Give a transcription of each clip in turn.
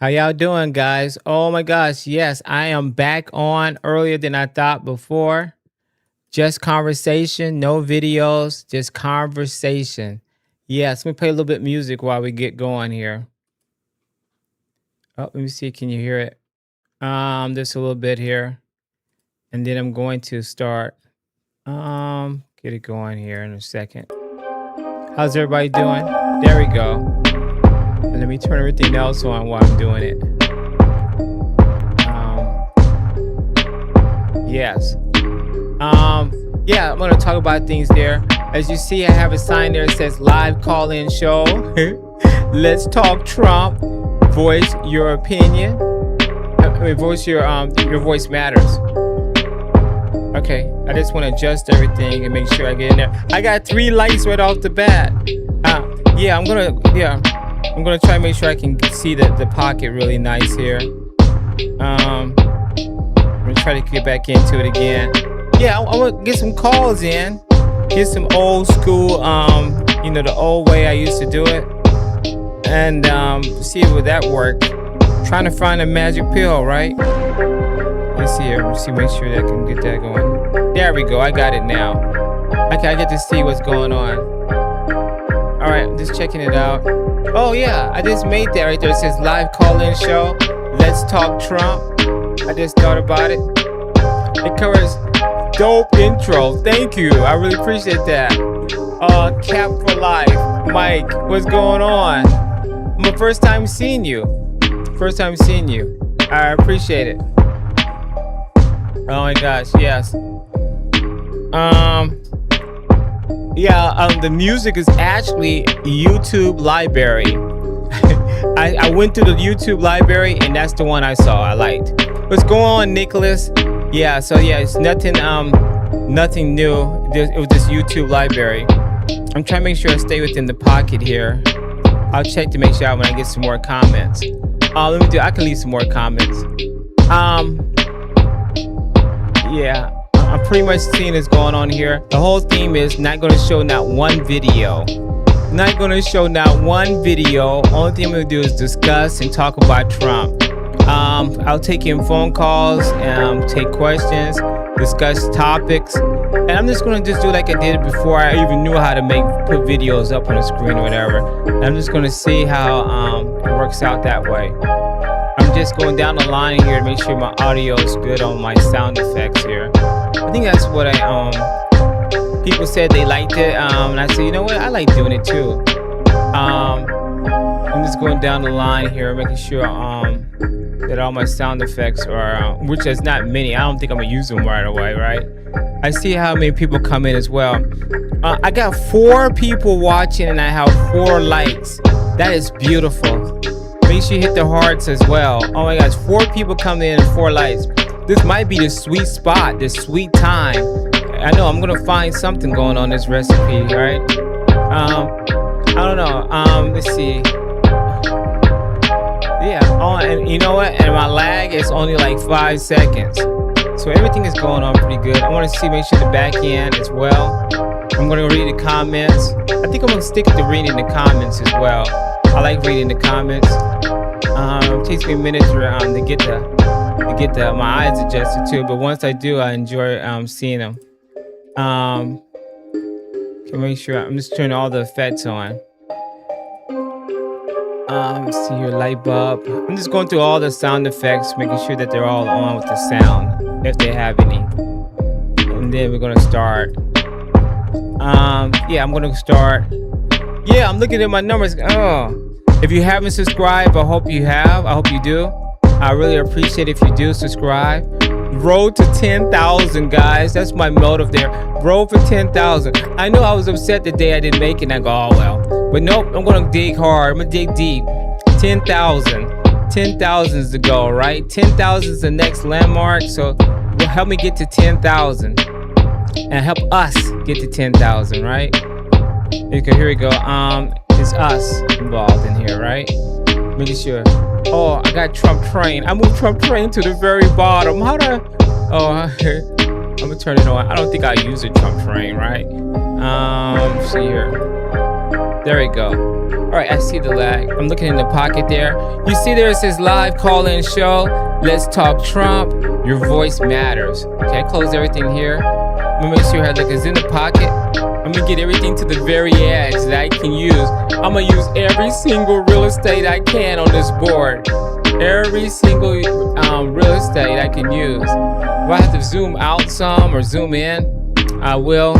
How y'all doing, guys? Oh my gosh, yes, I am back on earlier than I thought before. Just conversation, no videos, just conversation. Yes, let me play a little bit of music while we get going here. Oh, let me see, can you hear it? Just a little bit here. And then I'm going to start get it going here in a second. How's everybody doing? There we go. And let me turn everything else on while I'm doing it. Yes. Yeah, I'm gonna talk about things there. As you see, I have a sign there that says live call-in show. Let's talk Trump. Voice your opinion. Voice your voice matters. Okay, I just want to adjust everything and make sure I get in there. I got 3 lights right off the bat. I'm gonna try to make sure I can see the pocket really nice here. I'm gonna try to get back into it again. Yeah, I want to get some calls in, get some old school, the old way I used to do it, and see if would that work. Trying to find a magic pill, right? Let's see here. Let's see, make sure that I can get that going. There we go. I got it now. Okay, I get to see what's going on. All right, I'm just checking it out. Oh yeah, I just made that right there. It says live call-in show. Let's talk Trump. I just thought about it. It covers dope intro. Thank you. I really appreciate that. Cap for life. Mike, what's going on? My first time seeing you. First time seeing you. I appreciate it. Oh my gosh, yes. The music is actually YouTube library. I went through the YouTube library and that's the one I saw. I liked. What's going on, Nicholas? Yeah, so yeah, it's nothing new. It was this YouTube library. I'm trying to make sure I stay within the pocket here. I'll check to make sure when I get some more comments. I can leave some more comments. Yeah, I'm pretty much seeing what's going on here. The whole theme is not going to show not one video. Not going to show not one video. Only thing I'm going to do is discuss and talk about Trump. I'll take in phone calls, take questions, discuss topics, and I'm just going to just do like I did before I even knew how to put videos up on the screen or whatever. And I'm just going to see how it works out that way. I'm just going down the line here to make sure my audio is good on my sound effects here. I think that's what people said they liked it, and I said, you know what, I like doing it too. I'm just going down the line here, making sure that all my sound effects are, which is not many. I don't think I'm gonna use them right away, right? I see how many people come in as well. I got 4 people watching and I have 4 likes. That is beautiful. Make sure you hit the hearts as well. Oh my gosh, 4 people coming in and 4 likes. This might be the sweet spot, the sweet time. I know I'm gonna find something going on this recipe, right? I don't know. Let's see. Yeah. Oh, and you know what? And my lag is only like 5 seconds. So everything is going on pretty good. I want to make sure the back end as well. I'm gonna read the comments. I think I'm gonna stick to reading the comments as well. I like reading the comments. It takes me a minute to get my eyes adjusted too, but once I do, I enjoy seeing them. Can make sure I'm just turning all the effects on. Let's see here, light bulb. I'm just going through all the sound effects, making sure that they're all on with the sound, if they have any. And then we're gonna start. I'm gonna start. Yeah, I'm looking at my numbers. Oh. If you haven't subscribed, I hope you have. I hope you do. I really appreciate if you do subscribe. Road to 10,000, guys. That's my motive there. Road for 10,000. I know I was upset the day I didn't make it and I go, oh well. But nope, I'm going to dig hard. I'm going to dig deep. 10,000. 10,000 is the goal, right? 10,000 is the next landmark. So help me get to 10,000. And help us get to 10,000, right? Okay, here we go. It's us involved in here, right? Making sure. Oh, I got Trump train. I moved Trump train to the very bottom. How do I? Oh, I'm gonna turn it on. I don't think I use a Trump train, right? Let's see here. There we go. All right, I see the lag. I'm looking in the pocket there. You see there it says live call-in show. Let's talk Trump. Your voice matters. Okay, I close everything here. I'm gonna make sure I look is in the pocket. I'm gonna get everything to the very edge that I can use. I'm gonna use every single real estate I can on this board. Every single real estate I can use. If I have to zoom out some or zoom in, I will.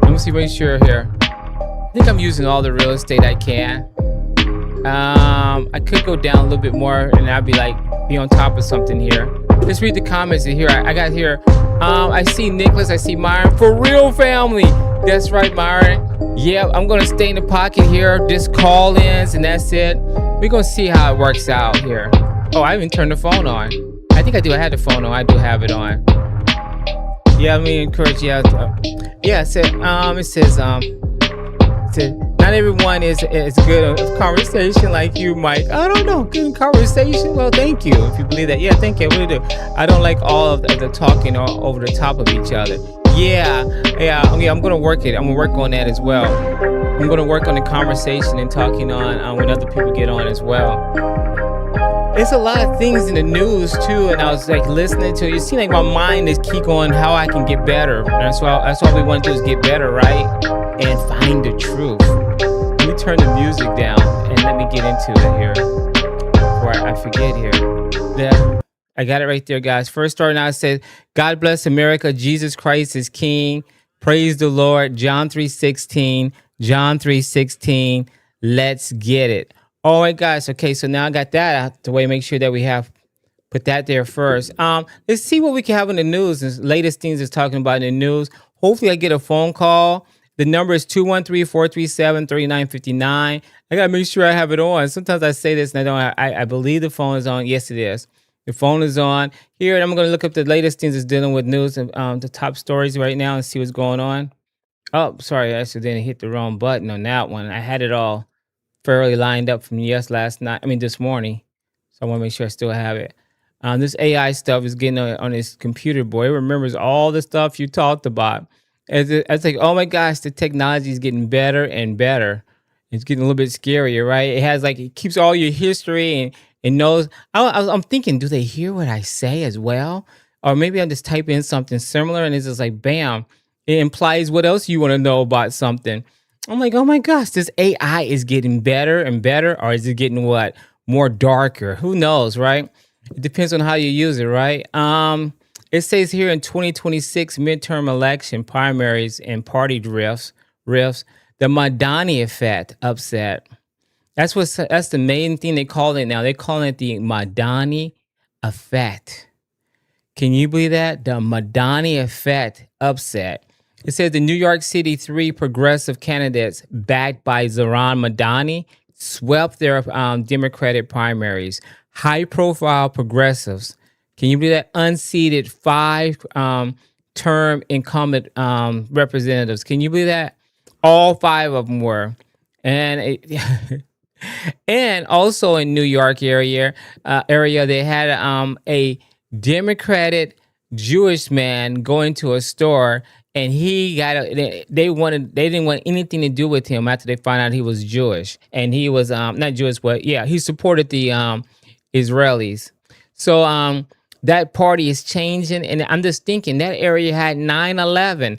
Let me see, make sure here. I think I'm using all the real estate I can. I could go down a little bit more and I'd be on top of something here. Let's read the comments in here. I got here. I see Nicholas. I see Myron. For real, family. That's right, Myron. Yeah, I'm gonna stay in the pocket here. Just call-ins and that's it. We're gonna see how it works out here. Oh, I even turned the phone on. I think I do. I had the phone on. I do have it on. Yeah, let me encourage you. Yeah, it says not everyone is good at conversation like you, Mike. I don't know, good conversation. Well, thank you if you believe that. Yeah, thank you. I really do. I don't like all of the talking over the top of each other. Yeah. I'm gonna work it. I'm gonna work on that as well. I'm gonna work on the conversation and talking on when other people get on as well. There's a lot of things in the news too, and I was listening to it. You see, my mind is keep going how I can get better. That's all we want to do is get better, right? And find the truth. Let me turn the music down and let me get into it here before I forget here. Yeah, I got it right there, guys. First story now said, God bless America. Jesus Christ is King. Praise the Lord. John 3:16. John 3:16. Let's get it. All right, guys. Okay, so now I got that out the way. Make sure that we put that there first. Let's see what we can have in the news. The latest things is talking about in the news. Hopefully I get a phone call. The number is 213-437-3959. I got to make sure I have it on. Sometimes I say this and I believe the phone is on. Yes, it is. The phone is on. Here, I'm going to look up the latest things that's dealing with news and the top stories right now and see what's going on. Oh, sorry. I accidentally hit the wrong button on that one. I had it all fairly lined up from this morning. So I want to make sure I still have it. This AI stuff is getting on this computer, boy. It remembers all the stuff you talked about. It's like, oh my gosh, the technology is getting better and better. It's getting a little bit scarier, right? It keeps all your history and knows. I'm thinking, do they hear what I say as well? Or maybe I'm just typing in something similar and it's just like, bam, it implies what else you want to know about something. I'm like, oh my gosh, this AI is getting better and better, or is it getting what? More darker? Who knows, right? It depends on how you use it, right? It says here in 2026 midterm election primaries and party riffs, the Madani effect upset. That's the main thing they call it now. They're calling it the Madani effect. Can you believe that? The Madani effect upset. It says the New York City 3 progressive candidates backed by Zohran Madani swept their Democratic primaries. High-profile progressives. Can you believe that? Unseated 5-term incumbent representatives. Can you believe that? All 5 of them were. And and also in New York area they had a Democratic Jewish man go into a store, and they didn't want anything to do with him after they found out he was Jewish, and he was not Jewish, but yeah, he supported the Israelis. So that party is changing, and I'm just thinking that area had 9/11.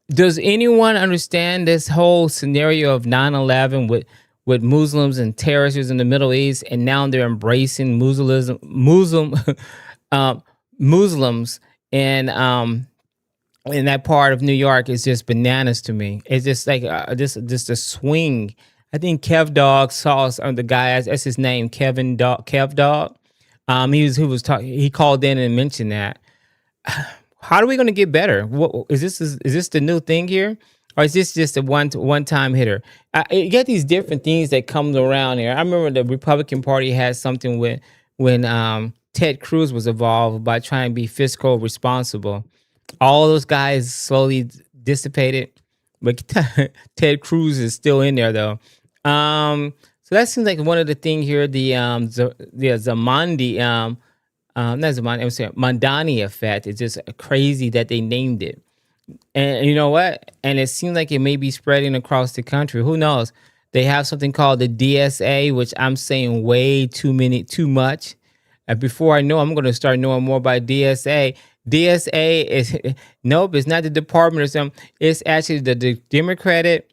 Does anyone understand this whole scenario of 9/11 with Muslims and terrorists in the Middle East, and now they're embracing Muslims in that part of New York? Is just bananas to me. It's just like just a swing. I think Kev Dog saw the guy, that's his name, Kev Dog. He called in and mentioned that. How are we going to get better? Is this the new thing here, or is this just a one time hitter? You get these different things that come around here. I remember the Republican Party had something when Ted Cruz was involved by trying to be fiscal responsible. All those guys slowly dissipated, but Ted Cruz is still in there though. So that seems like one of the things here. The Zamandi, Madani effect. It's just crazy that they named it. And you know what? And it seems like it may be spreading across the country. Who knows? They have something called the DSA, which I'm saying way too much. And before I know, I'm going to start knowing more about DSA. DSA is nope, it's not the Department of some. It's actually the Democratic,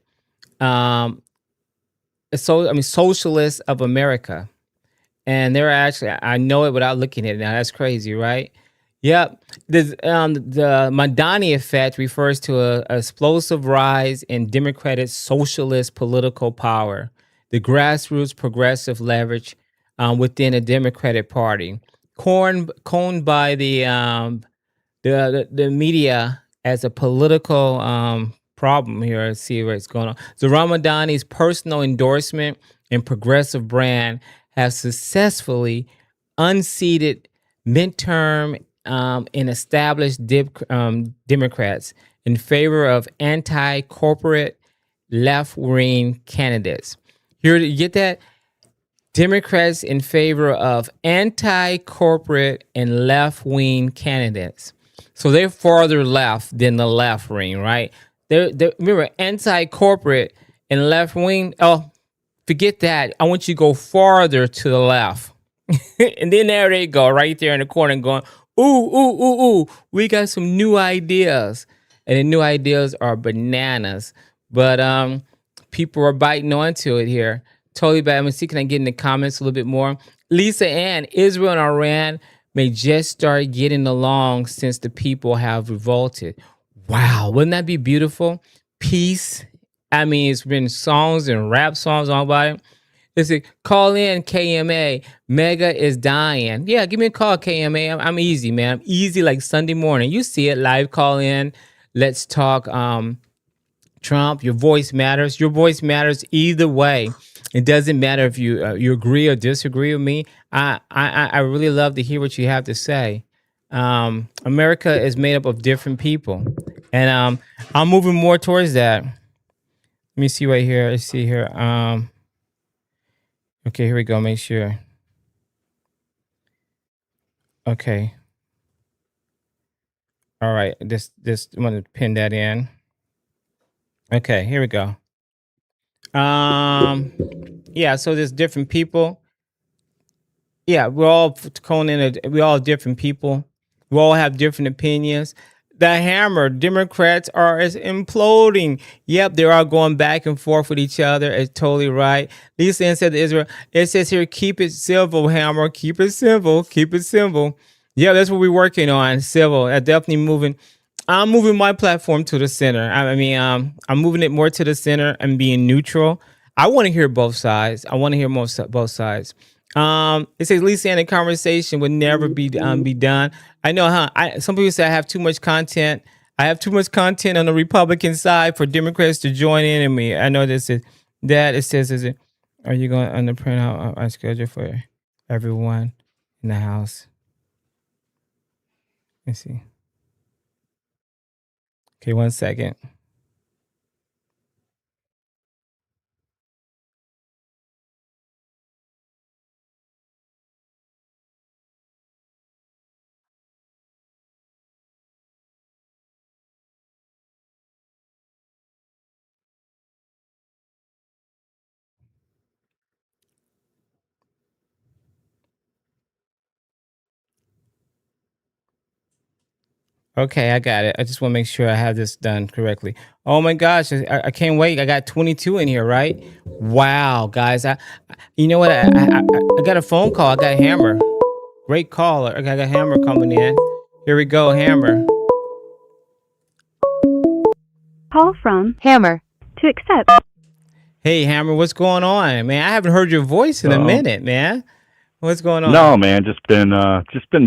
um, Socialists of America, and they're actually, I know it without looking at it now. That's crazy, right? Yep. The Mandani effect refers to a explosive rise in Democratic socialist political power, the grassroots progressive leverage within a Democratic Party, coined by the media as a political problem here. Let's see what's going on. So Ramadani's personal endorsement and progressive brand have successfully unseated midterm and established Democrats in favor of anti-corporate left-wing candidates. Here, you get that? Democrats in favor of anti-corporate and left-wing candidates. So they're farther left than the left wing, right? They're remember, anti-corporate and left-wing. Oh, forget that. I want you to go farther to the left. And then there they go, right there in the corner, going, ooh, ooh, ooh, ooh, we got some new ideas. And the new ideas are bananas. But people are biting onto it here. Totally bad. I'm gonna see, can I get in the comments a little bit more? Lisa Ann, Israel and Iran may just start getting along since the people have revolted. Wow, wouldn't that be beautiful? Peace. I mean, it's been songs and rap songs all about it. Listen, call in KMA. Mega is dying. Yeah, give me a call, KMA. I'm easy, man. I'm easy like Sunday morning. You see it, live call in. Let's talk Trump. Your voice matters. Your voice matters either way. It doesn't matter if you agree or disagree with me. I really love to hear what you have to say. America is made up of different people, and I'm moving more towards that. Let me see right here. Let's see here. Okay, here we go. Make sure. Okay. All right. This I'm gonna pin that in. Okay, here we go. Yeah. So there's different people. Yeah, we're all Conan. We all different people. We all have different opinions. The hammer Democrats are is imploding. Yep, they are going back and forth with each other. It's totally right. Lisa Ann said to Israel, it says here, keep it civil, hammer. Keep it civil. Keep it civil. Yeah, that's what we're working on. Civil. I definitely moving. I'm moving my platform to the center. I'm moving it more to the center and being neutral. I want to hear both sides. I want to hear both sides. It says Lisa Ann, the conversation would never be done. I know, huh? Some people say I have too much content. I have too much content on the Republican side for Democrats to join in and me. I know this is that. It says, is it? Are you going on the print out our schedule for everyone in the house? Let's see. Okay, 1 second. Okay, I got it. I just want to make sure I have this done correctly. Oh my gosh, I can't wait. I got 22 in here, right? Wow, guys. You know what? I got a phone call. I got Hammer. Great call. I got Hammer coming in. Here we go, Hammer. Call from Hammer. To accept. Hey, Hammer, what's going on, man? I haven't heard your voice in a minute, man. What's going on? No, man, just been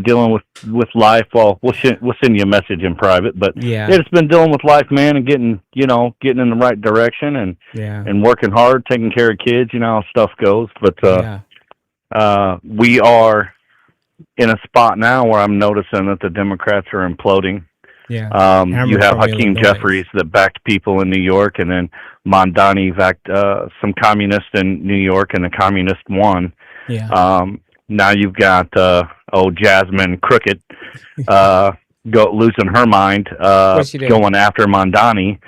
dealing with life. Well, we'll send you a message in private, but Yeah. Just been dealing with life, man, and getting in the right direction and Yeah. and working hard, taking care of kids. You know how stuff goes. But we are in a spot now where I'm noticing that the Democrats are imploding. Yeah. You have Hakeem Jeffries that backed people in New York, and then Mandani backed some communists in New York, and the communists won. Yeah. Now you've got Jasmine Crooked losing her mind, What she did? going after Mondani,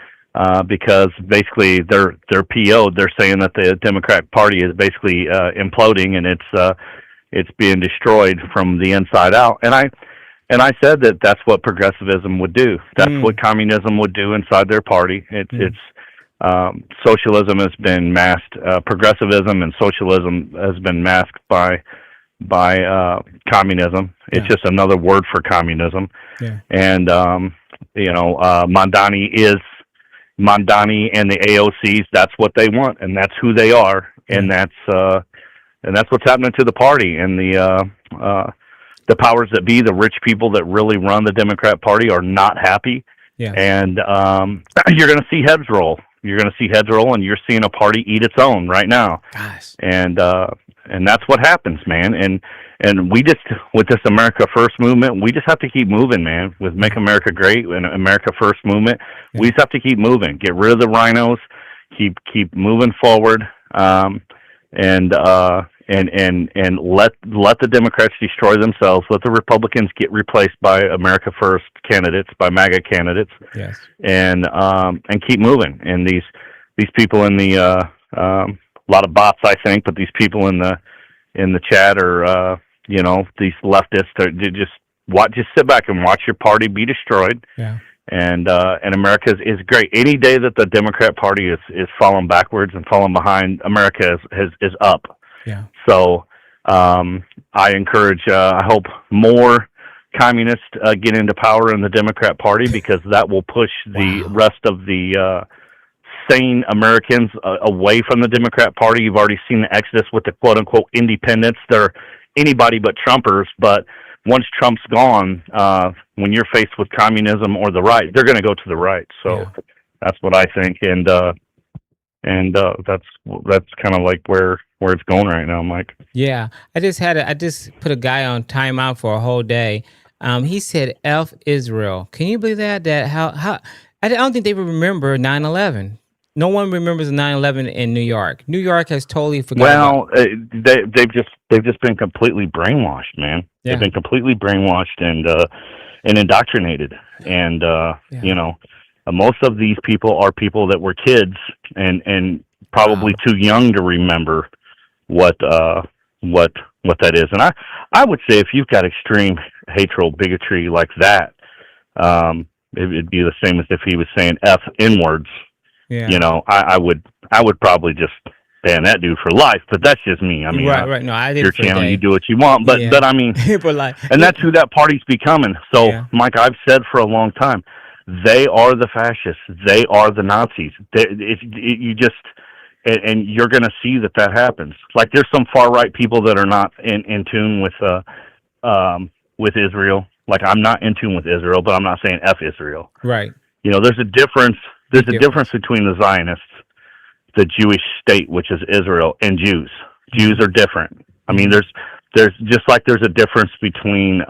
because basically they're PO'd. They're saying that the Democrat Party is basically imploding, and it's being destroyed from the inside out. And I said that that's what progressivism would do. That's what communism would do inside their party. It's socialism has been masked. Progressivism and socialism has been masked by communism. It's just another word for communism. Yeah. And Mondani and the AOCs. That's what they want, and that's who they are, and that's what's happening to the party. And the powers that be, the rich people that really run the Democrat Party, are not happy. Yeah. And you're going to see heads roll. You're going to see heads roll, and you're seeing a party eat its own right now. Gosh. And that's what happens, man. And we just, with this America First movement, we just have to keep moving, man. With Make America Great and America First movement, we just have to keep moving. Get rid of the rhinos. Keep moving forward. And let the Democrats destroy themselves. Let the Republicans get replaced by America First candidates, by MAGA candidates. Yes. And keep moving. And these people in the a lot of bots, I think, but these people in the chat are these leftists are just sit back and watch your party be destroyed. Yeah. And America is great. Any day that the Democrat Party is falling backwards and falling behind, America is up. Yeah. So I encourage, I hope more communists get into power in the Democrat Party, because that will push the rest of the sane Americans away from the Democrat Party. You've already seen the exodus with the quote-unquote independents. They're anybody but Trumpers, but once Trump's gone, when you're faced with communism or the right, they're going to go to the right. So that's what I think, and that's kind of like where it's going right now, Mike. Yeah, I just put a guy on timeout for a whole day. He said F Israel. Can you believe that? How I don't think they remember 9/11. No one remembers 9/11 in New York. New York has totally forgotten. Well, they've just been completely brainwashed, man. Yeah. They've been completely brainwashed and indoctrinated, and most of these people are people that were kids and probably too young to remember what that is. And I would say if you've got extreme hatred, bigotry like that, it'd be the same as if he was saying F N-words. Yeah. I would probably just ban that dude for life, but that's just me. I mean, right. No, I did your for channel, a day. you do what you want, but I mean, for life. and that's who that party's becoming. So, Mike, I've said for a long time, they are the fascists. They are the Nazis. You just, and you're going to see that happens. Like, there's some far right people that are not in tune with Israel. Like, I'm not in tune with Israel, but I'm not saying F Israel. Right. There's a difference. There's a difference between the Zionists, the Jewish state, which is Israel, and Jews. Jews are different. I mean, there's just like there's a difference between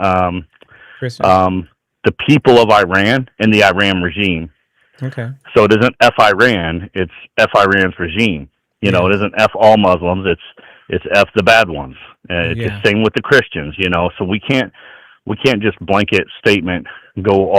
the people of Iran and the Iran regime. Okay. So it isn't F Iran, it's F Iran's regime. It isn't F all Muslims, it's F the bad ones. It's the same with the Christians. So we can't just blanket statement go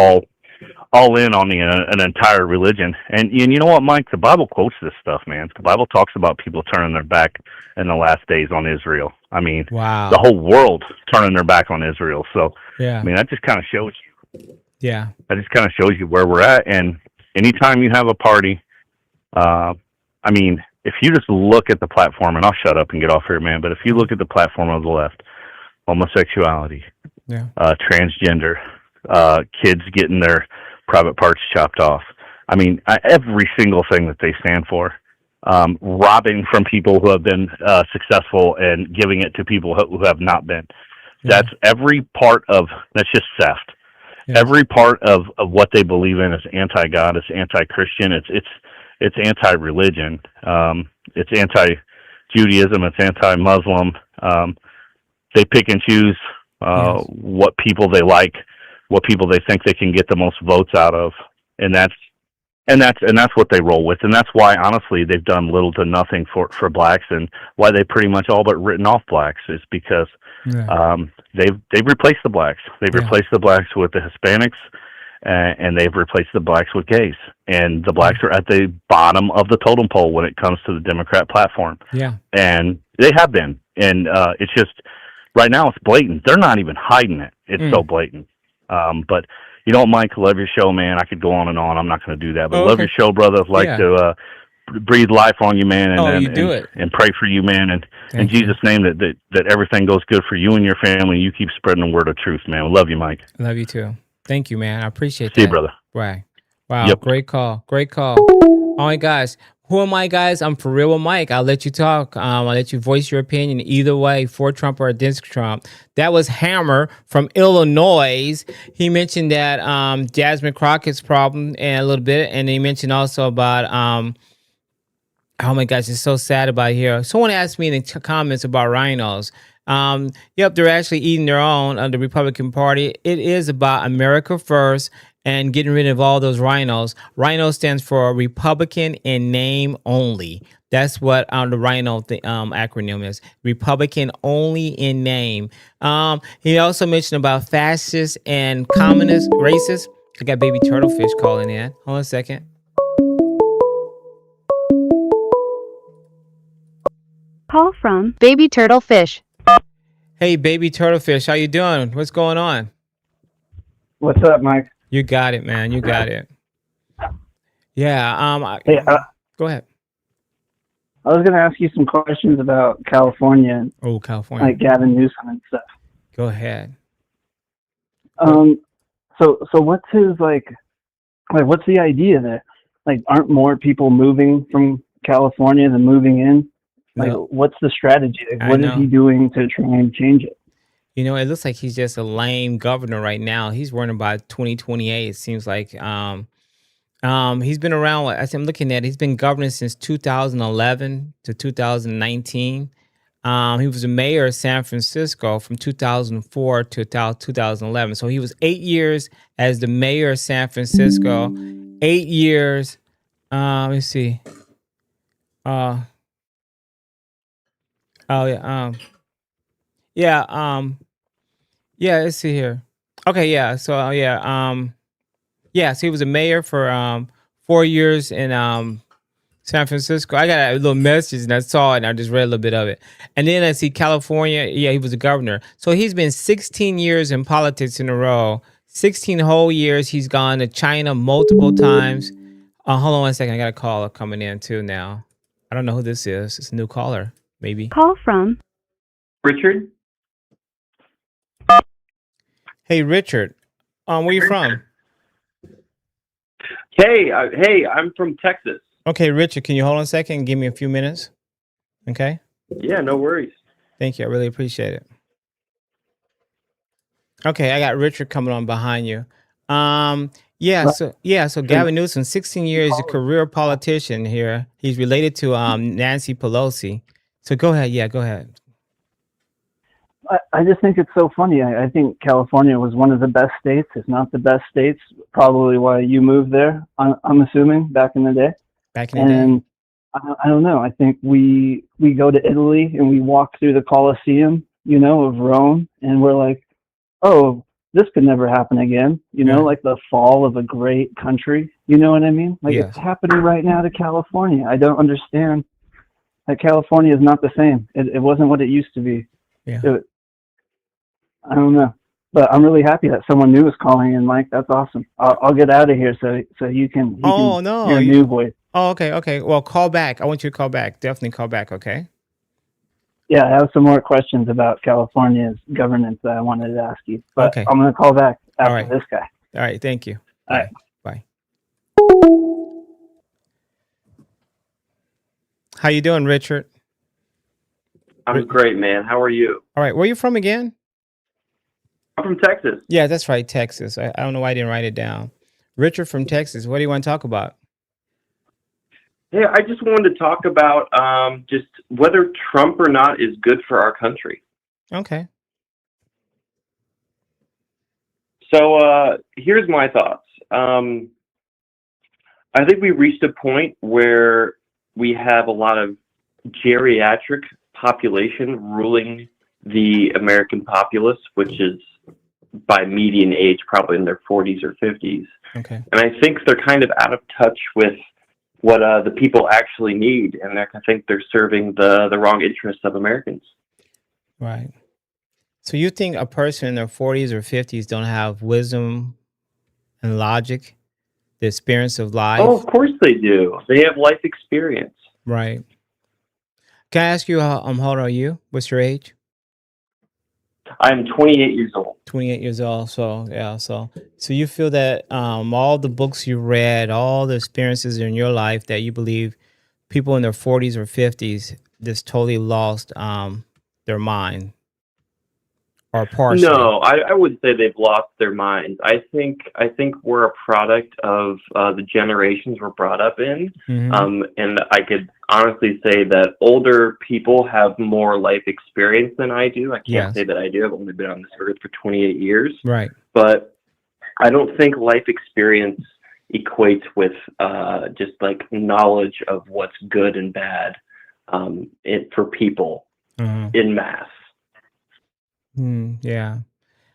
all in on an entire religion. And you know what, Mike? The Bible quotes this stuff, man. The Bible talks about people turning their back in the last days on Israel. I mean, the whole world turning their back on Israel. So, I mean, that just kind of shows you. Yeah. That just kind of shows you where we're at. And anytime you have a party, I mean, if you just look at the platform, and I'll shut up and get off here, man, but if you look at the platform of the left, homosexuality, transgender, kids getting their private parts chopped off. I mean, every single thing that they stand for, robbing from people who have been successful and giving it to people who have not been. That's every part of, that's just theft. Every part of what they believe in is anti-God, it's anti-Christian, it's anti-religion, it's anti-Judaism, it's anti-Muslim. They pick and choose what people they like, what people they think they can get the most votes out of, and that's and that's what they roll with, and that's why honestly they've done little to nothing for blacks, and why they pretty much all but written off blacks is because they've replaced the blacks. They've replaced the blacks with the Hispanics, and they've replaced the blacks with gays, and the blacks are at the bottom of the totem pole when it comes to the Democrat platform. Yeah, and they have been, and it's just right now it's blatant. They're not even hiding it. It's so blatant. But you know, Mike, love your show, man. I could go on and on. I'm not going to do that, but love your show, brother. Like to breathe life on you, man, and pray for you, man, and in Jesus' name that everything goes good for you and your family. You keep spreading the word of truth, man. We love you, Mike. Love you too. Thank you, man. I appreciate that. See you, brother. Right. Wow. Yep. Great call. Great call. All right, guys. Who am I, guys? I'm For Real with Mike. I'll let you talk. I'll let you voice your opinion either way, for Trump or against Trump. That was Hammer from Illinois. He mentioned that Jasmine Crockett's problem and a little bit, and he mentioned also about oh my gosh, it's so sad about here. Someone asked me in the comments about rhinos. Yep, they're actually eating their own the Republican Party. It is about America first and getting rid of all those rhinos. Rhino stands for Republican in name only. That's what the rhino acronym is. Republican only in name. He also mentioned about fascists and communist racists. I got baby Turtlefish calling in. Hold on a second. Call from baby Turtlefish. Hey, baby Turtlefish, how you doing? What's going on? What's up, Mike? You got it, man. You got it. Yeah. Go ahead. I was going to ask you some questions about California. Oh, California. Like Gavin Newsom and stuff. Go ahead. So what's his what's the idea there? Like, aren't more people moving from California than moving in? Like, what's the strategy? Like, what is he doing to try and change it? You know, it looks like he's just a lame governor right now. He's worrying about 2028. It seems like he's been around. As I'm looking at, he's been governing since 2011 to 2019. He was a mayor of San Francisco from 2004 to 2011. So he was 8 years as the mayor of San Francisco. 8 years. Let me see. Let's see here. Okay, yeah. So so he was a mayor for 4 years in San Francisco. I got a little message and I saw it and I just read a little bit of it. And then I see California. Yeah, he was a governor. So he's been 16 years in politics in a row. 16 whole years. He's gone to China multiple times. Hold on 1 second. I got a caller coming in too now. I don't know who this is. It's a new caller, maybe. Call from Richard. Hey, Richard. Where you from? Hey, I'm from Texas. Okay, Richard, can you hold on a second and give me a few minutes? Okay. Yeah, no worries. Thank you. I really appreciate it. Okay, I got Richard coming on behind you. So Gavin Newsom, 16 years, a career politician here. He's related to Nancy Pelosi. So go ahead. Yeah, go ahead. I just think it's so funny. I think California was one of the best states, if not the best states. Probably why you moved there, I'm assuming, back in the day. And I don't know. I think we go to Italy and we walk through the Colosseum, of Rome, and we're like, oh, this could never happen again. Like the fall of a great country. You know what I mean? Like It's happening right now to California. I don't understand that California is not the same. It wasn't what it used to be. Yeah. I don't know, but I'm really happy that someone new is calling in, Mike. That's awesome. I'll get out of here so you can hear a new voice. Oh, okay. Well, call back. I want you to call back. Definitely call back, okay? Yeah, I have some more questions about California's governance that I wanted to ask you, but okay. I'm going to call back after this guy. All right, thank you. All right. Bye. How you doing, Richard? I'm great, man. How are you? All right, where are you from again? I'm from Texas. Yeah, that's right, Texas. I don't know why I didn't write it down. Richard from Texas. What do you want to talk about? Yeah, I just wanted to talk about just whether Trump or not is good for our country. Okay. So here's my thoughts. I think we reached a point where we have a lot of geriatric population ruling the American populace, which is by median age probably in their 40s or 50s. Okay. And I think they're kind of out of touch with what the people actually need, and I think they're serving the wrong interests of Americans. Right. So you think a person in their 40s or 50s don't have wisdom and logic, the experience of Oh, life? of course they do. They have life experience. Right. Can I ask you how old are you? What's your age? I'm 28 years old. 28 years old. So yeah, so you feel that all the books you read, all the experiences in your life that you believe people in their 40s or 50s just totally lost their mind, or partially? No, I wouldn't say they've lost their minds. I think we're a product of the generations we're brought up in, and I could honestly say that older people have more life experience than I do. I can't say that I do. I've only been on this earth for 28 years. Right. But I don't think life experience equates with just like knowledge of what's good and bad for people in mass. Yeah.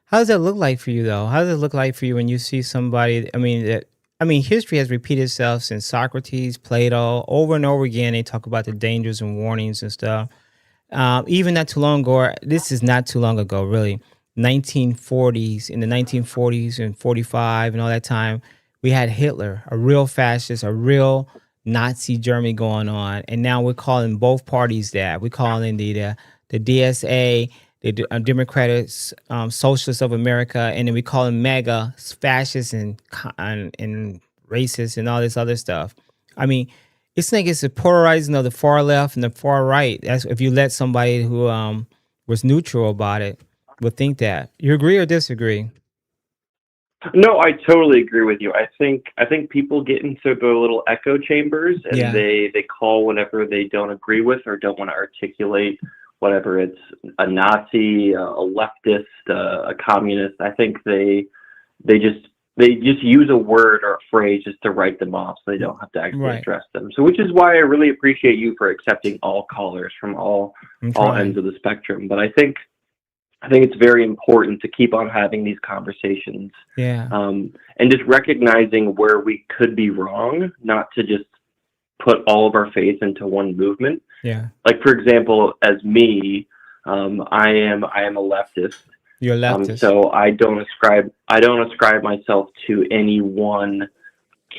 How does that look like for you, though? How does it look like for you when you see somebody? I mean, history has repeated itself since Socrates, Plato, over and over again. They talk about the dangers and warnings and stuff. Even not too long ago, this is not too long ago, really. 1940s, in the 1940s and 45 and all that time, we had Hitler, a real fascist, a real Nazi Germany going on. And now we're calling both parties that. We're calling the DSA, the Democratic Socialists of America, and then we call them MAGA, fascists and racist and all this other stuff. I mean, it's like it's a polarizing of the far left and the far right. That's if you let somebody who was neutral about it would think that. You agree or disagree? No, I totally agree with you. I think people get into their little echo chambers and they call whatever they don't agree with or don't want to articulate, whatever it's a Nazi, a leftist, a communist. I think they just use a word or a phrase just to write them off, so they don't have to actually address them. So, which is why I really appreciate you for accepting all callers from all ends of the spectrum. But I think it's very important to keep on having these conversations, and just recognizing where we could be wrong, not to just put all of our faith into one movement. Yeah. Like, for example, as me, I am a leftist. You're a leftist. So I don't ascribe myself to any one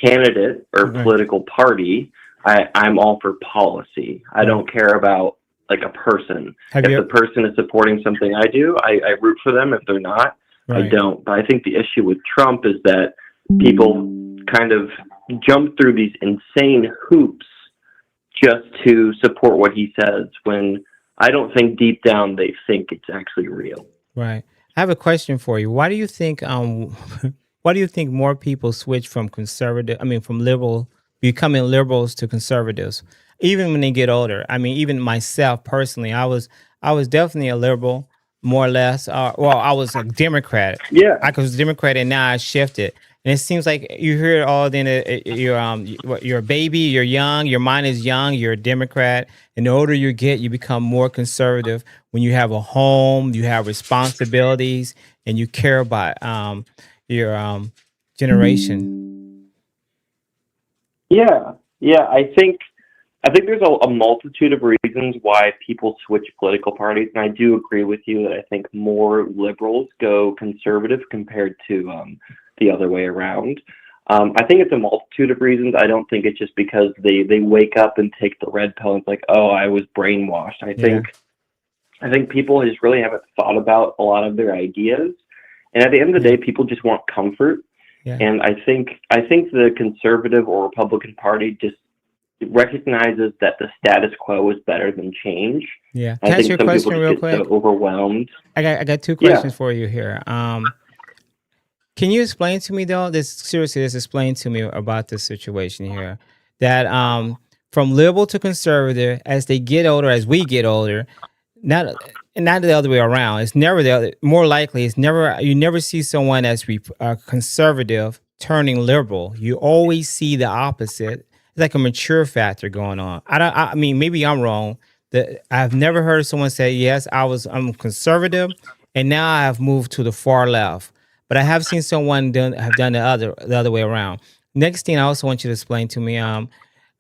candidate or political party. I'm all for policy. I don't care about like a person. If the person is supporting something I do, I root for them. If they're not, I don't. But I think the issue with Trump is that people kind of jump through these insane hoops just to support what he says, when I don't think deep down they think it's actually real. Right. I have a question for you. Why do you think more people switch from from liberal, becoming liberals to conservatives, even when they get older? I mean, even myself personally, I was definitely a liberal, more or less. I was a Democrat. Yeah. I was a Democrat, and now I shifted. And it seems like you hear it all. Then you're a baby, you're young, your mind is young, you're a Democrat, and the older you get, you become more conservative. When you have a home, you have responsibilities, and you care about your generation. Yeah. I think there's a multitude of reasons why people switch political parties, and I do agree with you that I think more liberals go conservative compared to the other way around. I think it's a multitude of reasons. I don't think it's just because they wake up and take the red pill and it's like, oh, I was brainwashed. I think people just really haven't thought about a lot of their ideas, and at the end of the day, people just want comfort. Yeah. And I think the conservative or Republican Party just recognizes that the status quo is better than change. Yeah. Can I ask you a question real quick? So overwhelmed. I got two questions for you here. Can you explain to me, though, just explain to me about this situation here, that from liberal to conservative, as they get older, as we get older, not the other way around. It's never the other. More likely, you never see someone as conservative turning liberal. You always see the opposite. It's like a mature factor going on. I mean, maybe I'm wrong. I've never heard someone say, yes, I'm conservative and now I have moved to the far left. But I have seen someone have done the other way around. Next thing I also want you to explain to me,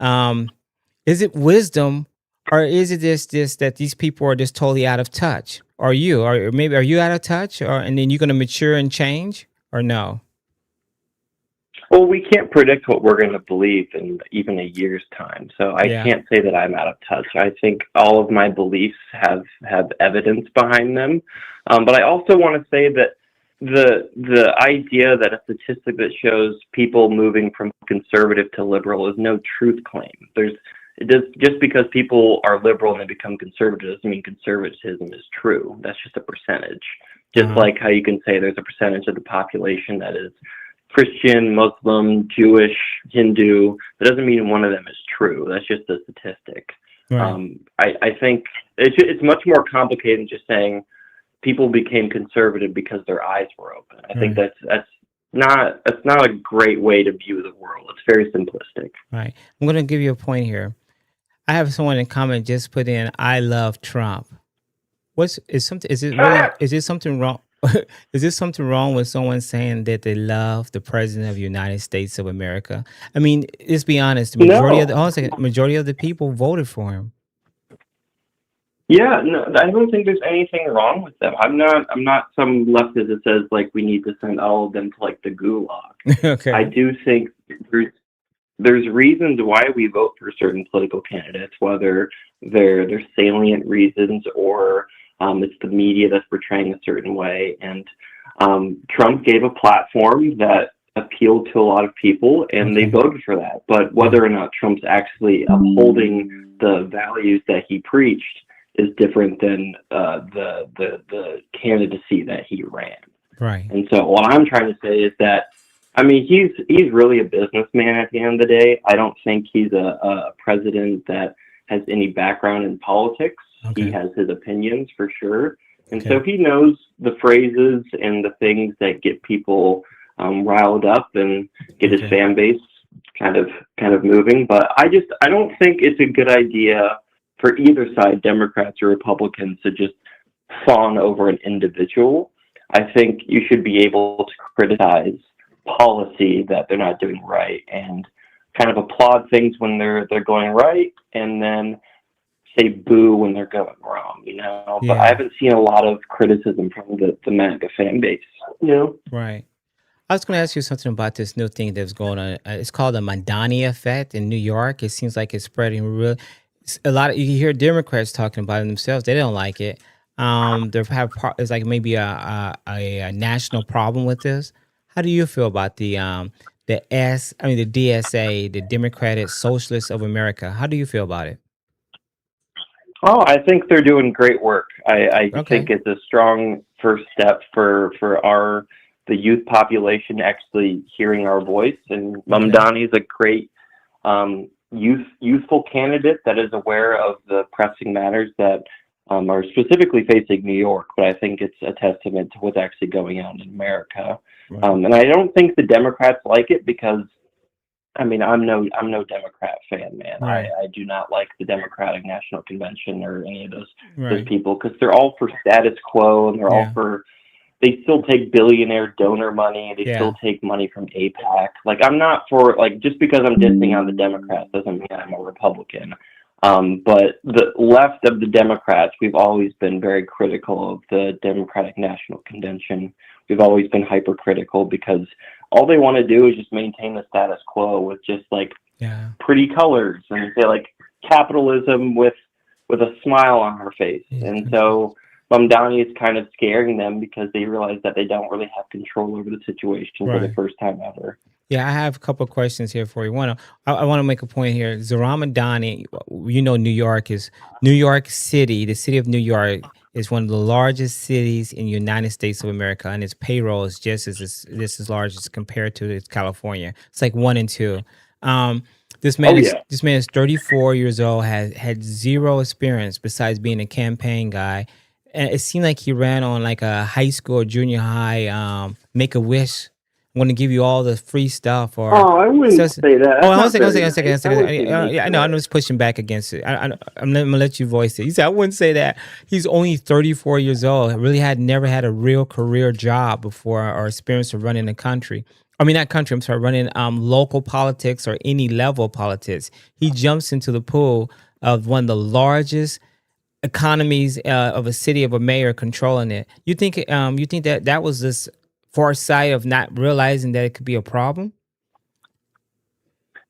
um, is it wisdom, or is it just that these people are just totally out of touch? Or maybe are you out of touch, or and then you're going to mature and change, or no? Well, we can't predict what we're going to believe in even a year's time. So I Yeah. can't say that I'm out of touch. I think all of my beliefs have evidence behind them. But I also want to say that the idea that a statistic that shows people moving from conservative to liberal is no truth claim. Just because people are liberal and they become conservative doesn't mean conservatism is true. That's just a percentage. Just like how you can say there's a percentage of the population that is Christian, Muslim, Jewish, Hindu. That doesn't mean one of them is true. That's just a statistic. Right. I think it's much more complicated than just saying people became conservative because their eyes were open. I think that's not a great way to view the world. It's very simplistic. Right. I'm going to give you a point here. I have someone in comment just put in, "I love Trump." Is it something wrong? Is this something wrong with someone saying that they love the president of the United States of America? I mean, let's be honest. The majority of No. the hold on a second, majority of the people voted for him. Yeah, no, I don't think there's anything wrong with them. I'm not some leftist that says like we need to send all of them to like the gulag. Okay. I do think there's reasons why we vote for certain political candidates, whether they're salient reasons or it's the media that's portraying a certain way. And Trump gave a platform that appealed to a lot of people, and they voted for that. But whether or not Trump's actually upholding the values that he preached is different than the candidacy that he ran. Right. And so what I'm trying to say is that, I mean, he's really a businessman at the end of the day. I don't think he's a president that has any background in politics. Okay. He has his opinions for sure. And so he knows the phrases and the things that get people riled up and get his fan base kind of moving. But I don't think it's a good idea for either side, Democrats or Republicans, to just fawn over an individual. I think you should be able to criticize policy that they're not doing right and kind of applaud things when they're going right, and then say boo when they're going wrong, you know. But I haven't seen a lot of criticism from the MAGA fan base, you know. Right. I was going to ask you something about this new thing that's going on. It's called the Madani effect in New York. It seems like it's spreading real. A lot of you hear Democrats talking about it themselves. They don't like it. It's like maybe a national problem with this. How do you feel about the DSA, the Democratic Socialists of America? How do you feel about it? Oh, I think they're doing great work. I think it's a strong first step for the youth population actually hearing our voice. And Mamdani is a great youthful candidate that is aware of the pressing matters that are specifically facing New York. But I think it's a testament to what's actually going on in America. And I don't think the Democrats like it because, I mean, I'm no Democrat fan, man. Right. I do not like the Democratic National Convention or any of those people, because they're all for status quo, and they're all for, they still take billionaire donor money. They still take money from AIPAC. Like, I'm not for, like, just because I'm dissing on the Democrats doesn't mean I'm a Republican. But the left of the Democrats, we've always been very critical of the Democratic National Convention. We've always been hypercritical because all they want to do is just maintain the status quo with just like pretty colors and say like capitalism with a smile on her face. And so Mamdani is kind of scaring them because they realize that they don't really have control over the situation for the first time ever. Yeah, I have a couple of questions here for you. I want to make a point here. Zohran Mamdani, you know, New York City. The city of New York is one of the largest cities in the United States of America, and its payroll is just as large as compared to California. It's like 1 and 2. This man is 34 years old, has had zero experience besides being a campaign guy. And it seemed like he ran on like a high school or junior high Make-A-Wish going to give you all the free stuff, or I wouldn't say that. Oh, That's one not second. very nice. I know. I'm just pushing back against it. I'm gonna let you voice it. He said, I wouldn't say that. He's only 34 years old. Really had never had a real career job before or experience of running a country. I mean, not country. I'm sorry, running local politics or any level of politics. He jumps into the pool of one of the largest economies of a city, of a mayor controlling it. You think that was this foresight of not realizing that it could be a problem?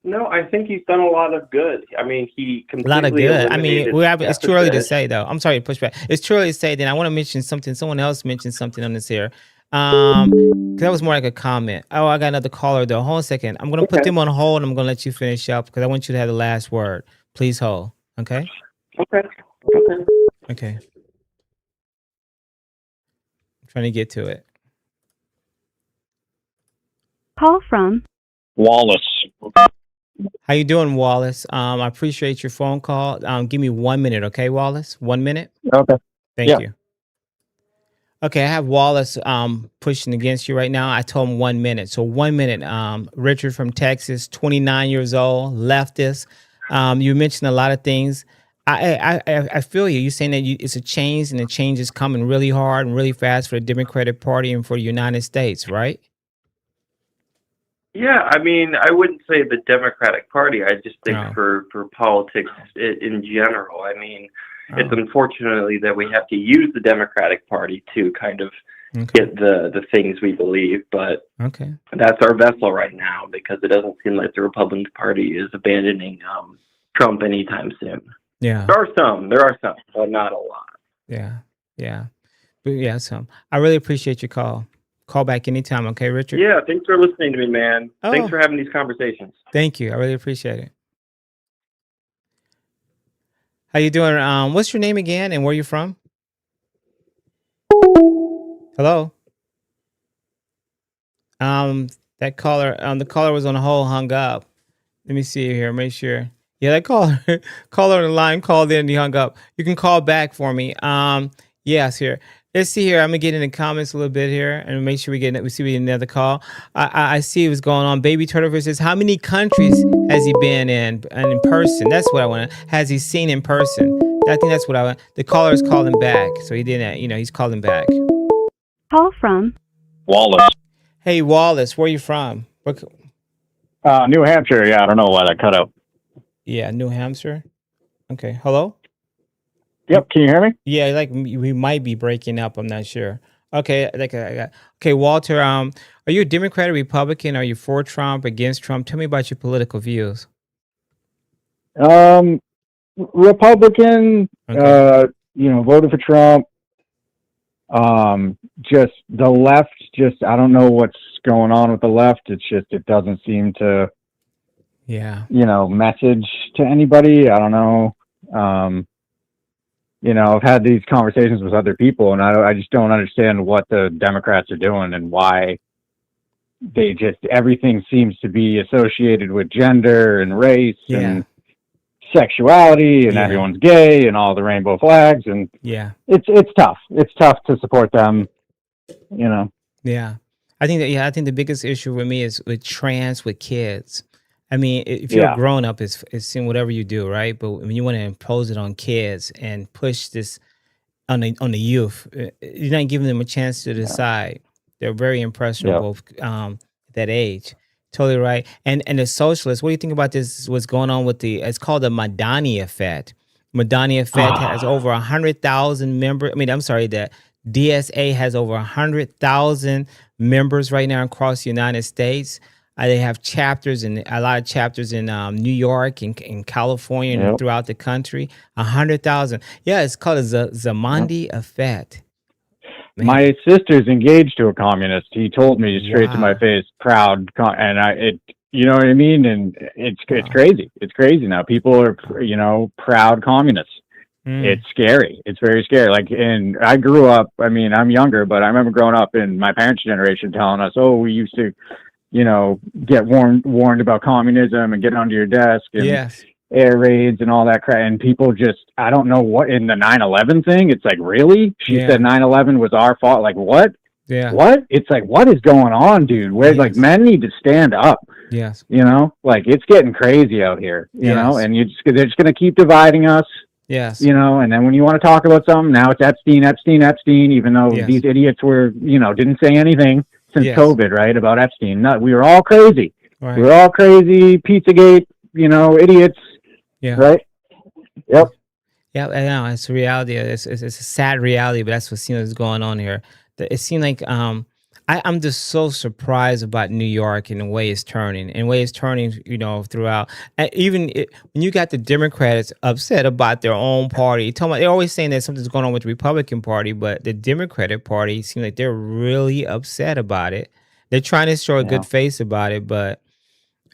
No, I think he's done a lot of good. I mean, he A lot of completely good. I mean, eliminated it's too early to deficit. say, though. I'm sorry to push back. It's too early to say. Then I want to mention something. Someone else mentioned something on this here. 'Cause that was more like a comment. Oh, I got another caller though. Hold on a second. I'm gonna put them on hold, and I'm gonna let you finish up because I want you to have the last word. Please hold. Okay. Okay. Okay. I'm trying to get to it. Call from Wallace. How you doing, Wallace? I appreciate your phone call. Give me 1 minute, okay, Wallace? 1 minute. Okay. Thank you. Okay, I have Wallace pushing against you right now. I told him 1 minute. So 1 minute. Richard from Texas, 29 years old, leftist. You mentioned a lot of things. I feel you. You're saying that it's a change, and the change is coming really hard and really fast for the Democratic Party and for the United States, right? Yeah, I mean, I wouldn't say the Democratic Party. I just think No. for politics in general. I mean, it's unfortunately that we have to use the Democratic Party to kind of get the things we believe, but that's our vessel right now because it doesn't seem like the Republican Party is abandoning Trump anytime soon. Yeah. There are some, but not a lot. Yeah. But yeah, some. I really appreciate your call. Call back anytime, okay, Richard? Yeah, thanks for listening to me, man. Oh. Thanks for having these conversations. Thank you. I really appreciate it. How you doing? What's your name again and where you from? Hello? That caller, the caller was on hold, hung up. Let me see here, make sure. Yeah, that caller on the line called in and he hung up. You can call back for me. Yes, here. Let's see here. I'm gonna get in the comments a little bit here and make sure we get another call. I see what's going on. Baby Turtlefish says, how many countries has he been in person? That's what I want. Has he seen in person? I think that's what I want. The caller is calling back, so he didn't. He's calling back. Call from Wallace. Hey Wallace, where you from? New Hampshire. Yeah, I don't know why that cut out. Yeah, New Hampshire. Okay. Hello. Yep. Can you hear me? Yeah, like we might be breaking up. I'm not sure. Okay, okay, Walter. Are you a Democrat or Republican? Are you for Trump, against Trump? Tell me about your political views. Republican. Okay. Voted for Trump. Just the left. Just I don't know what's going on with the left. It's just it doesn't seem to. Yeah. Message to anybody. I don't know. I've had these conversations with other people, and I just don't understand what the Democrats are doing and why everything seems to be associated with gender and race and sexuality, and everyone's gay and all the rainbow flags, and it's tough. It's tough to support them, Yeah, I think the biggest issue with me is with kids. I mean, if you're a grown up, it's seeing whatever you do, right? But when you want to impose it on kids and push this on the youth, you're not giving them a chance to decide. They're very impressionable at that age. Totally right. And the socialists, what do you think about this? What's going on with it's called the Madani effect. Madani effect has over 100,000 members. The DSA has over 100,000 members right now across the United States. They have chapters and a lot of chapters in New York and in California and throughout the country. 100,000. Yeah, it's called the Zamandi effect. Man. My sister's engaged to a communist. He told me straight to my face, proud, and you know what I mean? And it's crazy. It's crazy now. People are, proud communists. It's scary. It's very scary. And I grew up, I'm younger, but I remember growing up in my parents' generation telling us, we used to, get warned about communism and get under your desk and air raids and all that crap. And people just, I don't know what in the 9/11 thing. It's like, really? She said 9/11 was our fault. Like what? Yeah. What? It's like, what is going on, dude? Where like men need to stand up. Yes. You know, like it's getting crazy out here, you know, and they're just going to keep dividing us. Yes. You know, and then when you want to talk about something, now it's Epstein, even though these idiots were, you know, didn't say anything since COVID, right, about Epstein. No, we were all crazy. Right. We were all crazy, Pizzagate, you know, idiots. Yeah. Right? Yep. Yeah, I know. It's a reality. It's a sad reality, but that's what seems going on here. It seemed like I'm just so surprised about New York and the way it's turning, you know, throughout. And even when you got the Democrats upset about their own party, they're always saying that something's going on with the Republican Party, but the Democratic Party seems like they're really upset about it. They're trying to show a good face about it, but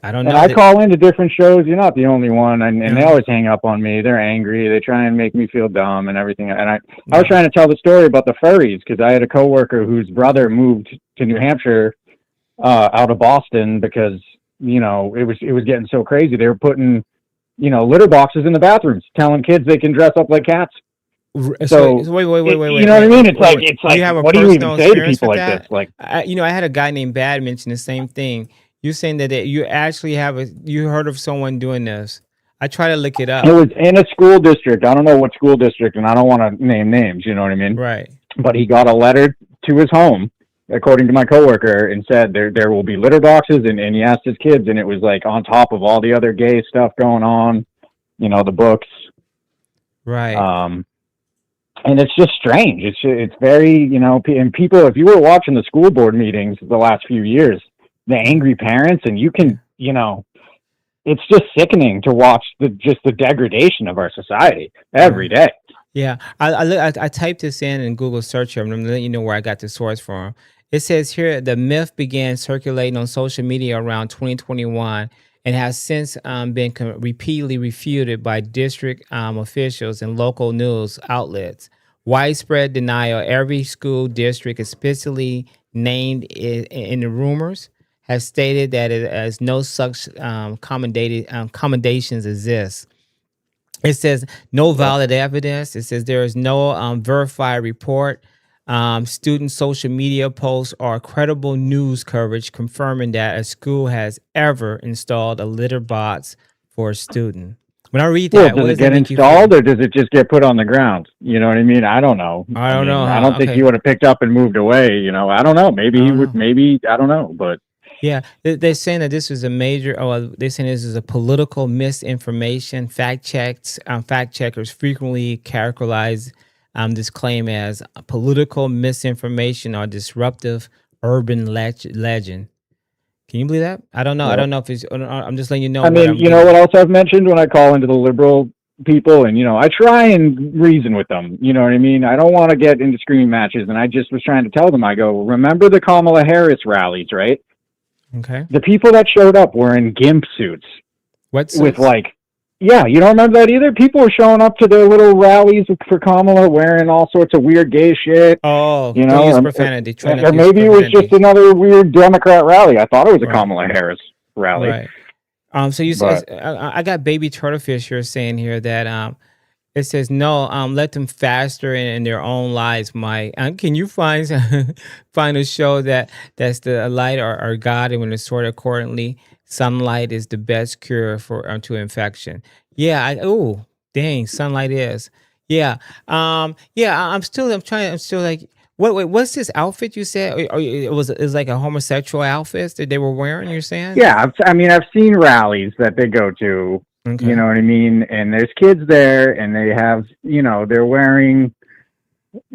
I don't know. And I call into different shows. You're not the only one, and they always hang up on me. They're angry. They try and make me feel dumb and everything. And I was trying to tell the story about the furries because I had a coworker whose brother moved to New Hampshire out of Boston because, you know, it was getting so crazy. They were putting, you know, litter boxes in the bathrooms, telling kids they can dress up like cats. So wait. You know what I mean? It's like what do you even say to people like this? Like, you know, I had a guy named Bad mention the same thing. You're saying that you actually you heard of someone doing this. I try to look it up. It was in a school district. I don't know what school district, and I don't want to name names, you know what I mean? Right. But he got a letter to his home, according to my coworker, and said there will be litter boxes, and he asked his kids, and it was like on top of all the other gay stuff going on, you know, the books. Right. And it's just strange. It's very, you know, and people, if you were watching the school board meetings the last few years, the angry parents, and you can, you know, it's just sickening to watch the degradation of our society every day. Yeah, I typed this in Google search here. I'm going to let you know where I got the source from. It says here the myth began circulating on social media around 2021 and has since been repeatedly refuted by district officials and local news outlets. Widespread denial. Every school district, especially named in the rumors, has stated that it has no such commendations exist. It says no valid evidence. It says there is no verified report, student social media posts, or credible news coverage confirming that a school has ever installed a litter box for a student. When I read that, does it get installed or does it just get put on the ground? You know what I mean? I don't know. I don't know. I don't think he would have picked up and moved away. You know, I don't know. Maybe he would. Maybe I don't know, but. Yeah, they're saying that this is a major. They're saying this is a political misinformation. Fact checkers frequently characterize this claim as a political misinformation or disruptive urban legend. Can you believe that? I don't know. Yep. I don't know if it's. I'm just letting you know. I mean, you know what else I've mentioned when I call into the liberal people, and you know, I try and reason with them. You know what I mean? I don't want to get into screaming matches, and I just was trying to tell them. I go, remember the Kamala Harris rallies, right? Okay. The people that showed up were in gimp suits. What suits? With like, yeah, you don't remember that either? People were showing up to their little rallies for Kamala wearing all sorts of weird gay shit. Oh, you know, use profanity. Or maybe it was just another weird Democrat rally. I thought it was a Kamala Harris rally. Right. So you said I got baby Turtlefish here saying here that it says no. Let them faster in their own lives, Mike. Can you find a show that's the light or God, and when it's sorted accordingly, sunlight is the best cure to infection. Yeah. Dang, sunlight is. Yeah. I'm still like, what's this outfit you said? It was like a homosexual outfit that they were wearing. You're saying? Yeah. I've seen rallies that they go to. Okay. You know what I mean? And there's kids there, and they have, you know, they're wearing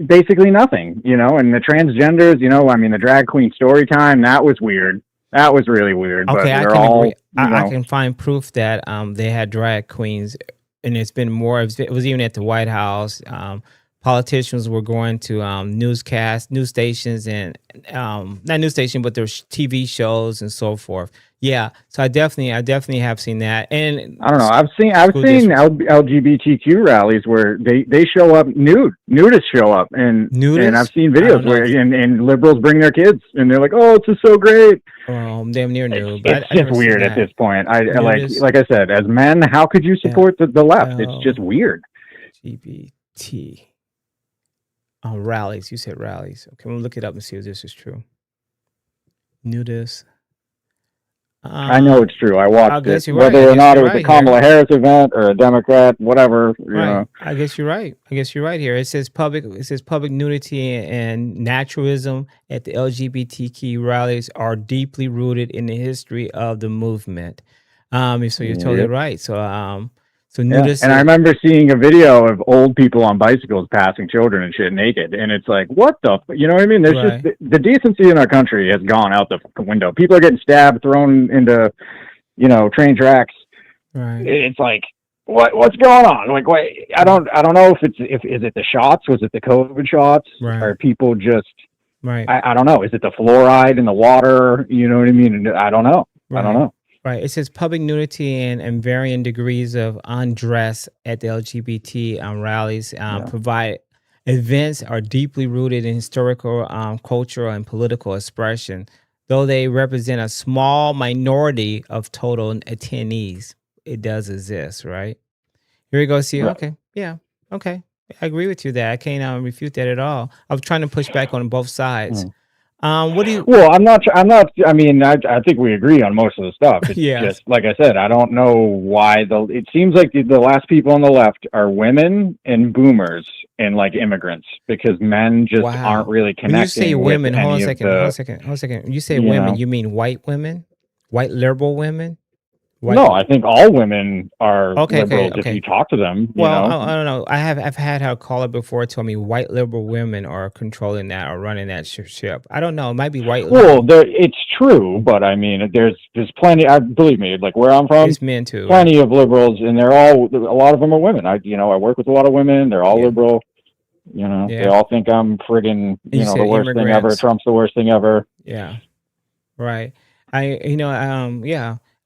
basically nothing, you know, and the transgenders, you know, I mean, the drag queen story time, that was weird. That was really weird. Okay, but agree. I can find proof that they had drag queens, and it's been more. It was even at the White House. Politicians were going to news stations, and not news station, but there's TV shows and so forth. Yeah, so I definitely have seen that. And I don't know. I've seen LGBTQ rallies where they show up nude. Nudists show up, and I've seen videos where and liberals bring their kids, and they're like, "Oh, this is so great." Damn near nude. It's just weird at this point. I like I said, as men, how could you support the left? It's just weird. LGBT. Rallies. You said rallies. Okay, we'll look it up and see if this is true. Nudist. I know it's true. I watched it. Whether right. or not it was Right a Kamala here. Harris event or a Democrat, whatever, you Right. know. I guess you're right. Here. It says public nudity and naturalism at the LGBTQ rallies are deeply rooted in the history of the movement. So you're totally right. So nudists. And I remember seeing a video of old people on bicycles passing children and shit naked, and it's like, what the, you know what I mean? There's Right. just the decency in our country has gone out the window. People are getting stabbed, thrown into, train tracks. Right. It's like, what's going on? Like, wait, I don't know if is it the shots? Was it the COVID shots? Right. Or people just, right. I don't know. Is it the fluoride in the water? You know what I mean? I don't know. Right. I don't know. Right. It says public nudity and varying degrees of undress at the LGBT rallies provide events are deeply rooted in historical, cultural, and political expression, though they represent a small minority of total attendees. It does exist, right? Here we go. See, Right. okay, yeah, okay. I agree with you there. I can't refute that at all. I was trying to push back on both sides. What do you? Well, I'm not. I mean, I think we agree on most of the stuff. It's Yes. just like I said. I don't know why it seems like the last people on the left are women and boomers and like immigrants, because men just aren't really connecting. When you say women, with hold on any a of second. the- Hold on a second. Hold on a second. When you say you women, know. you mean white women, white liberal women? White No, I think all women are Okay, liberals okay. if you talk to them. You Well, know? I don't know. I've had her caller before tell me white liberal women are controlling that or running that ship. I don't know. It might be white. Well, it's true, but I mean, there's plenty. Believe me, like where I'm from, It's men too. plenty of liberals, and a lot of them are women. I work with a lot of women. They're all liberal. They all think I'm friggin', You the said worst thing ever. immigrants. Trump's the worst thing ever. Yeah. Right.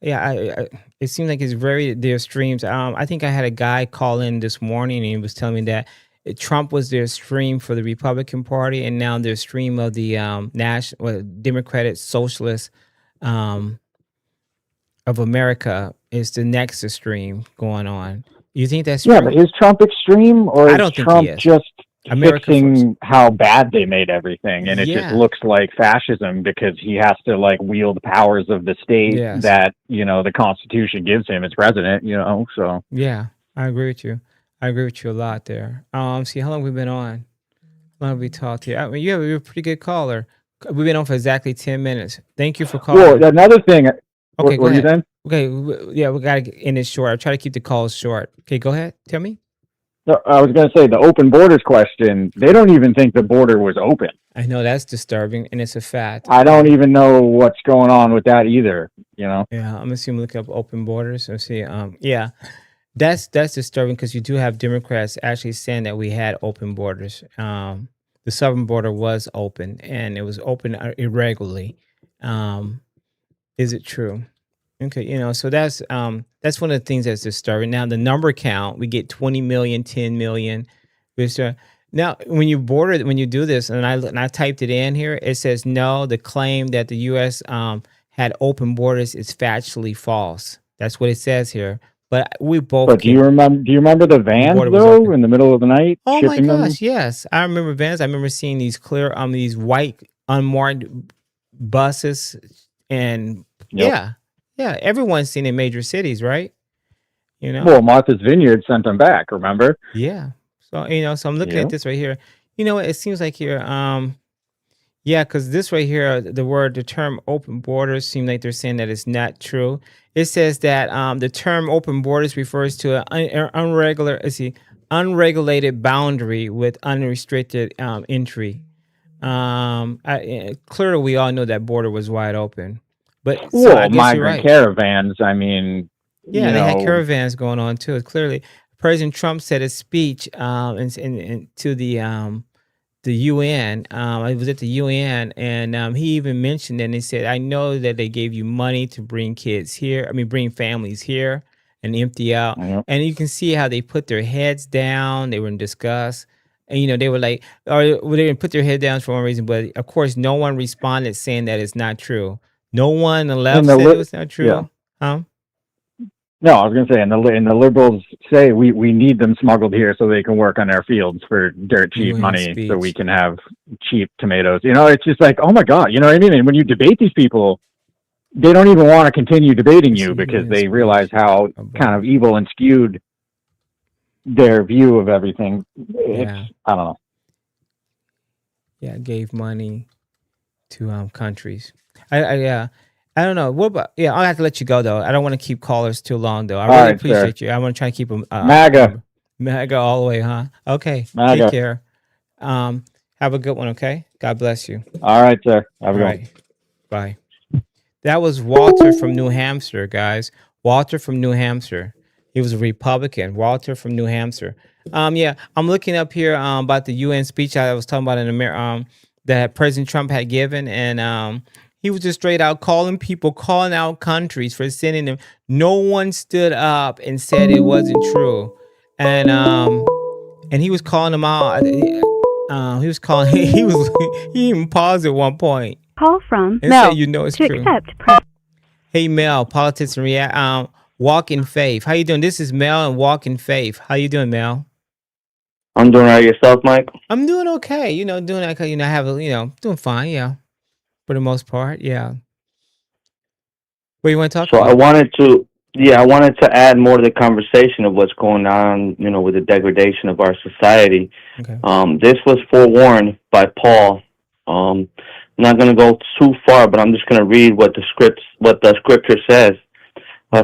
It seems like it's their streams. I think I had a guy call in this morning and he was telling me that Trump was their stream for the Republican Party, and now their stream of the Democratic Socialist of America is the next stream going on. You think that's true? Yeah, but is Trump extreme, or I is don't think Trump he is. just America fixing how bad they made everything, and it just Yeah. looks like fascism because he has to like wield powers of the state Yes. that the Constitution gives him as president. So Yeah, I agree with you. I agree with you a lot there. See, how long have we been on? How long have we talked here? I mean, you're a pretty good caller. We've been on for exactly 10 minutes. Thank you for calling. well, another thing. Okay, go what are you ahead. saying? Okay, we got to end it short. I try to keep the calls short. Okay, go ahead. Tell me. No, I was going to say the open borders question. They don't even think the border was open. I know that's disturbing, and it's a fact. I don't even know what's going on with that either. Yeah, I'm assuming look up open borders and see. Yeah, that's disturbing because you do have Democrats actually saying that we had open borders. The southern border was open, and it was open irregularly. Is it true? Okay, so that's one of the things that's disturbing. Now the number count, we get 20 million, 10 million. Now when you do this, and I typed it in here, it says no. The claim that the U.S. Had open borders is factually false. That's what it says here. But we both. But do you remember the vans though in the middle of the night? Oh my shipping gosh, them? yes, I remember vans. I remember seeing these clear, these white unmarked buses, and Yep. yeah, everyone's seen in major cities, right? Well, Martha's Vineyard sent them back. Remember? Yeah. So so I'm looking at this right here. It seems like here, because this right here, the term open borders seem like they're saying that it's not true. It says that the term open borders refers to an unregulated boundary with unrestricted entry. Clearly, we all know that border was wide open. But I guess migrant you're right. caravans. I mean, yeah, they had caravans going on too. Clearly, President Trump said a speech to the UN. I was at the UN, and he even mentioned it. And he said, "I know that they gave you money to bring kids here. Bring families here and empty out." Yep. And you can see how they put their heads down. They were in disgust. And they were like, they didn't put their head down for one reason, but of course, no one responded saying that it's not true. No one on the left said it was not true. Yeah. Huh? No, I was going to say, and the liberals say we need them smuggled here so they can work on our fields for dirt cheap money, so we can have cheap tomatoes. It's just like, oh my God, you know what I mean? And when you debate these people, they don't even want to continue debating you because they realize how kind of evil and skewed their view of everything. I don't know. Yeah, gave money to countries. I don't know. What about? Yeah, I'll have to let you go though. I don't want to keep callers too long though. I really appreciate you. I want to try to keep them MAGA all the way, huh? Okay. MAGA. Take care. Have a good one. Okay. God bless you. All right, sir. Have a good one. Bye. That was Walter from New Hampshire, guys. Walter from New Hampshire. He was a Republican. Walter from New Hampshire. Yeah, I'm looking up here about the UN speech I was talking about in America that President Trump had given, and he was just straight out calling out countries for sending them. No one stood up and said it wasn't true, and he was calling them out. He was calling. He even paused at one point. Call from Mel. Say, it's to true. Accept. Hey Mel, politics and react. Walk in faith. How you doing? This is Mel and Walk in Faith. How you doing, Mel? I'm doing all right. Yourself, Mike? I'm doing okay. Doing okay. I have doing fine. Yeah, for the most part. Yeah. What do you want to talk about? So I wanted to add more to the conversation of what's going on, with the degradation of our society. Okay. This was forewarned by Paul. I'm not going to go too far, but I'm just going to read what the scripture says. 2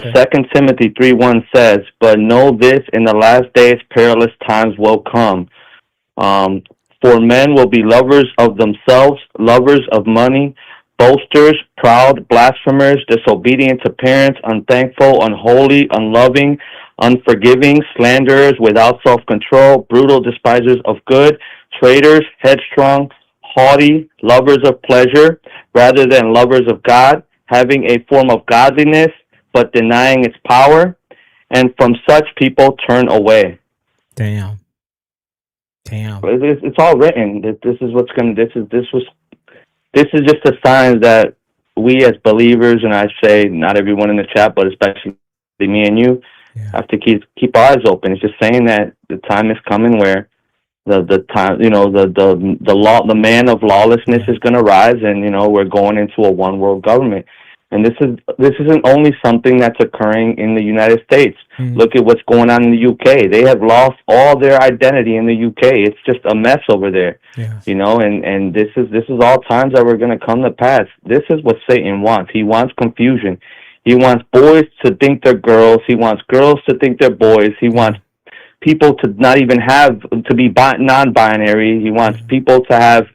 Timothy 3:1 says, "But know this, in the last days perilous times will come. For men will be lovers of themselves, lovers of money, boasters, proud, blasphemers, disobedient to parents, unthankful, unholy, unloving, unforgiving, slanderers, without self-control, brutal, despisers of good, traitors, headstrong, haughty, lovers of pleasure rather than lovers of God, having a form of godliness, but denying its power, and from such people turn away." Damn. It's all written. This is what's going to. This is just a sign that we as believers, and I say not everyone in the chat, but especially me and you, have to keep our eyes open. It's just saying that the time is coming where the time, the man of lawlessness is going to rise, and we're going into a one world government. And this isn't only something that's occurring in the United States. Mm-hmm. Look at what's going on in the UK. They have lost all their identity in the UK. It's just a mess over there. Yeah. And this is all times that we're going to come to pass. This is what Satan wants. He wants confusion. He wants boys to think they're girls. He wants girls to think they're boys. He wants people to not even to be non-binary. He wants people to have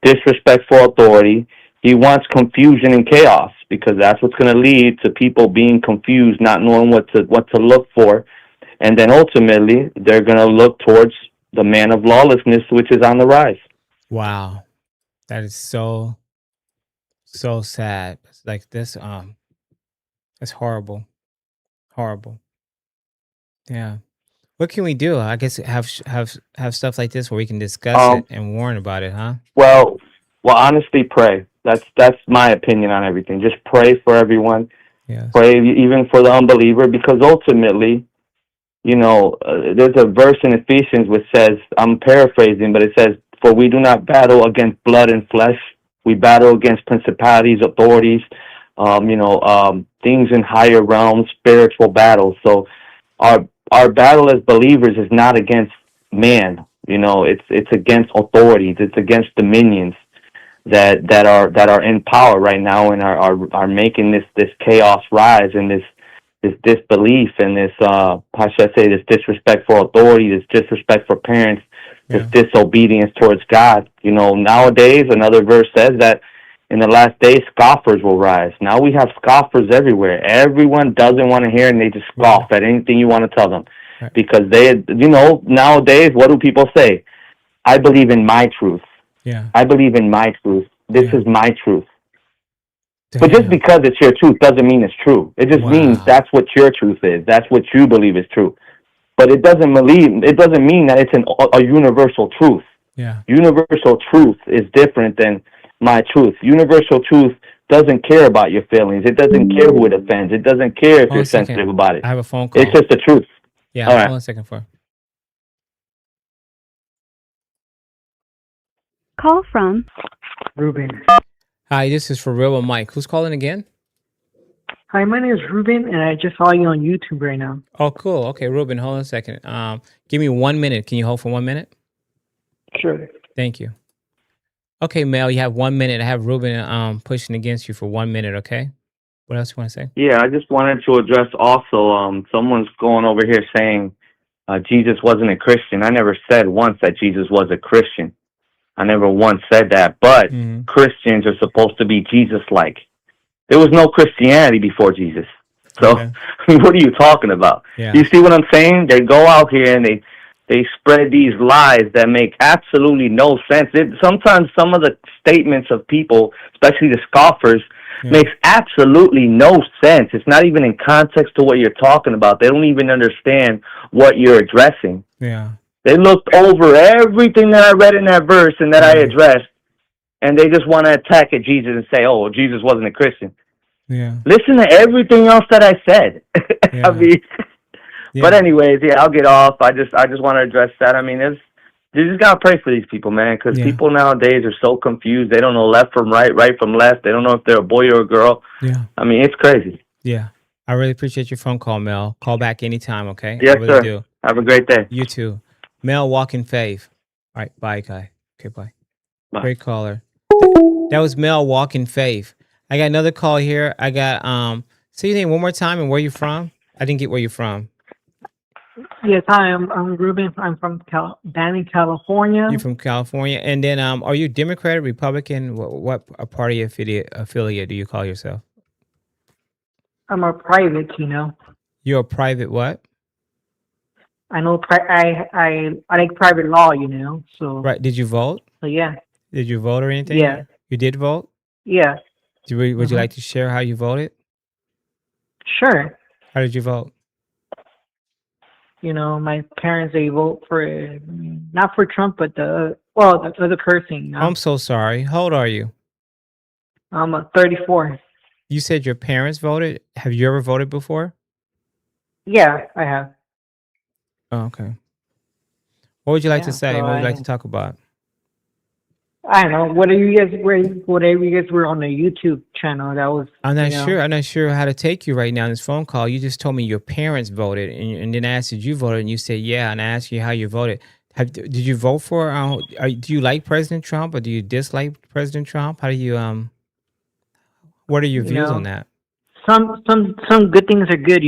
disrespect for authority. He wants confusion and chaos, because that's what's going to lead to people being confused, not knowing what to look for. And then ultimately, they're going to look towards the man of lawlessness, which is on the rise. Wow. That is so sad. It's like this, it's horrible. Horrible. Yeah. What can we do? I guess have stuff like this where we can discuss it and warn about it, huh? Well, honestly, pray. That's my opinion on everything. Just pray for everyone. Yes. Pray even for the unbeliever, because ultimately, there's a verse in Ephesians which says, I'm paraphrasing, but it says, "For we do not battle against blood and flesh. We battle against principalities, authorities, things in higher realms, spiritual battles." So our battle as believers is not against man. It's against authorities. It's against dominions that are in power right now and are making this chaos rise, and this disbelief and this how should I say, this disrespect for authority, this disrespect for parents, this disobedience towards God. Nowadays another verse says that in the last days scoffers will rise. Now we have scoffers everywhere. Everyone doesn't want to hear, and they just scoff at anything you want to tell them, because nowadays what do people say? I believe in my truth. Yeah. I believe in my truth. This is my truth. Damn. But just because it's your truth doesn't mean it's true. It just means that's what your truth is. That's what you believe is true. But it doesn't mean that it's a universal truth. Yeah. Universal truth is different than my truth. Universal truth doesn't care about your feelings. It doesn't care who it offends. It doesn't care if you're sensitive about it. I have a phone call. It's just the truth. Yeah, all right. Hold on a second for. Call from Ruben. Hi, this is ForRealWithMike. Who's calling again? Hi, my name is Ruben, and I just saw you on YouTube right now. Oh, cool. Okay, Ruben, hold on a second. Give me 1 minute. Can you hold for 1 minute? Sure. Thank you. Okay, Mel, you have 1 minute. I have Ruben pushing against you for 1 minute, okay? What else you want to say? Yeah, I just wanted to address also, someone's going over here saying Jesus wasn't a Christian. I never said once that Jesus was a Christian. I never once said that. But Christians are supposed to be Jesus-like. There was no Christianity before Jesus. So what are you talking about? Yeah. You see what I'm saying? They go out here and they spread these lies that make absolutely no sense. Sometimes some of the statements of people, especially the scoffers, makes absolutely no sense. It's not even in context to what you're talking about. They don't even understand what you're addressing. Yeah. They looked over everything that I read in that verse and that I addressed, and they just want to attack at Jesus and say, oh, well, Jesus wasn't a Christian. Yeah. Listen to everything else that I said. I mean, but anyways, I'll get off. I just want to address that. I mean, you just got to pray for these people, man, because people nowadays are so confused. They don't know left from right, right from left. They don't know if they're a boy or a girl. Yeah. I mean, it's crazy. Yeah. I really appreciate your phone call, Mel. Call back anytime, okay? Yes, I really sir. do. Have a great day. You too. Mel, walk in faith. All right, bye, guy. Okay, bye. Great caller. That was Mel, walk in faith. I got another call here. I got, say your name one more time and where you from? I didn't get where you're from. Yes, hi, I'm Ruben. I'm from Downey, California. You're from California. And then are you Democrat or Republican? What party affiliate do you call yourself? I'm a private, You're a private what? I know I like private law, so. Right. Did you vote? So, yeah. Did you vote or anything? Yeah. You did vote? Yeah. Would you like to share how you voted? Sure. How did you vote? My parents, they vote for, not for Trump, but the other person. I'm so sorry. How old are you? I'm 34. You said your parents voted. Have you ever voted before? Yeah, I have. Oh, okay. What would you like to say? So what would you like to talk about? I don't know. Whatever you guys were on the YouTube channel, that was. I'm not sure. I'm not sure how to take you right now in this phone call. You just told me your parents voted, and then I asked did you voted, and you said yeah, and I asked you how you voted. Did you vote for? Do you like President Trump or do you dislike President Trump? How do you What are your views on that? Some good things are good,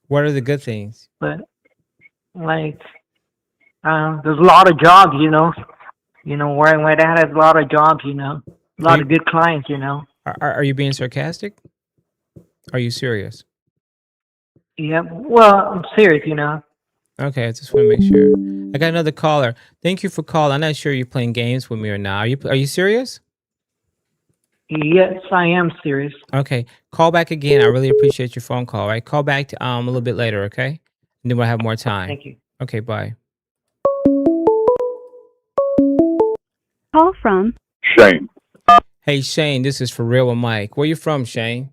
What are the good things? But like, there's a lot of jobs, where my dad has a lot of jobs, a lot of good clients, Are you being sarcastic? Are you serious? Yeah, well, I'm serious, Okay, I just want to make sure. I got another caller. Thank you for calling. I'm not sure you're playing games with me or not. Are you serious? Yes, I am serious. Okay, call back again. I really appreciate your phone call. All right, call back to, a little bit later, okay? And then we'll have more time. Thank you. Okay, bye. Call from Shane. Hey, Shane, this is For Real with Mike. Where you from, Shane?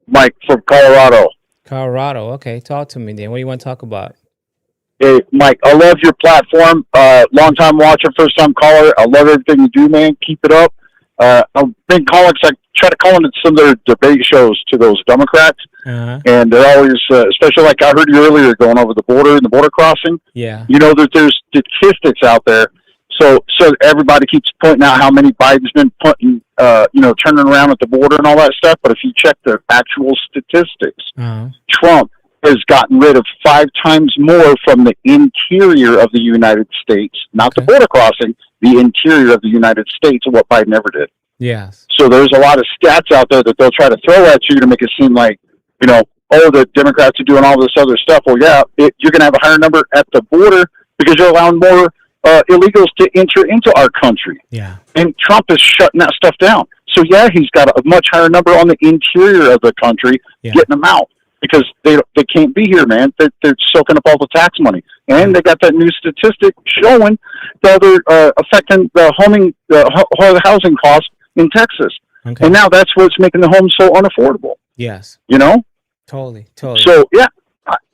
Mike from Colorado. Colorado. Okay, talk to me then. What do you want to talk about? Hey, Mike, I love your platform. Long time watcher, first time caller. I love everything you do, man. Keep it up. I've been calling because I try to call into some of their debate shows to those Democrats. And they're always, especially like I heard you earlier going over the border and the border crossing. Yeah. That there's statistics out there. So everybody keeps pointing out how many Biden's been putting, turning around at the border and all that stuff. But if you check the actual statistics, Trump has gotten rid of 5 times more from the interior of the United States, not the border crossing, the interior of the United States, of what Biden ever did. Yes. So there's a lot of stats out there that they'll try to throw at you to make it seem like, the Democrats are doing all this other stuff. Well, yeah, you're going to have a higher number at the border because you're allowing more illegals to enter into our country. Yeah. And Trump is shutting that stuff down. So, yeah, he's got a much higher number on the interior of the country, getting them out because they can't be here, man. They're soaking up all the tax money. And they got that new statistic showing that they're affecting the housing costs in Texas. Okay. And now that's what's making the home so unaffordable. Yes. You know? Totally. So, yeah,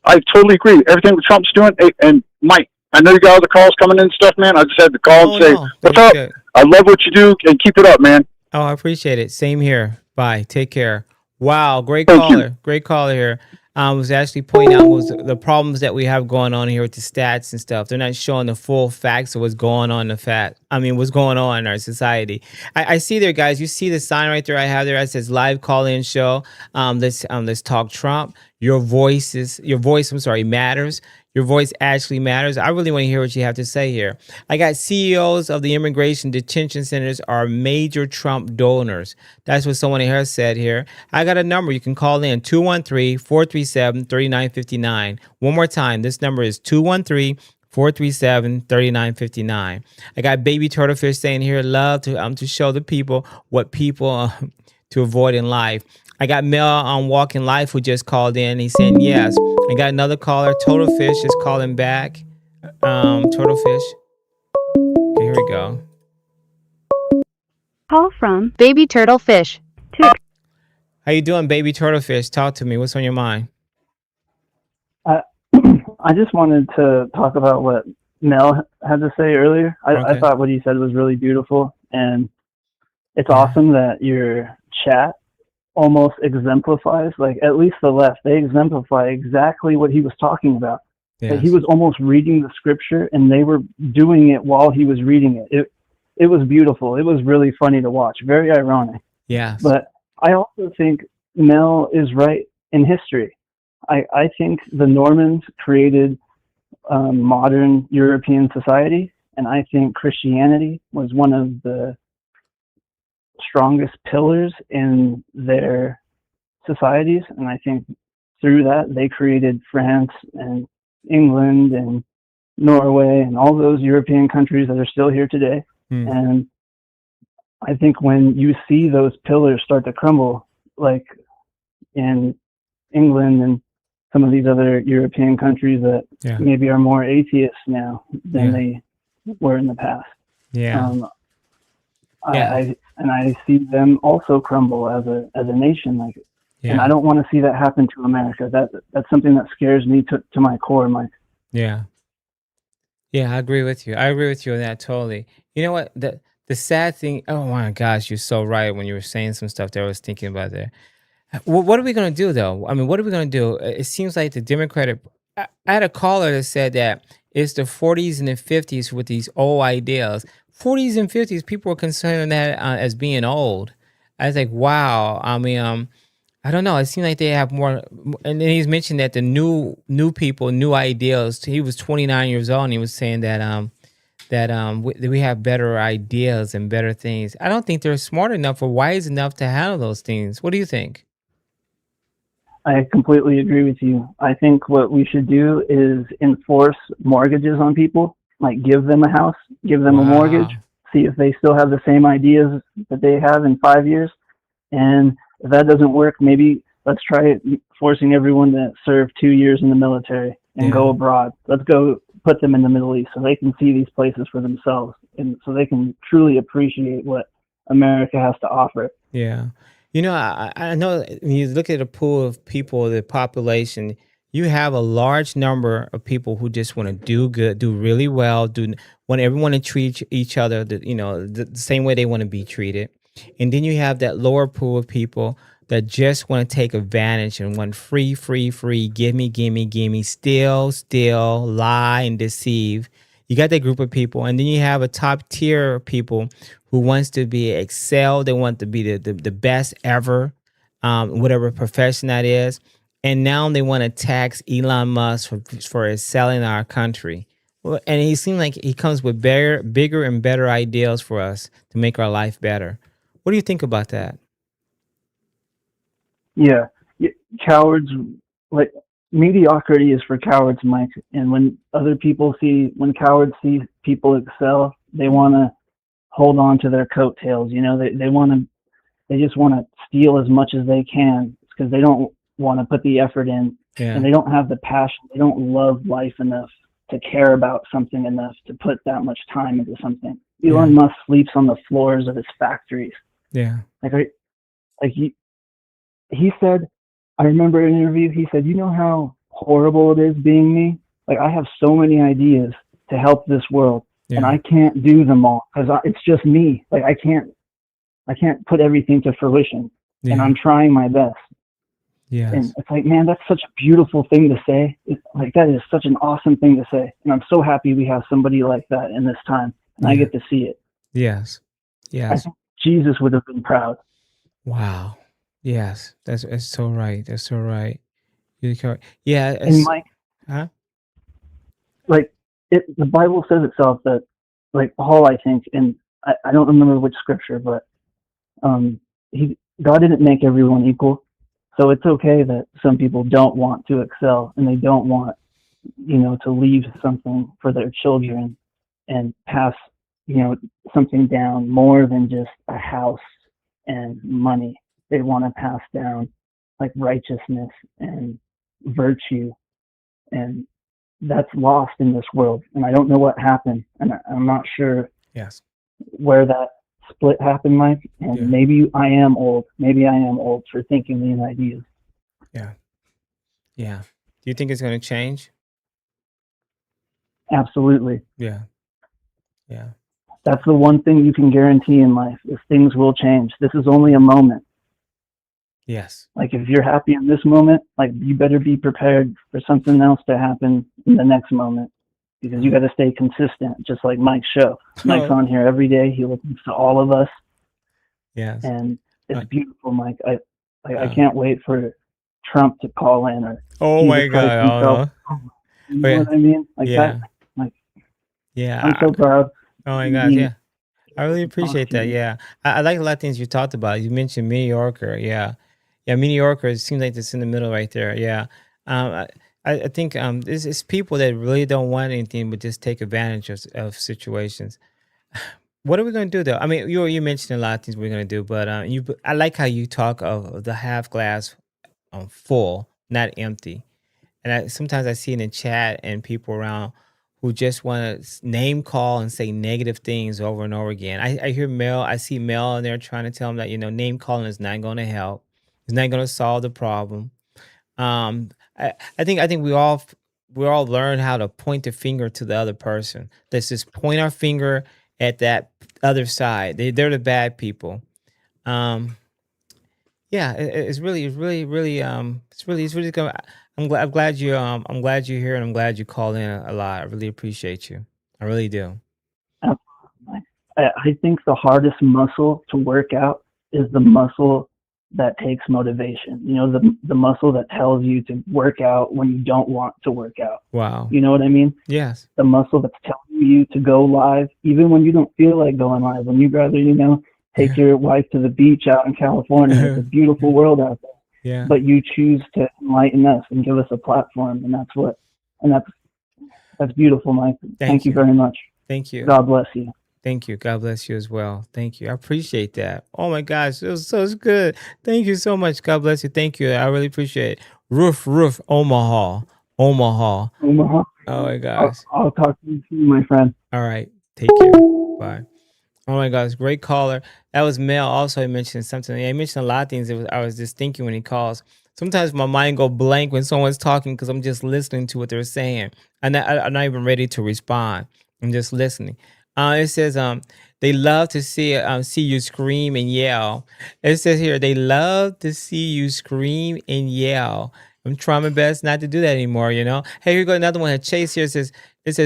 I totally agree. Everything that Trump's doing. Hey, and Mike, I know you got all the calls coming in and stuff, man. I just had to call and say, what's up? Good. I love what you do, and keep it up, man. Oh, I appreciate it. Same here. Bye. Take care. Wow. Great caller. Great caller here. Was actually pointing out the problems that we have going on here with the stats and stuff. They're not showing the full facts of what's going on what's going on in our society. I see there, guys. You see the sign right there I have there that says live call-in show. Let's talk Trump. Your voice matters. Your voice actually matters. I really want to hear what you have to say here. I got CEOs of the immigration detention centers are major Trump donors. That's what someone here said here. I got a number. You can call in 213-437-3959. One more time. This number is 213-437-3959. I got Baby Turtlefish saying here, love to show the people what people to avoid in life. I got Mel on Walking Life who just called in. He's saying yes. I got another caller. Turtlefish is calling back. Turtlefish. Okay, here we go. Call from Baby Turtlefish. How you doing, Baby Turtlefish? Talk to me. What's on your mind? I just wanted to talk about what Mel had to say earlier. I thought what he said was really beautiful, and it's awesome that your chat almost exemplifies, like at least the left, they exemplify exactly what he was talking about. Yes. Like he was almost reading the scripture and they were doing it while he was reading it. It was beautiful. It was really funny to watch. Very ironic. Yes. But I also think Mel is right in history. I think the Normans created modern European society, and I think Christianity was one of the strongest pillars in their societies, and I think through that they created France and England and Norway and all those European countries that are still here today. And I think when you see those pillars start to crumble, like in England and some of these other European countries that maybe are more atheists now than they were in the past. I see them also crumble as a nation, like, and I don't want to see that happen to America. That's something that scares me to my core, Mike. Yeah, I agree with you. I agree with you on that totally. You know what? The sad thing. Oh my gosh, you're so right when you were saying some stuff that I was thinking about there. What are we going to do though? I mean, what are we going to do? It seems like the Democratic. I had a caller that said that it's the 40s and the 50s with these old ideas. 40s and 50s, people were considering that as being old. I was like, wow. I mean, I don't know. It seemed like they have more. And then he's mentioned that the new people, new ideas. He was 29 years old, and he was saying that we have better ideas and better things. I don't think they're smart enough or wise enough to handle those things. What do you think? I completely agree with you. I think what we should do is enforce mortgages on people. Like give them a house, give them a mortgage, see if they still have the same ideas that they have in 5 years. And if that doesn't work, maybe let's try forcing everyone to serve 2 years in the military and go abroad. Let's go put them in the Middle East so they can see these places for themselves and so they can truly appreciate what America has to offer. Yeah. You know, I know when you look at a pool of people, the population, you have a large number of people who just want to do good, do really well, want everyone to treat each other, the same way they want to be treated. And then you have that lower pool of people that just want to take advantage and want free, give me, steal, lie, and deceive. You got that group of people. And then you have a top tier of people who wants to be excel. They want to be the best ever, whatever profession that is. And now they want to tax Elon Musk for selling our country. Well, and he seems like he comes with bigger and better ideas for us to make our life better. What do you think about that? Yeah, cowards, like mediocrity is for cowards, Mike. And when cowards see people excel, they want to hold on to their coattails. You know, they just want to steal as much as they can because they don't want to put the effort in, and they don't have the passion. They don't love life enough to care about something enough to put that much time into something. Elon Musk sleeps on the floors of his factories. Yeah. Like he said, I remember in an interview, he said, you know how horrible it is being me? Like, I have so many ideas to help this world, and I can't do them all because it's just me. Like, I can't put everything to fruition, and I'm trying my best. Yes. And it's like, man, that's such a beautiful thing to say. Like, that is such an awesome thing to say. And I'm so happy we have somebody like that in this time, and I get to see it. Yes. I think Jesus would have been proud. Wow. Yes. That's so right. That's so right. Yeah. And Mike, huh? like, the Bible says itself that, like, Paul, I think, and I don't remember which scripture, but God didn't make everyone equal. So it's okay that some people don't want to excel and they don't want, to leave something for their children and pass, something down more than just a house and money. They want to pass down like righteousness and virtue, and that's lost in this world. And I don't know what happened, and I'm not sure where that split happened, Mike. And maybe I am old. Maybe I am old for thinking these ideas. Yeah. Yeah. Do you think it's going to change? Absolutely. Yeah. Yeah. That's the one thing you can guarantee in life is things will change. This is only a moment. Yes. Like, if you're happy in this moment, like, you better be prepared for something else to happen in the next moment, because you got to stay consistent, just like Mike's show. Mike's on here every day. He listens to all of us. Yes. And it's beautiful, Mike. I can't wait for Trump to call in, or my God. Himself. You know what I mean? Like that. Like, I'm so proud. Oh my gosh. Yeah. I really appreciate that. Yeah. I like a lot of things you talked about. You mentioned New Yorker. Yeah. Yeah. New Yorker, it seems like it's in the middle right there. Yeah. I think this is people that really don't want anything but just take advantage of situations. What are we going to do though? I mean, you mentioned a lot of things we're going to do, but I like how you talk of the half glass full, not empty. And sometimes I see in the chat and people around who just want to name call and say negative things over and over again. I hear Mel, I see Mel in there trying to tell them that, name calling is not going to help. It's not going to solve the problem. I think we all learn how to point the finger to the other person. Let's just point our finger at that other side. They're the bad people. Yeah, it's really good. I'm glad you're here, and I'm glad you called in a lot. I really appreciate you. I really do. I think the hardest muscle to work out is the muscle that takes motivation. The muscle that tells you to work out when you don't want to work out. Wow. You know what I mean? Yes. The muscle that's telling you to go live, even when you don't feel like going live, when you'd rather, take your wife to the beach out in California. It's a beautiful world out there. Yeah. But you choose to enlighten us and give us a platform, and that's beautiful, Mike. Thank you very much. Thank you. God bless you. Thank you. God bless you as well. Thank you. I appreciate that. Oh my gosh, it was so good. Thank you so much. God bless you. Thank you. I really appreciate it. Roof, Omaha. Oh my gosh. I'll talk to you soon, my friend. All right. Take care. Bye. Oh my gosh, great caller. That was Mel. Also, he mentioned something. He mentioned a lot of things. I was just thinking when he calls. Sometimes my mind go blank when someone's talking because I'm just listening to what they're saying. I'm not even ready to respond. I'm just listening. It says they love to see you scream and yell. It says here they love to see you scream and yell. I'm trying my best not to do that anymore. Hey, here you go. Another one. Chase here says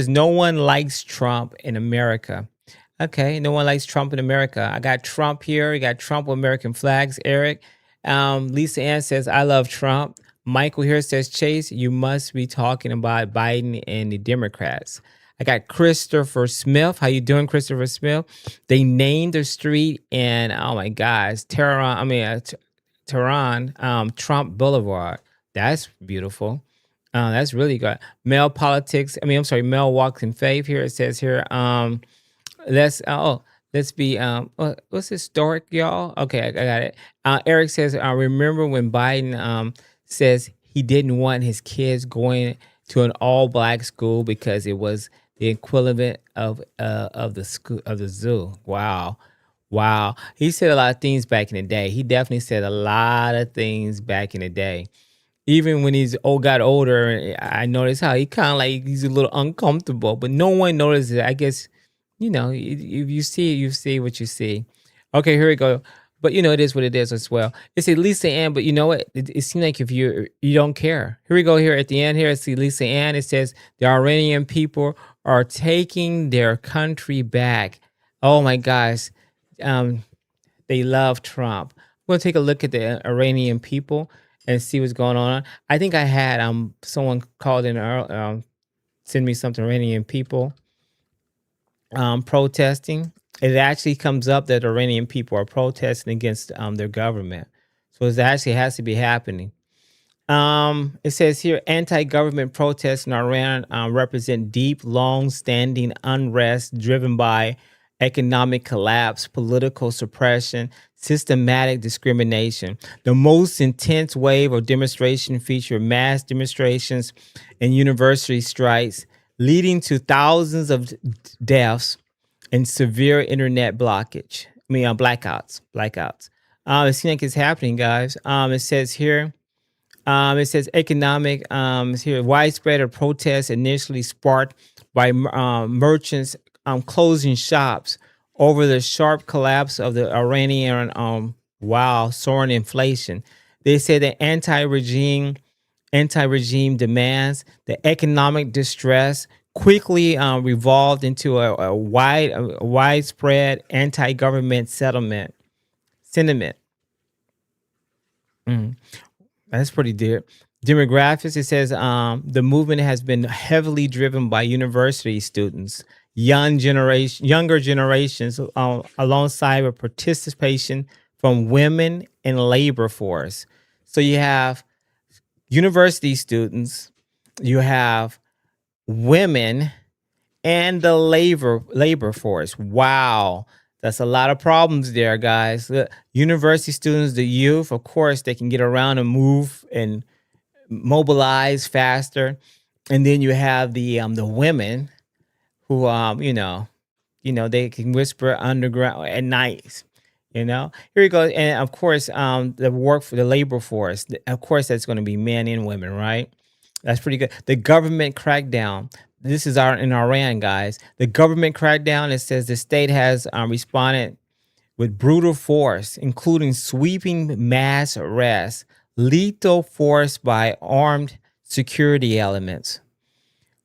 no one likes Trump in America. Okay, no one likes Trump in America. I got Trump here. You got Trump with American flags, Eric. Lisa Ann says, I love Trump. Michael here says, Chase, you must be talking about Biden and the Democrats. I got Christopher Smith. How you doing, Christopher Smith? They named the street in, oh my gosh, Tehran, Trump Boulevard. That's beautiful. That's really good. Mel Mel Walks in Faith here. It says here, let's be what's historic, y'all? Okay, I got it. Eric says, I remember when Biden says he didn't want his kids going to an all-black school because it was the equivalent of the school of the zoo. Wow. Wow. He said a lot of things back in the day. He definitely said a lot of things back in the day. Even when got older, I noticed how he kind of like he's a little uncomfortable, but no one notices it. I guess, if you see it, you see what you see. Okay, here we go. But it is what it is as well. It's at Lisa Ann, but you know what? It seems like if you don't care. Here we go. Here at the end, here it's Lisa Ann. It says the Iranian people are taking their country back. Oh my gosh, they love Trump. We're gonna take a look at the Iranian people and see what's going on. I think I had someone called in send me something, Iranian people protesting. It actually comes up that Iranian people are protesting against their government. So it actually has to be happening. It says here, anti-government protests in Iran represent deep, long-standing unrest driven by economic collapse, political suppression, systematic discrimination. The most intense wave of demonstration featured mass demonstrations and university strikes, leading to thousands of deaths and severe internet blockage. Blackouts. It seems like it's happening, guys. It says here, economic, here, widespread of protests initially sparked by merchants closing shops over the sharp collapse of the Iranian soaring inflation. They say the anti-regime demands, the economic distress quickly revolved into a widespread anti-government sentiment. That's pretty deep. Demographics, it says the movement has been heavily driven by university students, younger generations, alongside with participation from women in labor force. So you have university students, you have women, and the labor force. Wow. That's a lot of problems there, guys. The university students, the youth, of course, they can get around and move and mobilize faster. And then you have the women who they can whisper underground at night. Here we go. And of course, the work for the labor force. Of course, that's going to be men and women, right? That's pretty good. The government crackdown. This is in Iran, guys. The government crackdown. It says the state has responded with brutal force, including sweeping mass arrests, lethal force by armed security elements.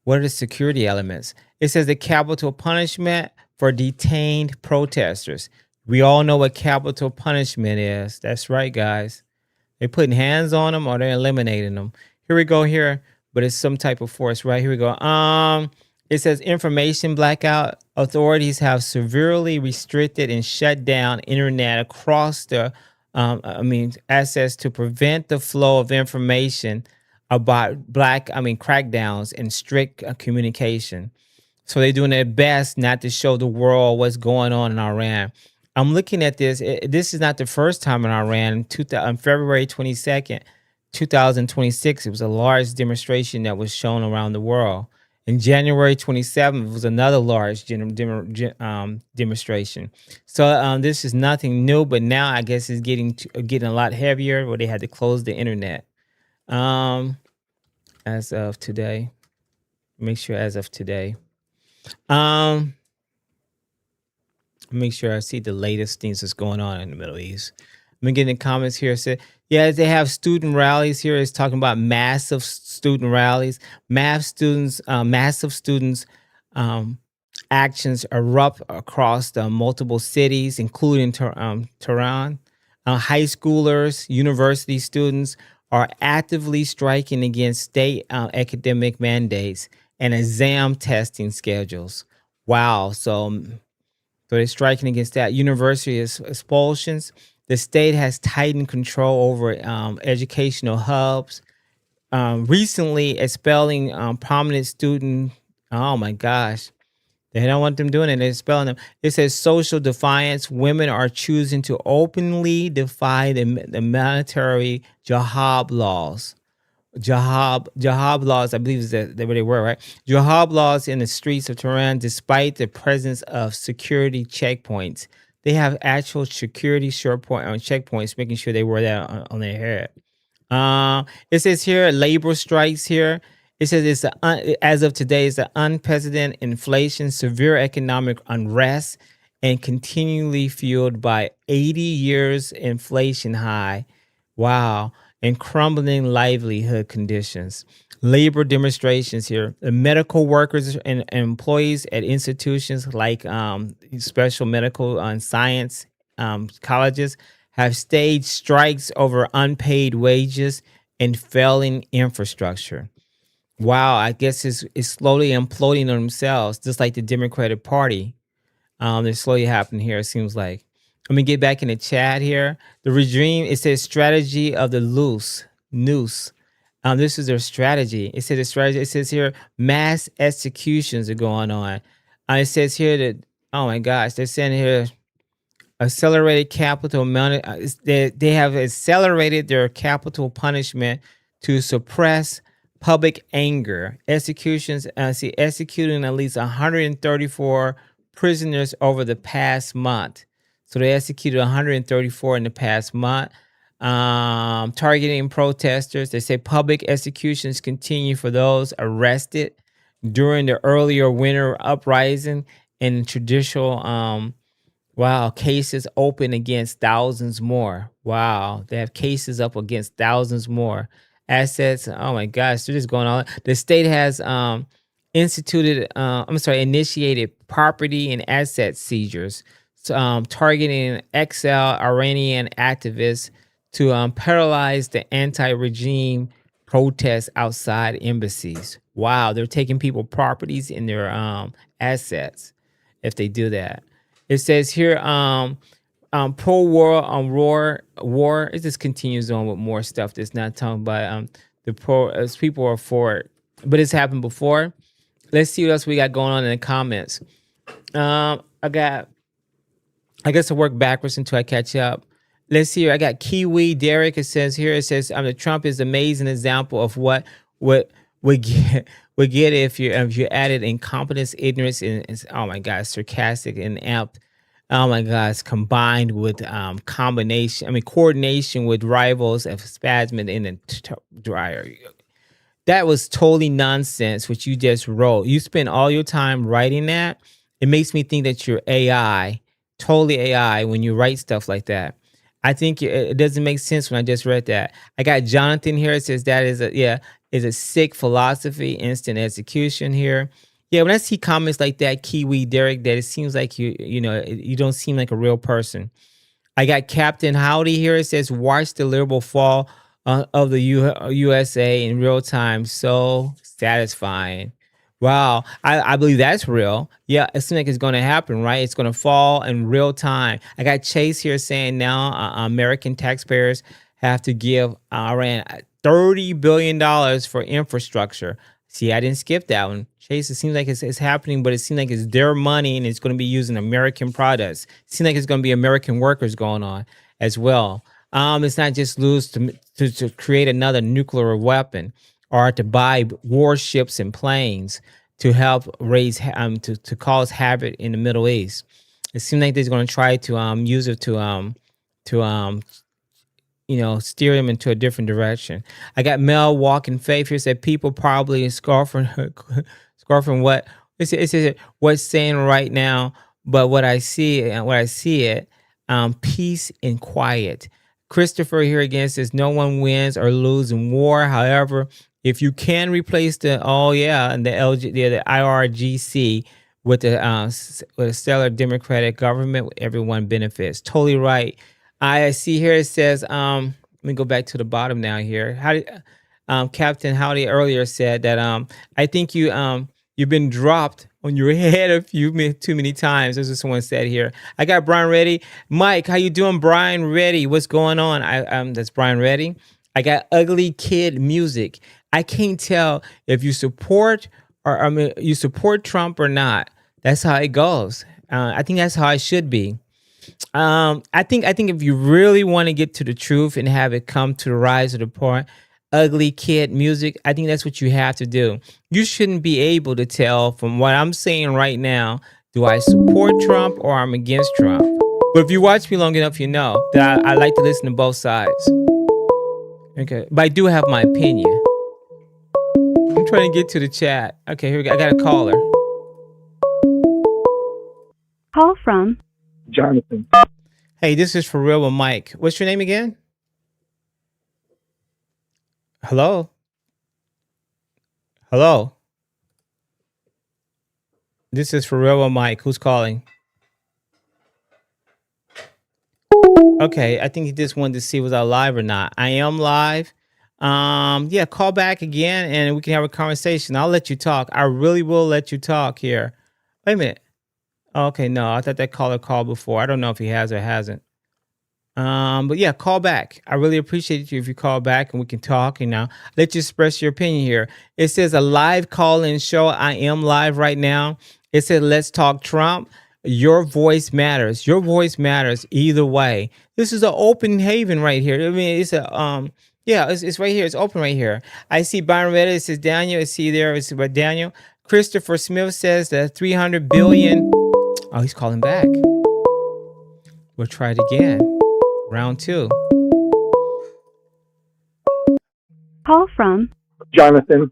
What are the security elements? It says the capital punishment for detained protesters. We all know what capital punishment is. That's right, guys. They're putting hands on them or they're eliminating them. Here we go here, but it's some type of force, right? Here we go. It says information blackout. Authorities have severely restricted and shut down internet across the, access to prevent the flow of information about crackdowns and strict communication. So they're doing their best not to show the world what's going on in Iran. I'm looking at this. This is not the first time in Iran. On February 22nd, 2026, it was a large demonstration that was shown around the world. In January 27th, it was another large demonstration. So this is nothing new, but now I guess it's getting a lot heavier where they had to close the internet. As of today, make sure as of today. Make sure I see the latest things that's going on in the Middle East. I'm getting in comments here. Say, yeah, they have student rallies here. It's talking about massive student rallies. Massive students actions erupt across the multiple cities, including Tehran. High schoolers, university students are actively striking against state academic mandates and exam testing schedules. Wow. So they're striking against that. University expulsions. The state has tightened control over educational hubs. Recently expelling prominent student. Oh my gosh. They don't want them doing it. They're expelling them. It says social defiance. Women are choosing to openly defy the military jihad laws. Jihad laws, I believe is that what they were, right? Jihad laws in the streets of Tehran, despite the presence of security checkpoints. They have actual security checkpoints, making sure they wear that on their head. It says here labor strikes here. It says as of today, it's an unprecedented inflation, severe economic unrest, and continually fueled by 80 years inflation high. Wow. And crumbling livelihood conditions. Labor demonstrations here. The medical workers and employees at institutions like special medical and science colleges have staged strikes over unpaid wages and failing infrastructure. Wow, I guess it's slowly imploding on themselves, just like the Democratic Party. They're slowly happening here, it seems like. Let me get back in the chat here. The regime, it says strategy of the noose. This is their strategy. It says the strategy. It says here mass executions are going on. It says here that, oh my gosh, they're saying here accelerated capital they have accelerated their capital punishment to suppress public anger. Executions, executing at least 134 prisoners over the past month. So they executed 134 in the past month. Targeting protesters. They say public executions continue for those arrested during the earlier winter uprising and traditional cases open against thousands more. Wow, they have cases up against thousands more. Assets, oh my gosh, they're just going on. The state has initiated property and asset seizures, targeting Iranian activists to paralyze the anti-regime protests outside embassies. Wow, they're taking people properties and their assets if they do that. It says here, pro-war war. It just continues on with more stuff that's not talking about as people are for it, but it's happened before. Let's see what else we got going on in the comments. I guess I'll work backwards until I catch up. Let's see here. I got Kiwi Derek. It says here, the Trump is an amazing example of what we get if you added incompetence, ignorance, and oh my God, sarcastic and amped. Oh my gosh, combined with coordination with rivals of spasming in the dryer. That was totally nonsense, what you just wrote. You spent all your time writing that. It makes me think that you're AI, totally AI, when you write stuff like that. I think it doesn't make sense when I just read that. I got Jonathan here. It says that is a sick philosophy, instant execution here. Yeah, when I see comments like that, Kiwi Derek, that it seems like you don't seem like a real person. I got Captain Howdy here. It says, watch the liberal fall of the USA in real time. So satisfying. Wow, I believe that's real. Yeah, it seems like it's going to happen, right? It's going to fall in real time. I got Chase here saying now American taxpayers have to give Iran $30 billion for infrastructure. See, I didn't skip that one. Chase, it seems like it's happening, but it seems like it's their money and it's going to be using American products. It seems like it's going to be American workers going on as well. It's not just lose to create another nuclear weapon or to buy warships and planes to help raise to cause havoc in the Middle East. It seems like they're going to try to use it to steer them into a different direction. I got Mel Walking Faith here said people probably scarfing what it says what's saying right now, but what I see it, peace and quiet. Christopher here again says no one wins or loses in war. However, if you can replace the IRGC with a stellar democratic government, everyone benefits. Totally right. I see here it says, let me go back to the bottom now here. Captain Howdy earlier said that I think you've been dropped on your head too many times. That's what someone said here. I got Brian Reddy. Mike, how you doing, Brian Reddy? What's going on? That's Brian Reddy. I got Ugly Kid Music. I can't tell if you support you support Trump or not. That's how it goes. I think that's how it should be. I think if you really want to get to the truth and have it come to the rise of the point, Ugly Kid Music, I think that's what you have to do. You shouldn't be able to tell from what I'm saying right now, do I support Trump or I'm against Trump? But if you watch me long enough, you know that I like to listen to both sides. Okay, but I do have my opinion. I'm trying to get to the chat. Okay, here we go. I got a caller. Call from Jonathan. Hey, this is For Real with Mike. What's your name again? Hello? Hello? This is For Real with Mike. Who's calling? Okay, I think he just wanted to see was I live or not. I am live. Yeah, call back again and we can have a conversation. I'll let you talk. I really will let you talk here. Wait a minute. Okay, no, I thought that caller called before. I don't know if he has or hasn't. But yeah, call back. I really appreciate you if you call back and we can talk and now let you express your opinion here. It says a live call-in show. I am live right now. It says let's talk Trump. Your voice matters. Your voice matters either way. This is an open haven right here. I mean, it's a yeah, it's right here. It's open right here. I see Byron Reddit. It says Daniel. I see there. It's about Daniel. Christopher Smith says that 300 billion. Oh, he's calling back. We'll try it again. Round 2. Call from Jonathan.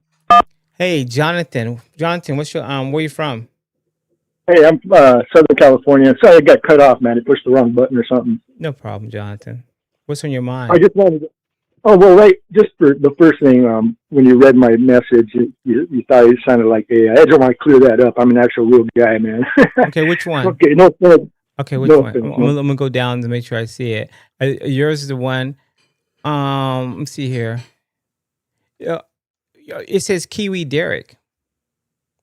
Hey, Jonathan. Jonathan, what's your where you from? Hey, I'm Southern California. Sorry, I got cut off, man. I pushed the wrong button or something. No problem, Jonathan. What's on your mind? I just wanted to, oh, well, right, just for the first thing, when you read my message, you thought it sounded like AI. I just want to clear that up. I'm an actual real guy, man. Okay, which one? Okay, no. Okay, which one? I'm gonna go down to make sure I see it. Yours is the one. Let me see here. It says Kiwi Derek.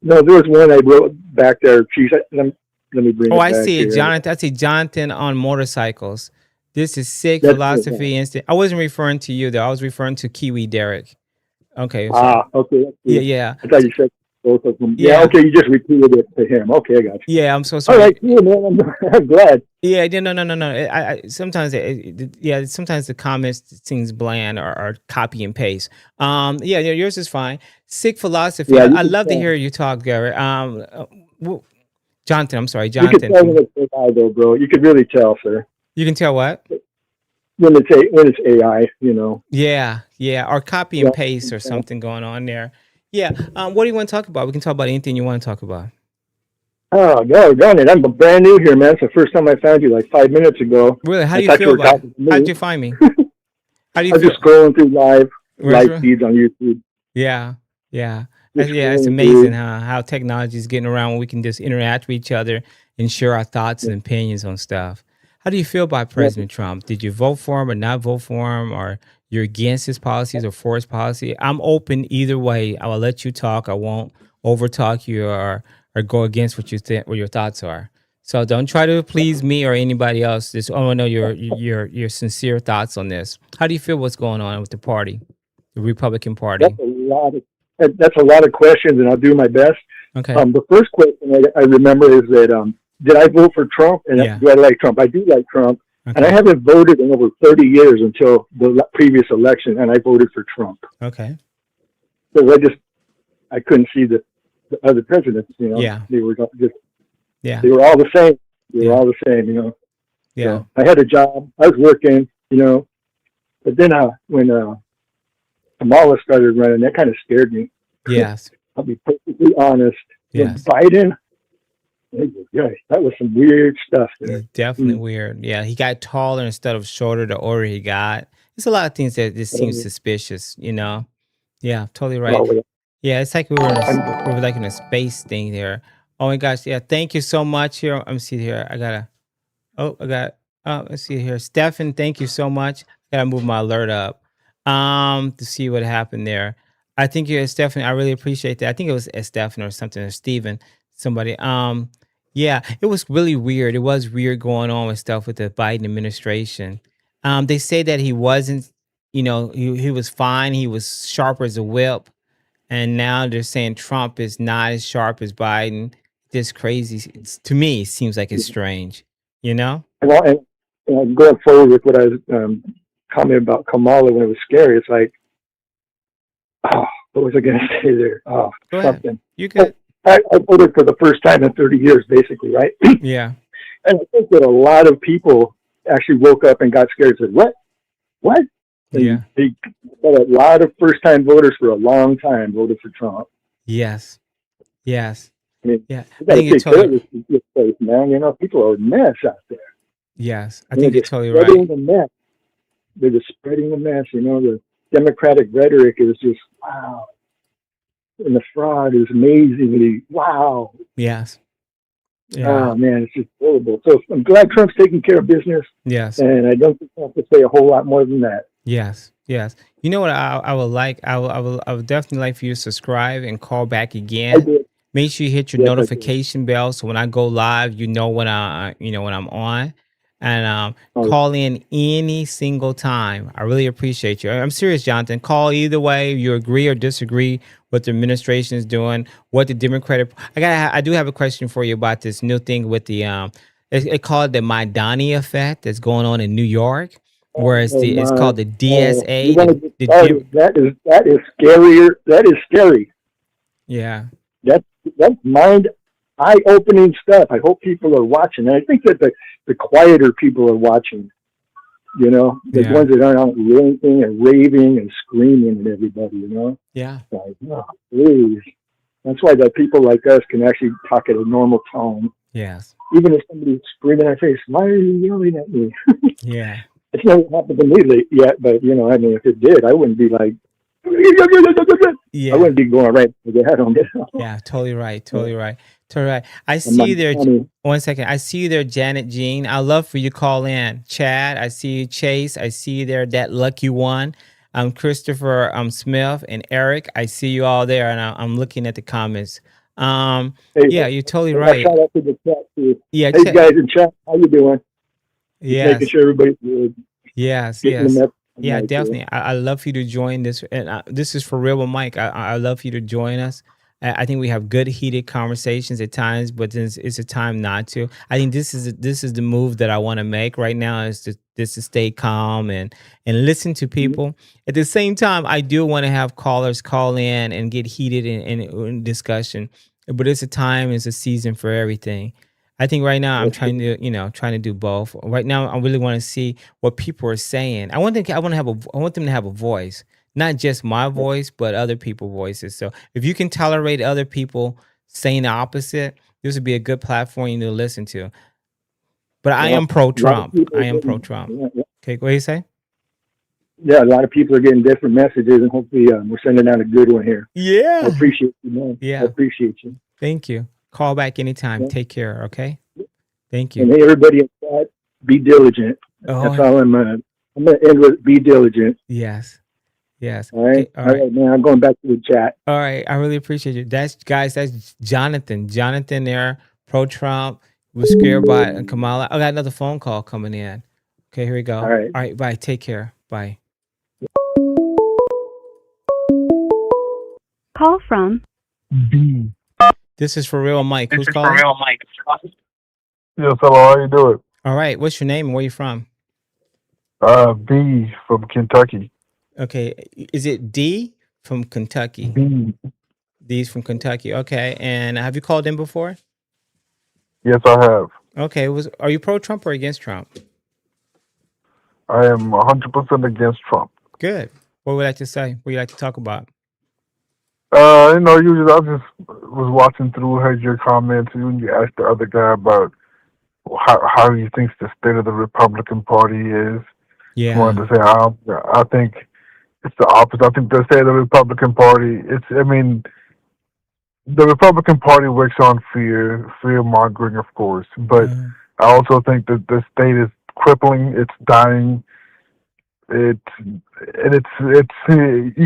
No, there was one I wrote back there. Geez, let me bring it back. I see it, here. Jonathan. I see Jonathan on motorcycles. This is sick philosophy instant. I wasn't referring to you though. I was referring to Kiwi Derek. Okay. So, okay. Yeah. I thought you said both of them. Yeah. Okay, you just repeated it to him. Okay, I got you. Yeah, I'm so sorry. All right, cool, man. I'm glad. Yeah, no. I sometimes, sometimes the comments seems bland or copy and paste. Yeah, yours is fine. Sick philosophy. Yeah, I love to hear you talk, Gary. Jonathan, I'm sorry, Jonathan. You can tell when it's AI, though, bro. You could really tell, sir. You can tell what? When it's AI, you know. Yeah, or copy and paste or something going on there. Yeah. What do you want to talk about? We can talk about anything you want to talk about. Oh, no, darn it. I'm brand new here, man. It's the first time I found you like 5 minutes ago. Really? How do you feel about it? How did you find me? How do you feel? I was just scrolling through live feeds on YouTube. Yeah. It's amazing how technology is getting around when we can just interact with each other and share our thoughts and opinions on stuff. How do you feel about President Trump? Did you vote for him or not vote for him, or you're against his policies or for his policy? I'm open either way. I will let you talk. I won't overtalk you or go against what you think, what your thoughts are. So don't try to please me or anybody else. Just I want to know your sincere thoughts on this. How do you feel what's going on with the party, the Republican Party? That's a lot of questions, and I'll do my best. Okay. The first question I remember is that did I vote for Trump? And do I like Trump? I do like Trump. Okay. And I haven't voted in over 30 years until the previous election, and I voted for Trump. Okay. So I couldn't see the other presidents, you know. Yeah. They were just, they were all the same. They were all the same, you know. Yeah. So I had a job. I was working, you know. But then when Kamala started running, that kind of scared me. Yes. I'll be perfectly honest. Yes. Biden, that was some weird stuff there. It's definitely weird. Yeah, he got taller instead of shorter the older he got. There's a lot of things that just seem suspicious, you know? Yeah, totally right. Yeah, it's like we were like in a space thing there. Oh my gosh, yeah, thank you so much here. Let me see here. Let's see here. Stefan, thank you so much. I gotta move my alert up to see what happened there. I think you're Stefan. I really appreciate that. I think it was Stefan or something, or Steven, somebody. Yeah, it was really weird. It was weird going on with stuff with the Biden administration. They say that he wasn't, you know, he was fine. He was sharp as a whip. And now they're saying Trump is not as sharp as Biden. Just crazy. To me, it seems like it's strange, you know? Well, and going forward with what I was commenting about Kamala when it was scary, it's like, what was I going to say there? Go something. ahead. You could. I voted for the first time in 30 years, basically, right? Yeah. And I think that a lot of people actually woke up and got scared and said, "What? What?" And but a lot of first-time voters for a long time voted for Trump. Yes. Yes. I mean, yeah. you got to take care of this place, man. You know, people are a mess out there. Yes, I think you're totally spreading right. the mess. They're just spreading the mess. You know, the Democratic rhetoric is just wow, and the fraud is amazingly wow. Yes. Yeah. Oh man, it's just horrible. So I'm glad Trump's taking care of business. Yes. And I don't think I have to say a whole lot more than that. Yes. Yes. You know what I would like? I would definitely like for you to subscribe and call back again. Make sure you hit your notification bell so when I go live, you know when when I'm on. And call in any single time. I really appreciate you. I'm serious, Jonathan. Call either way. You agree or disagree what the administration is doing, what the Democratic. I do have a question for you about this new thing with the it called the Madani effect that's going on in New York, where it's called the DSA. That is scarier. That is scary. Yeah. That's eye-opening stuff. I hope people are watching. And I think that the quieter people are watching, you know, the ones that aren't out ranting and raving and screaming at everybody, you know? Yeah. Like, oh, please. That's why the people like us can actually talk at a normal tone. Yes. Even if somebody's screaming in our face, why are you yelling at me? Yeah. It's never happened to me yet, but, you know, I mean, if it did, I wouldn't be like, yeah. I wouldn't be going right to the head on this. Yeah, totally right. Totally right. Totally right. I see you there. 1 second. I see you there, Janet Jean. I'd love for you to call in. Chad, I see you. Chase, I see you there. That lucky one. Christopher Smith and Eric. I see you all there, and I'm looking at the comments. Yeah, you're totally right. Shout out to the chat too. Yeah, hey guys in chat, how you doing? Yes. Making sure everybody's good. Yes. Yeah, definitely. I love for you to join this, and this is for real with Mike. I love for you to join us. I think we have good heated conversations at times, but it's a time not to. I think this is the move that I want to make right now is to stay calm and listen to people. At the same time, I do want to have callers call in and get heated in discussion. But it's a season for everything. I think right now I'm trying to do both. Right now, I really want to see what people are saying. I want them to have a voice, not just my voice, but other people's voices. So if you can tolerate other people saying the opposite, this would be a good platform you to listen to. But I am pro-Trump. Okay, what do you say? Yeah, a lot of people are getting different messages, and hopefully we're sending out a good one here. Yeah. I appreciate you, man. Yeah. I appreciate you. Thank you. Call back anytime. Take care, okay? Thank you. And hey, everybody in chat, be diligent. That's all I'm going to end with, be diligent. Yes. Yes. All right. Okay. All right, man. I'm going back to the chat. All right. I really appreciate you. That's Jonathan. Jonathan there, pro-Trump, was scared by Kamala. I got another phone call coming in. Okay, here we go. All right. Bye. Take care. Bye. Call from B. This is for real, Mike. Who's calling? For real, Mike. Yes, hello. How you doing? All right. What's your name and where you from? B from Kentucky. Okay. Is it D from Kentucky? B. D's from Kentucky. Okay. And have you called in before? Yes, I have. Okay. Are you pro-Trump or against Trump? I am 100% against Trump. Good. What would you like to say? What would you like to talk about? Usually I just was watching through, heard your comments, and you asked the other guy about how he thinks the state of the Republican Party is. Yeah. I wanted to say, I think it's the opposite. I think the state of the Republican Party, the Republican Party works on fear-mongering, of course, but I also think that the state is crippling, it's dying, you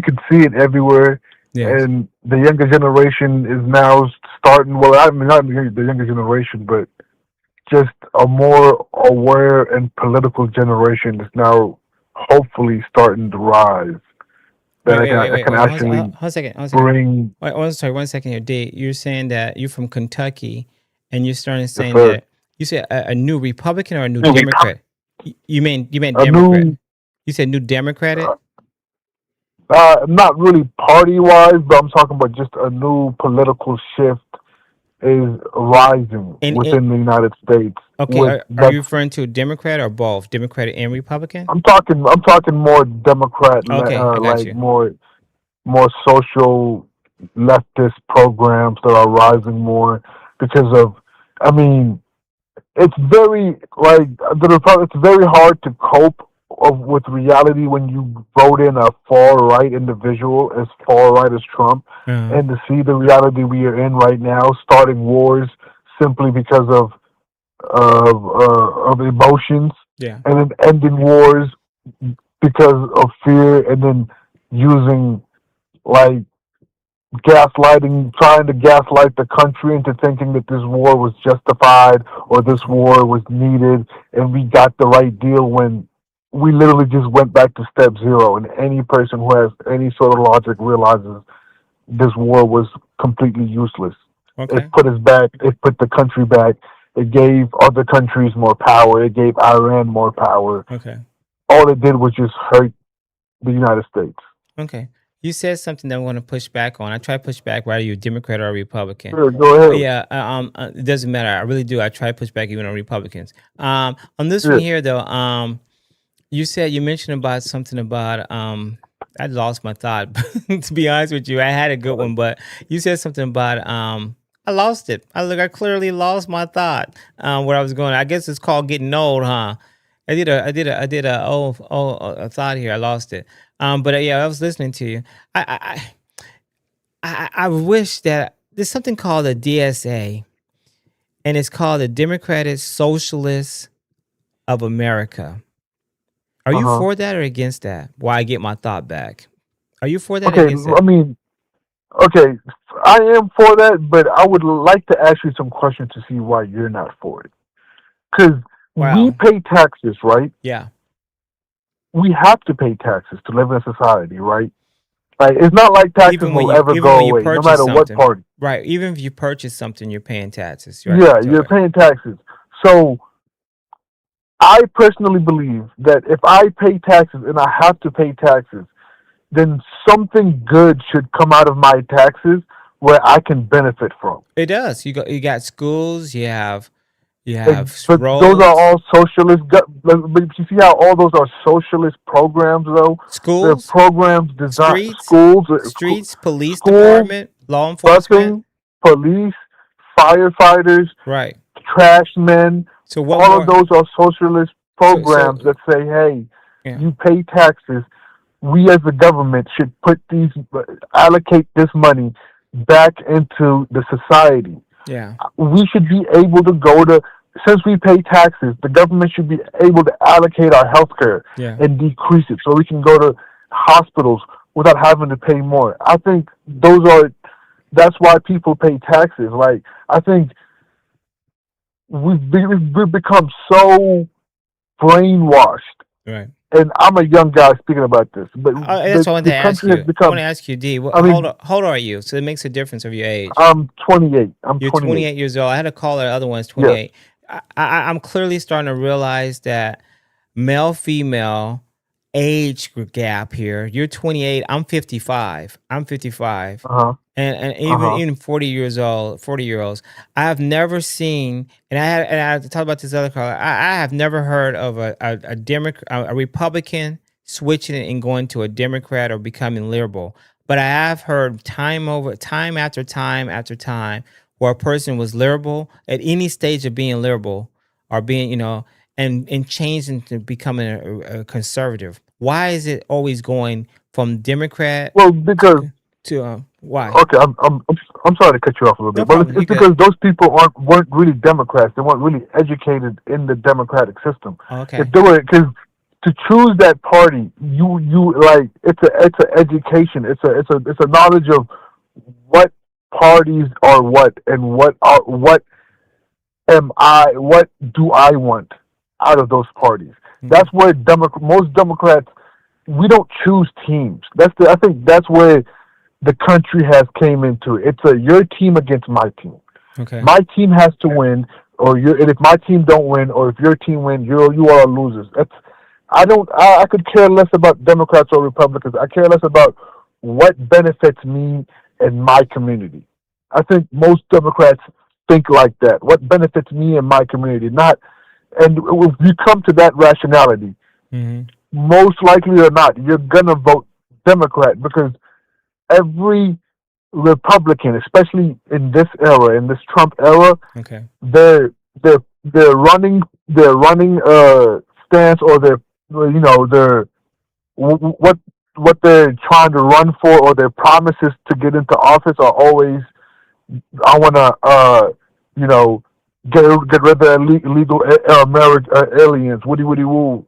can see it everywhere. Yes. And the younger generation is now starting, well, I mean, not the younger generation, but just a more aware and political generation is now hopefully starting to rise. Wait, hold a second. Bring. Sorry, 1 second here, Dave. You're saying that you're from Kentucky, and you're starting saying that you said a new Republican or a new Democrat. You meant Democrat. You said new Democratic. Not really party-wise, but I'm talking about just a new political shift is rising within the United States. Okay, are you referring to Democrat or both, Democrat and Republican? I'm talking more Democrat, Okay, I got like you. more social leftist programs that are rising more because of, I mean, it's very it's very hard to cope with reality when you vote in a far right individual as far right as Trump, and to see the reality we are in right now, starting wars simply because of emotions, and then ending wars because of fear, and then using like gaslighting, trying to gaslight the country into thinking that this war was justified or this war was needed and we got the right deal when we literally just went back to step zero. And any person who has any sort of logic realizes this war was completely useless. It put us back, it put the country back, it gave other countries more power, it gave Iran more power. All it did was just hurt the United States. Okay. You said something that I want to push back on. I try to push back whether you're Democrat or Republican. Sure, go ahead. Yeah, it doesn't matter. I really do. I try to push back even on Republicans. On this one here, though, you mentioned about something about I lost my thought. To be honest with you, I had a good one, but you said something about I lost it. I clearly lost my thought. Where I was going. I guess it's called getting old, huh? I did a thought here. I lost it. But yeah, I was listening to you. I wish that there's something called a DSA, and it's called the Democratic Socialists of America. Are you for that or against that? Why I get my thought back? Are you for that or against that? I mean, okay, I am for that, but I would like to ask you some questions to see why you're not for it. Because we pay taxes, right? Yeah. We have to pay taxes to live in a society, right? Like, it's not like taxes will ever go away, no matter what party. Right. Even if you purchase something, you're paying taxes. Right? Yeah, you're paying taxes. So I personally believe that if I pay taxes and I have to pay taxes, then something good should come out of my taxes where I can benefit from. It does. You got schools. You have but those are all socialist. But you see how all those are socialist programs, though. Schools, they're programs designed streets, police department, law enforcement, police, firefighters, right, trash men. So all of those are socialist programs that say, "Hey, you pay taxes. We as the government should allocate this money back into the society." Yeah, we should be able to since we pay taxes, the government should be able to allocate our health care and decrease it so we can go to hospitals without having to pay more. I think that's why people pay taxes. Like, I think we've become so brainwashed. Right. And I'm a young guy speaking about this, but that's what I wanted to ask you. I want to ask you, D. How old are you? So it makes a difference of your age. I'm 28. You're 28 years old. I had a caller. The other one's 28. Yes. I'm clearly starting to realize that male-female age gap here. You're 28. I'm 55. And even 40-year-olds. I have never seen, and I had to talk about this other caller. I have never heard of a Republican switching and going to a Democrat or becoming liberal. But I have heard time after time where a person was liberal at any stage of being liberal or being, and changing to becoming a conservative. Why is it always going from Democrat? Well, because to why? Okay, I'm sorry to cut you off a little bit, but it's because those people weren't really Democrats. They weren't really educated in the democratic system. Okay. If they were, because to choose that party, you like it's an education. It's a knowledge of what parties are what and what do I want out of those parties. Mm-hmm. That's where most Democrats, we don't choose teams. I think that's where the country has came into it. It's your team against my team. Okay. My team has to win, and if my team don't win, or if your team wins, you are losers. I could care less about Democrats or Republicans. I care less about what benefits me and my community. I think most Democrats think like that? What benefits me and my community? Not, and if you come to that rationality, most likely or not, you're gonna vote Democrat because every Republican, especially in this era, in this Trump era, they're running stance, or their what they're trying to run for, or their promises to get into office are always, I want to get rid of illegal marriage, aliens, woody woo.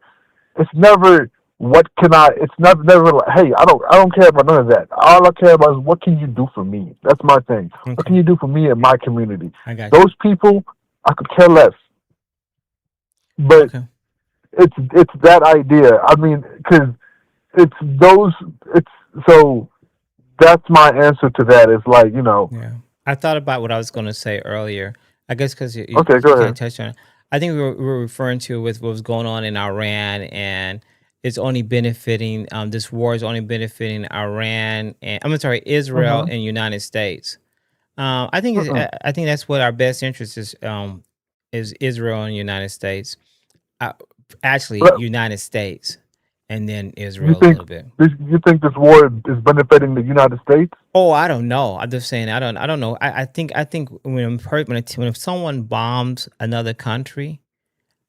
It's never it's never like, hey, I don't care about none of that. All I care about is what can you do for me? That's my thing. What can you do for me and my community? Those people, I could care less. But it's that idea. I mean, because so that's my answer to that. Is like, Yeah. I thought about what I was going to say earlier. I guess because you go kind ahead. of touched on it. I think we were referring to with what was going on in Iran, and it's only benefiting. This war is only benefiting Iran and Israel and United States. I think I think that's what our best interest is Israel and United States. Actually, United States, and then Israel a little bit. You think this war is benefiting the United States? Oh, I don't know. I'm just saying. I don't know. I think when someone bombs another country,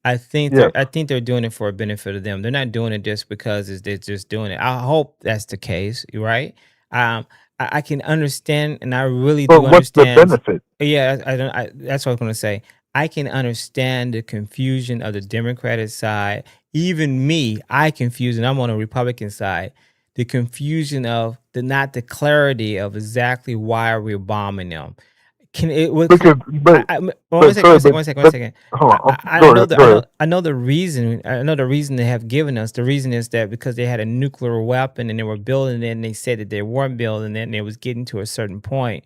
I think they're doing it for a benefit of them. They're not doing it just because they're just doing it. I hope that's the case, right? I can understand, and I really do understand. What's the benefit? Yeah, that's what I was going to say. I can understand the confusion of the Democratic side. Even me, I confuse, and I'm on the Republican side. The confusion of the clarity of exactly why we're bombing them. One second. I know the reason. I know the reason they have given us. The reason is that because they had a nuclear weapon and they were building it, and they said that they weren't building it, and it was getting to a certain point.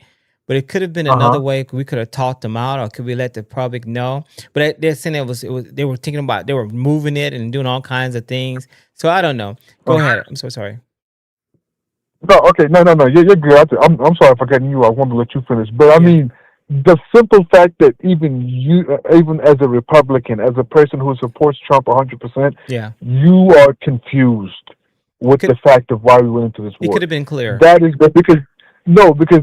But it could have been another way. We could have talked them out, or could we let the public know? But they're saying it was. They were thinking about. They were moving it and doing all kinds of things. So I don't know. Go ahead. I'm so sorry. No, okay, no. You're good. I'm sorry for cutting you. I wanted to let you finish, but I mean, the simple fact that even as a Republican, as a person who supports Trump 100%, you are confused with the fact of why we went into this war. It could have been clear. That is because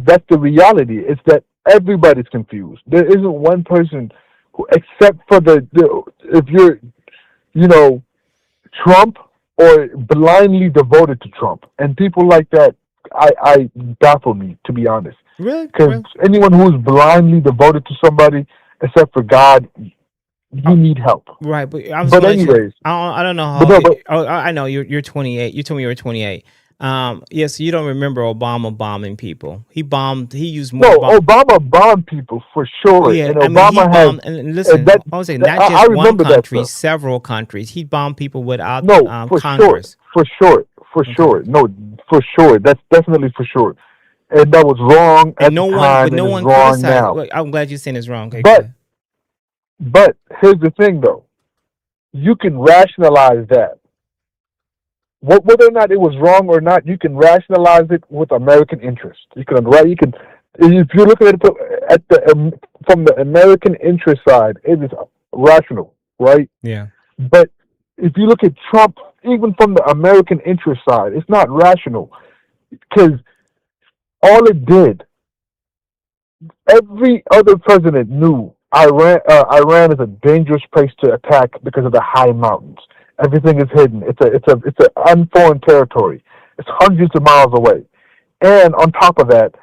that's the reality. It's that everybody's confused. There isn't one person who, except for if you're, Trump or blindly devoted to Trump, and people like that, I baffle me, to be honest. Really? Because anyone who's blindly devoted to somebody, except for God, you need help. Right, but anyways, I don't know how. I know you're 28. You told me you were 28. So you don't remember Obama bombing people. He used more. No, Obama bombed people for sure. Yeah, and Obama he bombed. And listen, I was saying not just one country, several countries. He bombed people without Congress. For sure. No, for sure. That's definitely for sure. And that was wrong at the time. No one criticized now. I'm glad you're saying it's wrong. Okay, but here's the thing, though. You can rationalize that. Whether or not it was wrong or not, you can rationalize it with American interest. If you're looking at it from the American interest side, it is rational, right? Yeah. But if you look at Trump, even from the American interest side, it's not rational, because all it did, every other president knew Iran is a dangerous place to attack because of the high mountains. Everything is hidden. It's an unforeign territory. It's hundreds of miles away. And on top of that,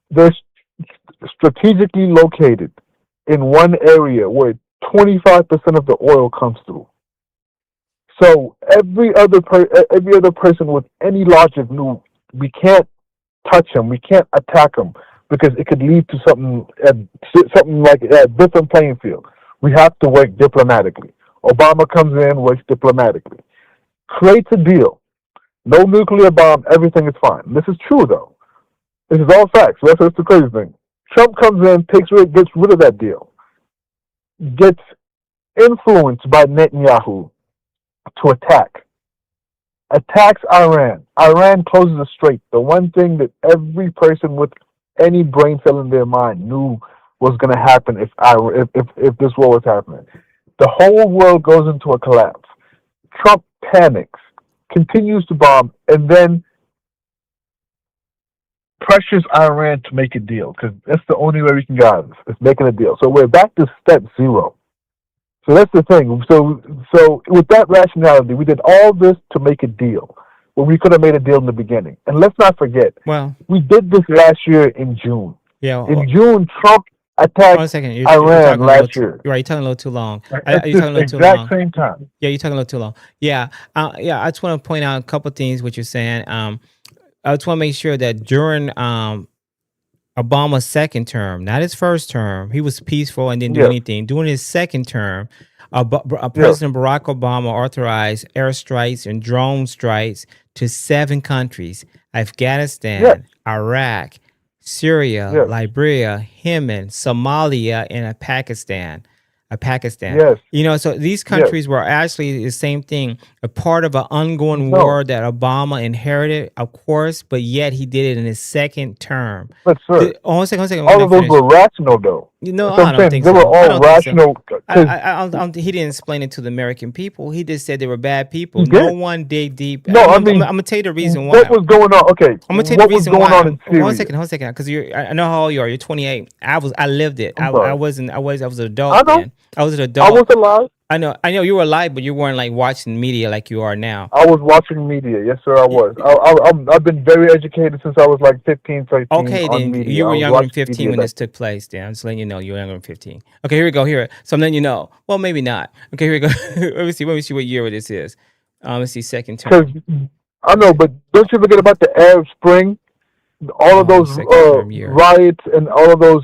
they're strategically located in one area where 25% of the oil comes through. So every other person with any logic knew we can't touch them, we can't attack them, because it could lead to something like a different playing field. We have to work diplomatically. Obama comes in, works diplomatically, creates a deal. No nuclear bomb, everything is fine. This is true, though. This is all facts. That's the crazy thing. Trump comes in, gets rid of that deal, gets influenced by Netanyahu to attacks Iran. Iran closes the strait. The one thing that every person with any brain cell in their mind knew was going to happen if this war was happening. The whole world goes into a collapse. Trump panics, continues to bomb, and then pressures Iran to make a deal, because that's the only way we can get out of this, is making a deal. So we're back to step zero. So that's the thing. So with that rationality, we did all this to make a deal when we could have made a deal in the beginning. And let's not forget, we did this last year in June. Yeah. In June, Trump attacked Iran last year. You're talking a little too long. At the exact same time. Yeah, you're talking a little too long. Yeah. I just want to point out a couple of things what you're saying. I just want to make sure that during Obama's second term, not his first term, he was peaceful and didn't do anything. During his second term, President Barack Obama authorized airstrikes and drone strikes to 7 countries: Afghanistan, Iraq, Syria, Liberia, Yemen, Somalia, and Pakistan. Yes. You know, so these countries were actually the same thing, a part of an ongoing war that Obama inherited, of course, but yet he did it in his second term. But sir, one second. All of those were rational, though. You know, I don't think they were all rational. He didn't explain it to the American people. He just said they were bad people. No one dig deep. No, I'm gonna tell you the reason why. What was going on? Okay, I'm gonna tell you the reason why. Hold a second, because I know how old you are. You're 28. I lived it. I was an adult. I know. Then. I was an adult. I was alive. I know you were alive, but you weren't like watching media like you are now. I was watching media. Yes, sir, I was. I've been very educated since I was like 15, 13. Okay, then media. You were younger than 15 when this took place. Then I'm just letting you know you were younger than 15. Okay, here we go. So I'm letting you know. Well, maybe not. Okay, here we go. Let me see what year this is. Let's see, second term. I know, but don't you forget about the Arab Spring, all of those riots and all of those.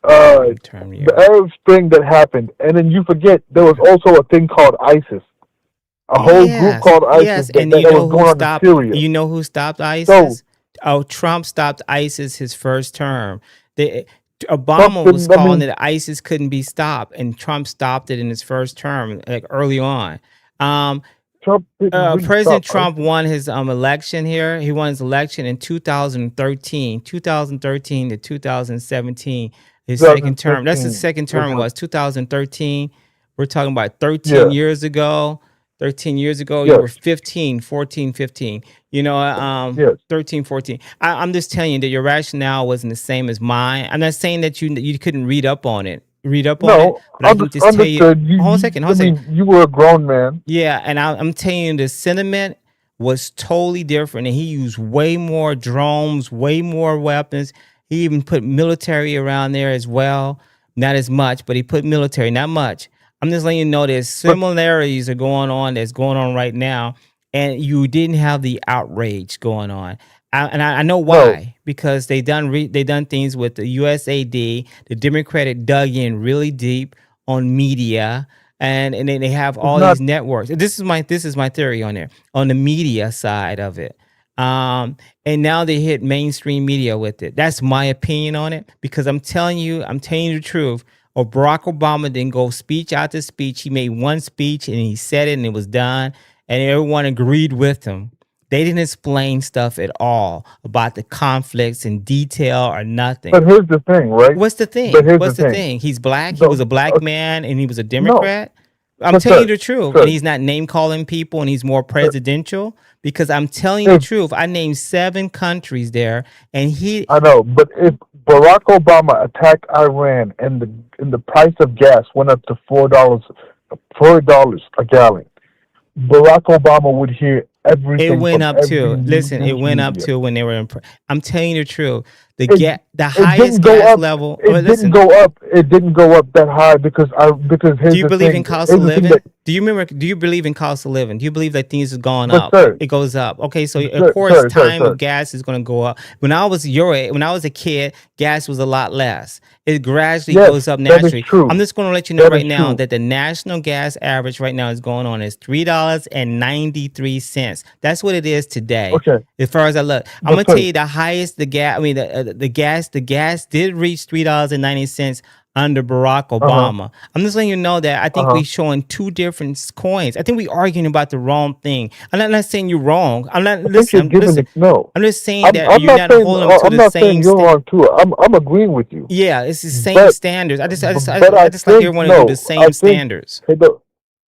The Arab Spring that happened, and then you forget there was also a thing called ISIS, a whole group called ISIS that was going on in Syria. You know who stopped ISIS? Trump stopped ISIS his first term. Obama was calling that ISIS couldn't be stopped, and Trump stopped it in his first term, like early on. President Trump won his election here. He won his election in 2013 to 2017. His second term. That's his second term was 2013. We're talking about 13 years ago. 13 years ago, you were 15. You know, 13, 14. I'm just telling you that your rationale wasn't the same as mine. I'm not saying that you couldn't read up on it. But I can just tell you. Hold a second. You were a grown man. Yeah, and I'm telling you, the sentiment was totally different, and he used way more drones, way more weapons. He even put military around there as well. Not as much, but he put military, not much. I'm just letting you know there's similarities are going on that's going on right now, and you didn't have the outrage going on. I know why, because they done things with the USAD. The Democratic dug in really deep on media, and then they have all these networks. This is my theory on there, on the media side of it. And now they hit mainstream media with it. That's my opinion on it, because I'm telling you the truth. Or Barack Obama didn't go speech after speech. He made one speech and he said it and it was done, and everyone agreed with him. They didn't explain stuff at all about the conflicts in detail or nothing. But here's the thing, right? What's the thing? What's the thing? He's black. He was a black man, and he was a Democrat. I'm telling you the truth. And he's not name calling people, and he's more presidential, because I'm telling you the truth. I named 7 countries there, and I know, but if Barack Obama attacked Iran and the price of gas went up to $4 a gallon, Barack Obama would hear everything. It went up too. Listen, it went up too when they were in. I'm telling you the truth. The highest gas level. It didn't go up. It didn't go up that high because do you believe in cost of living? Do you believe in cost of living? Do you believe that things is going up? It goes up. Okay, so of course time of gas is going to go up. When I was a kid, gas was a lot less. It gradually goes up naturally. I'm just going to let you know now that the national gas average right now is going on is $3.93. That's what it is today. Okay. As far as I look, I'm going to tell you the highest the gas did reach $3.90 under Barack Obama. I'm just letting you know that I think we're showing two different coins. I think we're arguing about the wrong thing. I'm not saying you're wrong. I'm not listen. No, I'm just saying that I'm you're not not saying holding them to I'm the not same saying you're wrong too. I'm agreeing with you. Yeah, it's the same But standards. I just I like think everyone to do the no. I same think standards. hey, look,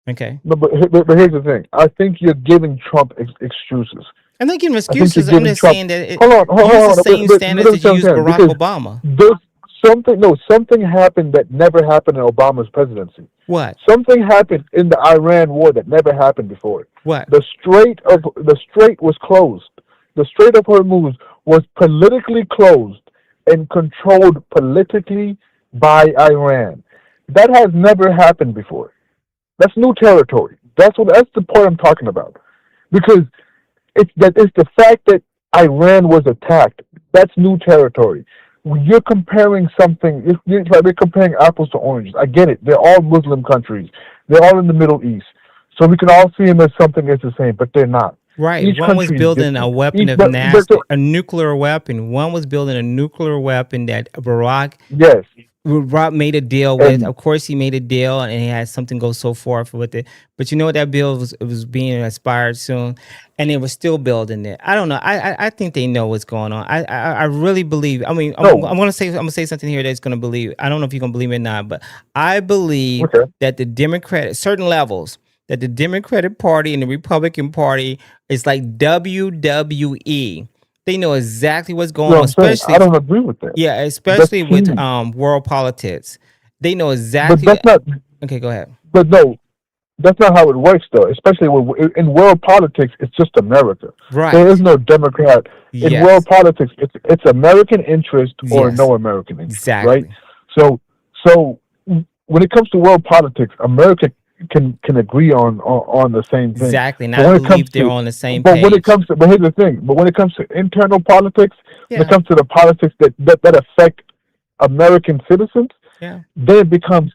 Okay. no, but here's the thing. I think you're giving Trump excuses. I'm not giving I think you're excuses. I'm giving just Trump. saying that Hold use the on. same But standards that you use Barack because Obama. there's something happened that never happened in Obama's presidency. What? Something happened in the Iran war that never happened before. What? The Strait was closed. The Strait of Hormuz was politically closed and controlled politically by Iran. That has never happened before. That's new territory. That's the point I'm talking about. Because it's the fact that Iran was attacked. That's new territory. You're comparing something. You're comparing apples to oranges. I get it. They're all Muslim countries. They're all in the Middle East. So we can all see them as something that's the same, but they're not. Right. One was building a weapon of a nuclear weapon. One was building a nuclear weapon that Barack made a deal with. Of course, he made a deal, and he had something go so forth with it. But you know what? That bill was being expired soon, and they were still building it. I don't know. I think they know what's going on. I really believe. I mean, I'm gonna say something here that's gonna believe. I don't know if you're gonna believe it or not, but I believe that the Democrat certain levels. That the Democratic Party and the Republican Party is like WWE. They know exactly what's going on. Especially, I don't agree with that. Yeah, especially with world politics. They know exactly. But that's not. Okay, go ahead. But no, that's not how it works, though. Especially in world politics, it's just America. Right. There is no Democrat in world politics. It's American interest or no American interest. Exactly. Right. So when it comes to world politics, America can agree on the same thing. Exactly, and I believe they're on the same page. But here's the thing. But when it comes to internal politics, when it comes to the politics that affect American citizens, then it becomes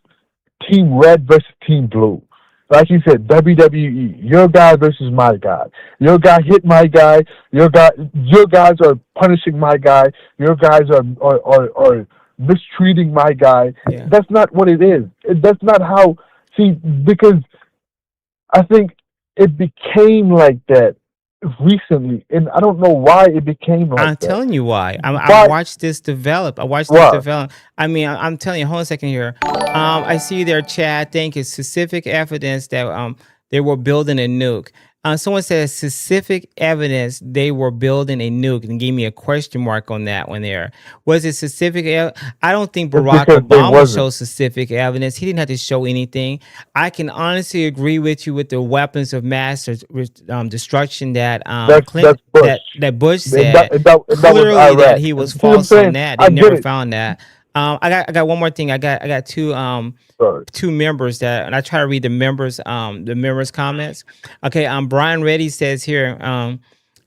Team Red versus Team Blue. Like you said, WWE, your guy versus my guy. Your guy hit my guy. Your guys are punishing my guy. Your guys are mistreating my guy. Yeah. That's not what it is. That's not how. See, because I think it became like that recently, and I don't know why it became like that. I'm telling you why. I watched this develop. I mean, I'm telling you. Hold on a second here. I see their chat. I think it's specific evidence that they were building a nuke. Someone says specific evidence they were building a nuke and gave me a question mark on that one there. Was it specific? I don't think Barack Obama showed specific evidence. He didn't have to show anything. I can honestly agree with you with the weapons of mass destruction that Bush said. Clearly that he was false on that. They never found that. I got one more thing. I got two members that, and I try to read the members comments. Okay, Brian Reddy says here,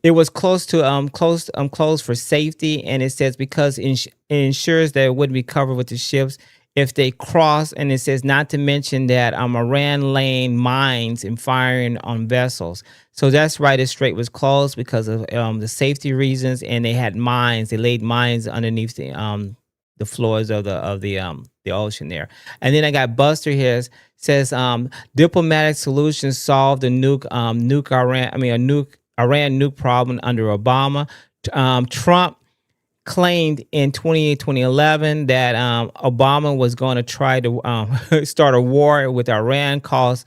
it was close for safety, and it says because it ensures that it wouldn't be covered with the ships if they cross, and it says not to mention that Iran laying mines and firing on vessels. So that's right, the strait was closed because of the safety reasons, and they had mines. They laid mines underneath the floors of the ocean there. And then I got Buster here says diplomatic solutions solved the Iran nuke problem under Obama. Trump claimed in 2011 that Obama was going to try to start a war with Iran, cause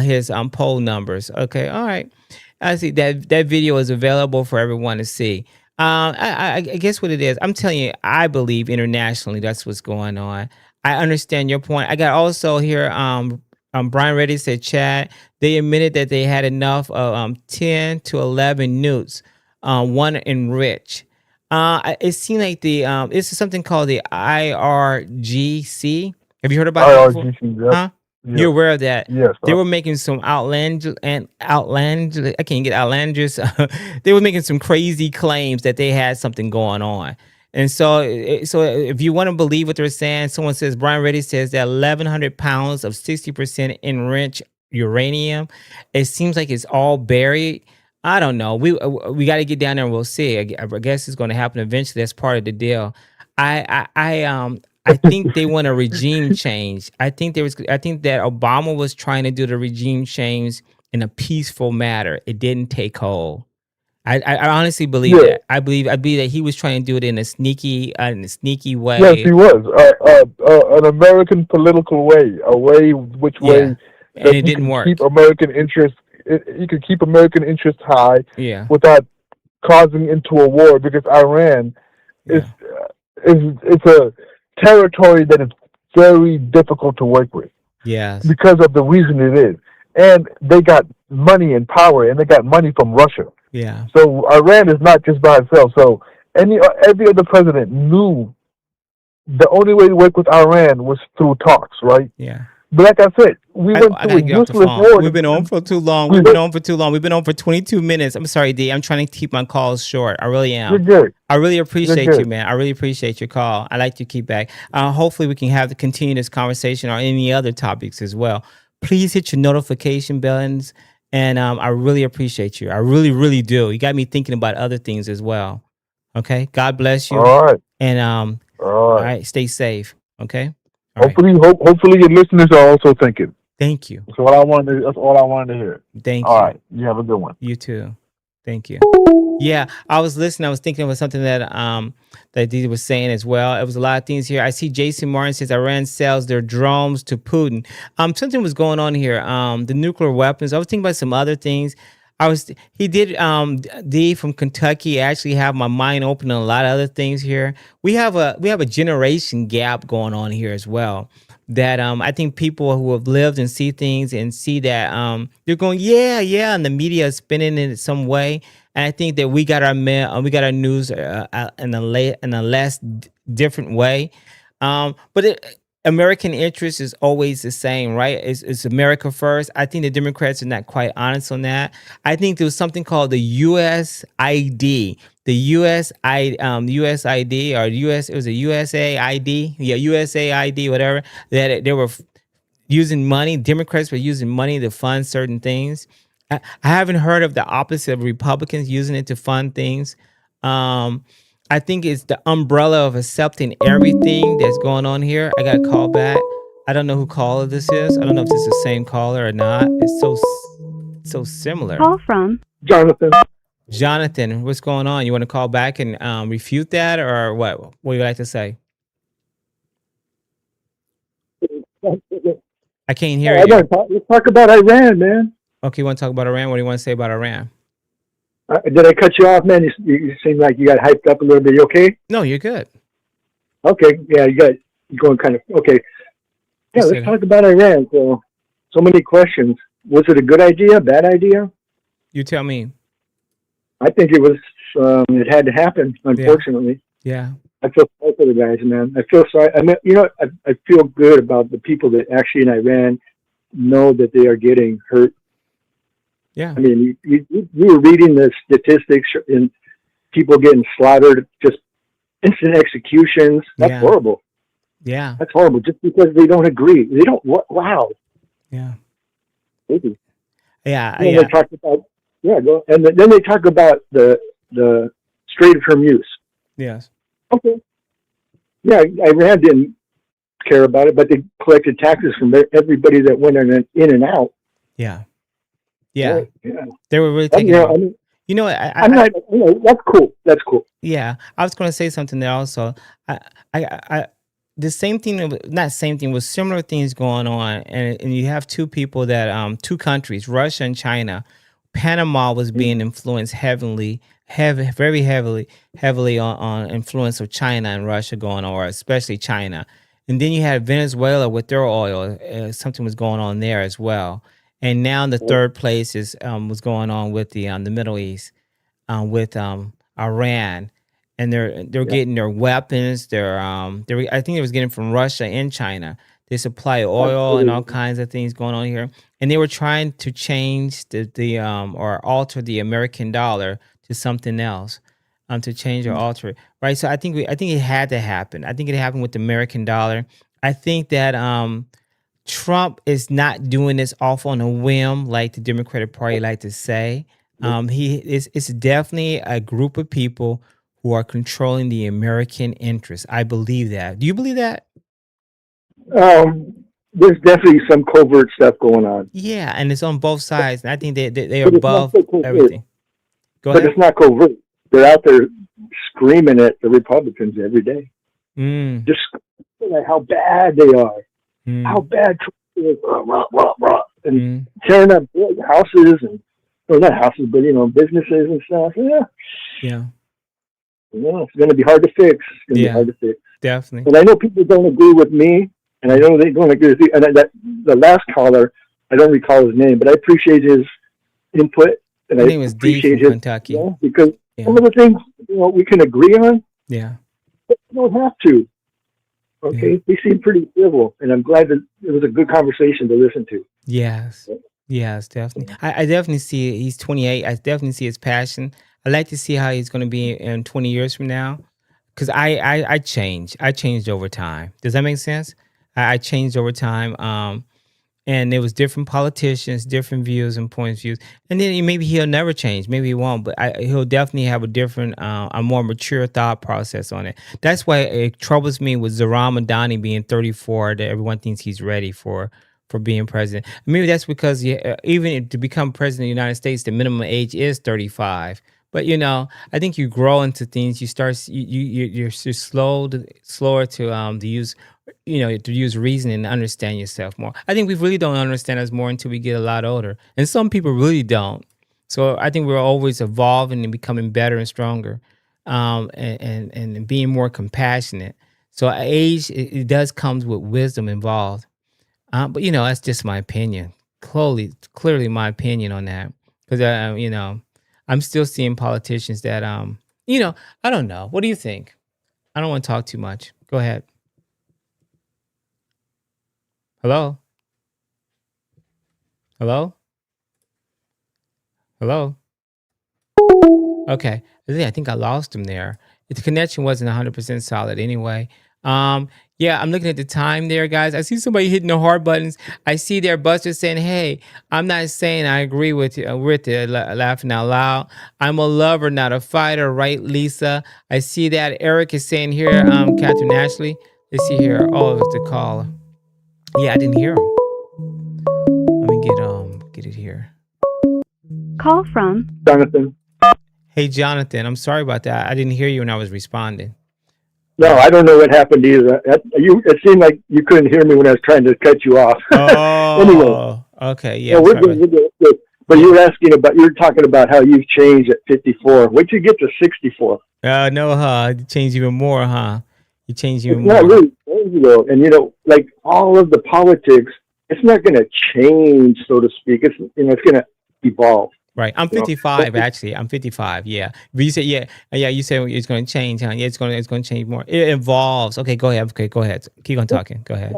his poll numbers. Okay, all right. I see that video is available for everyone to see. I guess what it is, I'm telling you, I believe internationally that's what's going on. I understand your point. I got also here, Brian Reddy said, Chad, they admitted that they had enough of 10 to 11 nukes, one enriched. It seemed like this is something called the IRGC. Have you heard about that before? Huh? Yep. You're aware of that? Yes. They were making some outlandish. I can't get outlandish. They were making some crazy claims that they had something going on. And so if you want to believe what they're saying, someone says, Brian Reddy says that 1,100 pounds of 60% enriched uranium. It seems like it's all buried. I don't know. We got to get down there and we'll see. I guess it's going to happen eventually. That's part of the deal. I think they want a regime change. I think that Obama was trying to do the regime change in a peaceful manner. It didn't take hold. I honestly believe that. I believe that he was trying to do it in a sneaky way. Yes, he was an American political way, a way which way and it didn't work. Keep American interest. You could keep American interest high, without causing into a war, because Iran is it's a territory that is very difficult to work with. Yes, because of the reason it is, and they got money and power, and they got money from Russia. Yeah. So Iran is not just by itself. So every other president knew the only way to work with Iran was through talks, right? Yeah. But like I said, we went through a useless war. We've been on for too long. We've been on for too long. We've been on for 22 minutes. I'm sorry, D. I'm trying to keep my calls short. I really am. You're good. I really appreciate you, man. I really appreciate your call. I like to keep back. Hopefully, we can continue this conversation on any other topics as well. Please hit your notification buttons. And I really appreciate you. I really, really do. You got me thinking about other things as well. Okay. God bless you. All right. And all right. Stay safe. Okay. Hopefully your listeners are also thinking. Thank you. That's all I wanted to hear. Thank you. All right. You have a good one. You too. Thank you. Yeah, I was listening. I was thinking about something that that Dee was saying as well. It was a lot of things here. I see Jason Martin says Iran sells their drones to Putin. Something was going on here. The nuclear weapons. I was thinking about some other things. D from Kentucky actually have my mind open on a lot of other things here. We have a generation gap going on here as well. That I think people who have lived and see things and see that they're going and the media is spinning it in some way, and I think that we got our news in a less different way, but American interest is always the same, right? It's America first. I think the Democrats are not quite honest on that. I think there was something called the USID. The USID or US, it was a USAID, USAID, whatever, that they were using money. Democrats were using money to fund certain things. I haven't heard of the opposite of Republicans using it to fund things. I think it's the umbrella of accepting everything that's going on here. I got a call back. I don't know who caller this is. I don't know if this is the same caller or not. It's so similar. Call from Jonathan, what's going on? You want to call back and refute that, or what? What would you like to say? I can't hear you. Let's talk about Iran, man. Okay, you want to talk about Iran? What do you want to say about Iran? Did I cut you off, man? You seem like you got hyped up a little bit. You okay? No, you're good. Okay, yeah, you're going kind of okay. Yeah, let's talk about Iran. So many questions. Was it a good idea? Bad idea? You tell me. I think it was. It had to happen. Unfortunately. Yeah. I feel sorry for the guys, man. I feel sorry. I mean, I feel good about the people that actually in Iran know that they are getting hurt. Yeah. I mean, you were reading the statistics and people getting slaughtered, just instant executions. That's horrible. Yeah. That's horrible. Just because they don't agree. They don't. Wow. Yeah. Maybe. Yeah. They talk about go, and then they talk about the Strait of Hormuz. Yes. Okay. Yeah, Iran didn't care about it, but they collected taxes from everybody that went in and out. Yeah. Yeah. They were really taking I'm not. That's cool. That's cool. Yeah, I was going to say something there also. The same thing, not same thing, was similar things going on, and you have two people that two countries, Russia and China. Panama was being influenced very heavily on influence of China and Russia going on, or especially China. And then you had Venezuela with their oil. Something was going on there as well. And now the third place is was going on with the Middle East, with Iran, and they're getting their weapons. I think it was getting from Russia and China. They supply oil and all kinds of things going on here, and they were trying to change or alter the American dollar to something else, to change or alter it. Right. So I think it had to happen. I think it happened with the American dollar. I think that Trump is not doing this off on a whim, like the Democratic Party like to say. It's definitely a group of people who are controlling the American interest. I believe that. Do you believe that? There's definitely some covert stuff going on. Yeah, and it's on both sides. And I think they're But it's not above so covert. everything. Go But ahead. it's not covert. They're out there screaming at the Republicans every day. Just screaming at how bad they are. How bad Trump is. Rah, rah, rah, and tearing up houses and, well, not houses, but, businesses and stuff. Yeah. It's going to be hard to fix. It's going to be hard to fix. Definitely. And I know people don't agree with me, and I know they don't agree with you. And the last caller, I don't recall his name, but I appreciate his input. And His name is D from Kentucky. Because some of the things we can agree on. Yeah. But you don't have to. Okay, they seem pretty civil, and I'm glad that it was a good conversation to listen to. Yes, definitely. I definitely see it. He's 28. I definitely see his passion. I like to see how he's going to be in 20 years from now, because I changed. I changed over time. Does that make sense? I changed over time. And there was different politicians, different views and points of views. And then maybe he'll never change. Maybe he won't, but he'll definitely have a different, a more mature thought process on it. That's why it troubles me with Zohran Madani being 34, that everyone thinks he's ready for being president. Maybe that's because even to become president of the United States, the minimum age is 35. But I think you grow into things. You start you're slower to use to use reasoning and understand yourself more. I think we really don't understand us more until we get a lot older, and some people really don't. So I think we're always evolving and becoming better and stronger, and being more compassionate. So age it does comes with wisdom involved. But that's just my opinion. Clearly my opinion on that, because I'm still seeing politicians that I don't know. What do you think? I don't want to talk too much. Go ahead. Hello? Hello? Hello? Okay. I think I lost him there. The connection wasn't 100% solid anyway. Yeah, I'm looking at the time there, guys. I see somebody hitting the hard buttons. I see their Buster saying, hey, I'm not saying I agree with you, laughing out loud. I'm a lover, not a fighter, right, Lisa? I see that Eric is saying here, Catherine Ashley. Let's see here. Oh, it's the caller. Yeah, I didn't hear him. Let me get it here. Call from Jonathan. Hey, Jonathan, I'm sorry about that. I didn't hear you when I was responding. No, I don't know what happened either. It seemed like you couldn't hear me when I was trying to cut you off. Oh, anyway. Okay, yeah. We're good. But you were talking about how you've changed at 54. Wait till you get to 64. No, huh? You changed even more, huh? You changed even more. Not really. And like all of the politics, it's not going to change, so to speak. It's it's going to evolve. Right. I'm 55 actually. I'm 55. Yeah. But you said you said it's going to change, huh? Yeah, it's going to change more. It evolves. Okay, go ahead. Okay, go ahead. Keep on talking. Go ahead.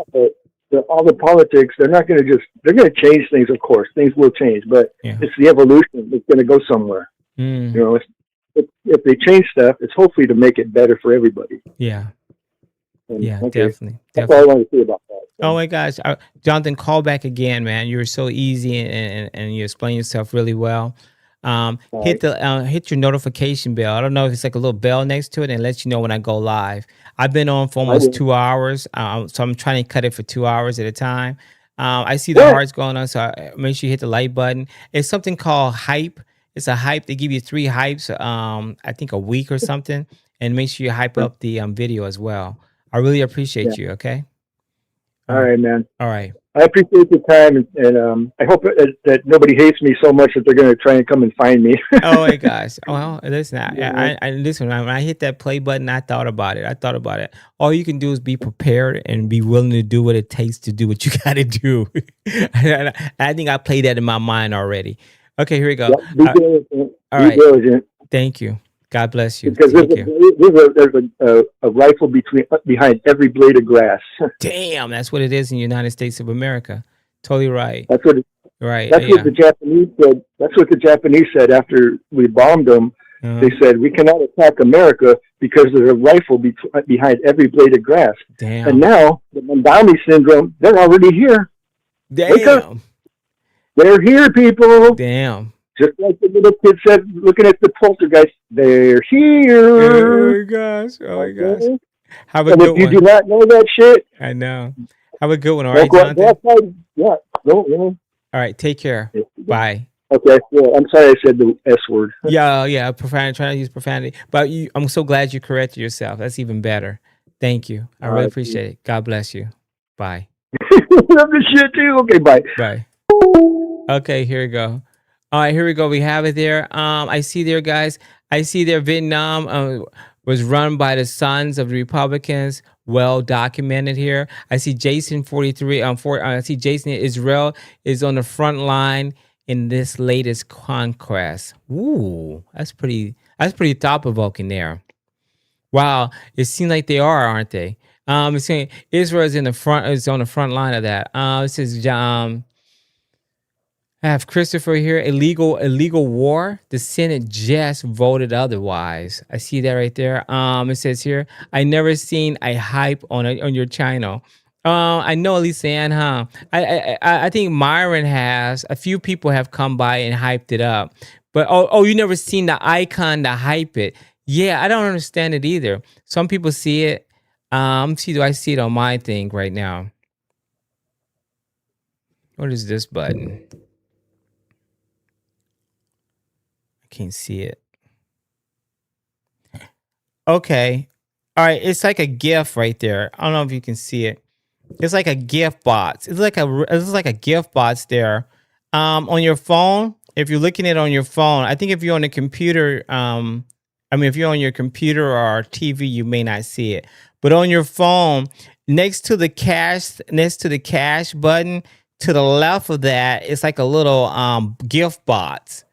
All the politics, they're not going to they're going to change things, of course. Things will change, but it's the evolution that's going to go somewhere. If they change stuff, it's hopefully to make it better for everybody. Yeah. And, Definitely. That's all I want to say about that. Oh my gosh, Jonathan, call back again, man. You were so easy and you explain yourself really well. Hit your notification bell. I don't know if it's like a little bell next to it and lets you know when I go live. I've been on for almost 2 hours, so I'm trying to cut it for 2 hours at a time. I see the hearts going on, so make sure you hit the like button. It's something called hype. It's a hype. They give you 3 hypes, I think a week or something, and make sure you hype up the video as well. I really appreciate you. Okay. All right, man. All right. I appreciate the time, and I hope that nobody hates me so much that they're going to try and come and find me. Oh my gosh! Well, listen, I listen. When I hit that play button, I thought about it. All you can do is be prepared and be willing to do what it takes to do what you got to do. I think I played that in my mind already. Okay, here we go. Be diligent. All right. Diligent. Thank you. God bless you. Because there's a rifle behind every blade of grass. Damn, that's what it is in the United States of America. Totally right. That's what. Right. That's what the Japanese said. That's what the Japanese said after we bombed them. They said we cannot attack America because there's a rifle behind every blade of grass. Damn. And now the Mandami syndrome, they're already here. Damn. They're here, people. Damn. Just like the little kid said, looking at the poltergeist, they're here. Oh my gosh! Have a and good if you one. do not know that shit, I know. Have a good one. All Well, right, Jonathan. yeah, no, you know. All right, take care. Bye. Okay, well, I'm sorry I said the S word. Yeah, profanity. Trying to use profanity, but I'm so glad you corrected yourself. That's even better. Thank you. I really appreciate it. God bless you. Bye. Love this shit too. Okay, bye. Bye. Okay, here we go. All right, here we go. We have it there. I see there, guys. I see there Vietnam was run by the sons of the Republicans. Well documented here. I see Jason 43. I see Jason Israel is on the front line in this latest conquest. Ooh, that's pretty. That's pretty thought provoking there. Wow, it seems like they are, aren't they? It's saying Israel is in the front. Is on the front line of that. It says I have Christopher here. Illegal war. The Senate just voted otherwise. I see that right there. It says here, I never seen a hype on your channel. I know Lisanne, huh? I think Myron has. A few people have come by and hyped it up. But you never seen the icon to hype it. Yeah, I don't understand it either. Some people see it. Do I see it on my thing right now? What is this button? Can't see it. Okay. All right. It's like a GIF right there. I don't know if you can see it. It's like a GIF box. It's like a GIF box there. On your phone, if you're looking at it on your phone, I think if you're on a computer, if you're on your computer or TV, you may not see it. But on your phone, next to the cash button, to the left of that, it's like a little GIF box.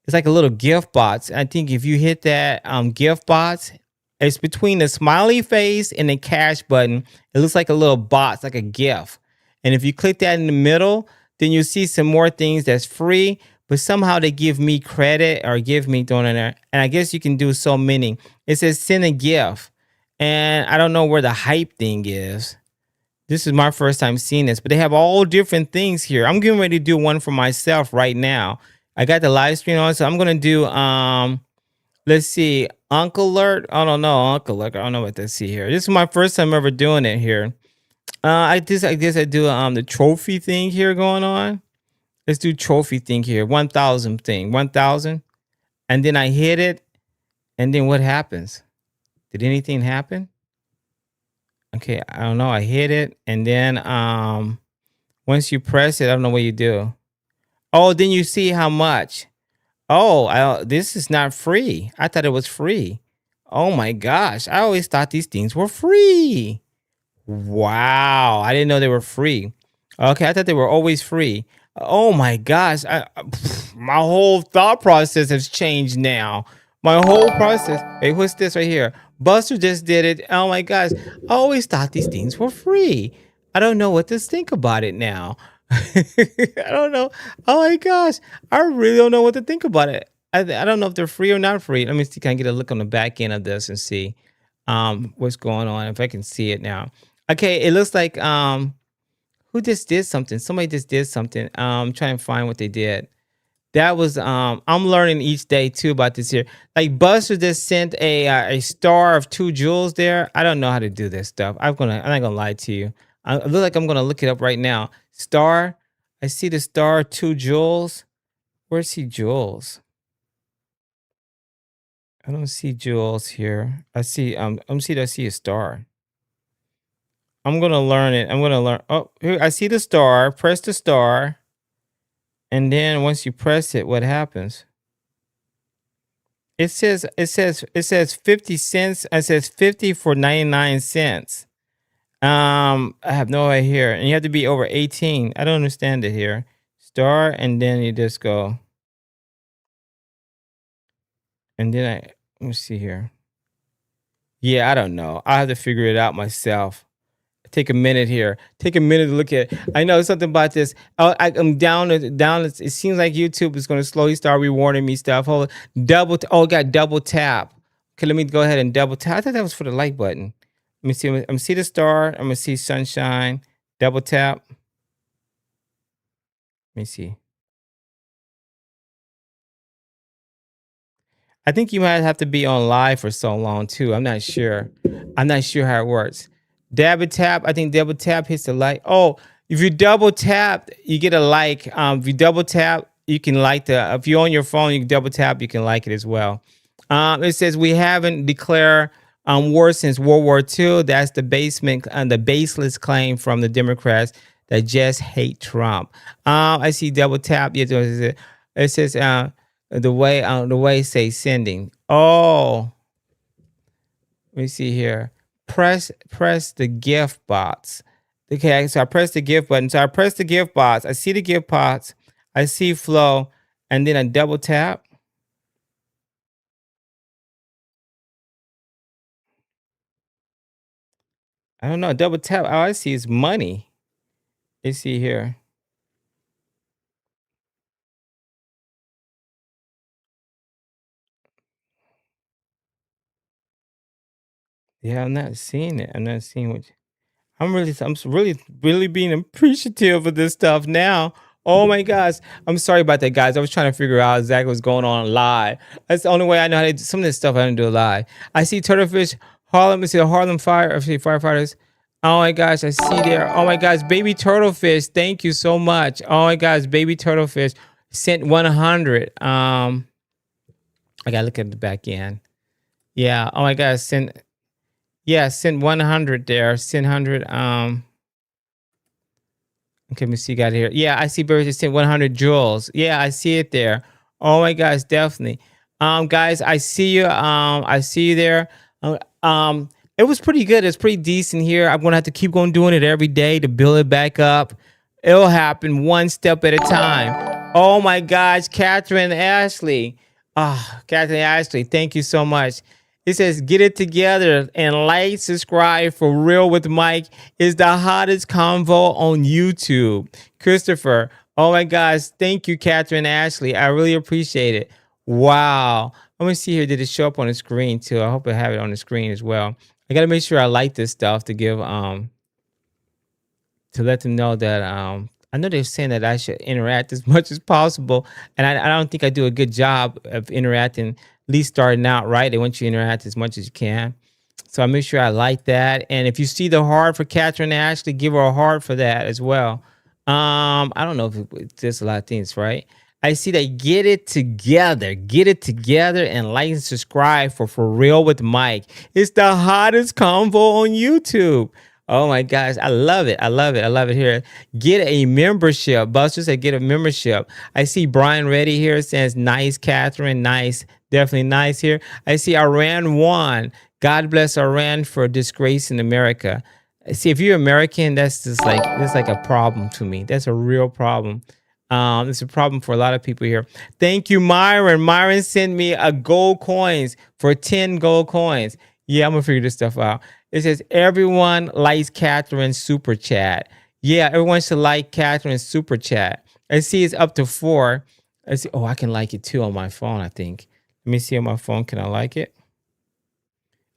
It's like a little GIF box. I think if you hit that GIF box, it's between the smiley face and the cash button. It looks like a little box, like a GIF. And if you click that in the middle, then you see some more things that's free, but somehow they give me credit or give me doing it there. And I guess you can do so many. It says send a GIF. And I don't know where the hype thing is. This is my first time seeing this, but they have all different things here. I'm getting ready to do one for myself right now. I got the live stream on, so I'm gonna do let's see, Uncle Alert. I don't know, Uncle Alert. I don't know what to see here. This is my first time ever doing it here. I guess I do the trophy thing here going on. Let's do trophy thing here. 1,000 thing. 1,000. And then I hit it. And then what happens? Did anything happen? Okay, I don't know. I hit it. And then once you press it, I don't know what you do. Oh, then you see how much. Oh, this is not free. I thought it was free. Oh my gosh. I always thought these things were free. Wow. I didn't know they were free. Okay, I thought they were always free. Oh my gosh. My whole thought process has changed now. My whole process. Hey, what's this right here? Buster just did it. Oh my gosh. I always thought these things were free. I don't know what to think about it now. I don't know. Oh my gosh. I really don't know what to think about it. I don't know if they're free or not free. Let me see. Can I get a look on the back end of this and see what's going on? If I can see it now. Okay, it looks like who just did something? Somebody just did something. Trying to find what they did. That was I'm learning each day too about this here. Like Buster just sent a star of 2 jewels there. I don't know how to do this stuff. I'm not gonna lie to you. I look like I'm gonna look it up right now. Star. I see the star 2 jewels. Where's he jewels? I don't see jewels here. I see I see a star. I'm gonna learn it. I'm gonna learn. Oh, here I see the star. Press the star. And then once you press it, what happens? It says 50 cents. It says 50 for 99 cents. I have no idea here. And you have to be over 18. I don't understand it here. Star, and then you just go. And then let me see here. Yeah, I don't know. I have to figure it out myself. Take a minute here. Take a minute to look at it. I know something about this. I'm down. It seems like YouTube is going to slowly start rewarding me stuff. Hold on. Got double tap. Okay, let me go ahead and double tap. I thought that was for the like button. Let me see. I'm gonna see the star. I'm gonna see sunshine. Double tap. Let me see. I think you might have to be on live for so long too. I'm not sure. I'm not sure how it works. Double tap. I think double tap hits the like. Oh, if you double tap, you get a like. If you double tap, you can like the. If you're on your phone, you can double tap. You can like it as well. It says we haven't declared war since World War II. That's the the baseless claim from the Democrats that just hate Trump. I see double tap. Yeah, it says the way say sending. Oh, let me see here. Press the gift box. Okay, so I press the gift button. So I press the gift box. I see the gift box. I see flow, and then I double tap. I don't know. Double tap. All I see is money. You see here. Yeah, I'm not seeing it. I'm not seeing what. I'm really being appreciative of this stuff now. Oh my gosh. I'm sorry about that, guys. I was trying to figure out exactly what's going on live. That's the only way I know how to do some of this stuff. I don't do it live. I see Turtlefish, Harlem. I see the Harlem Fire. I see firefighters. Oh my gosh, I see there. Oh my gosh, baby Turtlefish. Thank you so much. Oh my gosh, baby Turtlefish sent 100. I gotta look at the back end. Yeah. Oh my gosh, sent 100 there. Sent 100. Okay, let me see. Got it here. Yeah, I see Barry just sent 100 joules. Yeah, I see it there. Oh my gosh, definitely. Guys, I see you. I see you there. It was pretty good. It's pretty decent here. I'm gonna have to keep on doing it every day to build it back up. It'll happen one step at a time. Oh my gosh, Catherine Ashley. Catherine Ashley, thank you so much. It says, get it together and like, subscribe for Real with Mike is the hottest convo on YouTube. Christopher, oh my gosh. Thank you, Catherine Ashley. I really appreciate it. Wow. Let me see here. Did it show up on the screen too? I hope I have it on the screen as well. I got to make sure I like this stuff to give, to let them know that, I know they're saying that I should interact as much as possible. And I don't think I do a good job of interacting, at least starting out, right? They want you to interact as much as you can. So I make sure I like that. And if you see the heart for Catherine Ashley, give her a heart for that as well. I don't know if there's a lot of things, right? I see that get it together and like and subscribe for Real with Mike. It's the hottest convo on YouTube. Oh my gosh, I love it. I love it here. Get a membership. Buster said get a membership. I see Brian Reddy here says nice, Catherine. Nice. Definitely nice here. I see Iran One. God bless Iran for disgracing America. See, if you're American, that's like a problem to me. That's a real problem. It's a problem for a lot of people here. Thank you, Myron. Myron sent me a gold coins for 10 gold coins. Yeah, I'm gonna figure this stuff out. It says everyone likes Catherine's super chat. Yeah, everyone should like Catherine's super chat. I see it's up to 4. I see. Oh, I can like it too on my phone, I think. Let me see on my phone. Can I like it?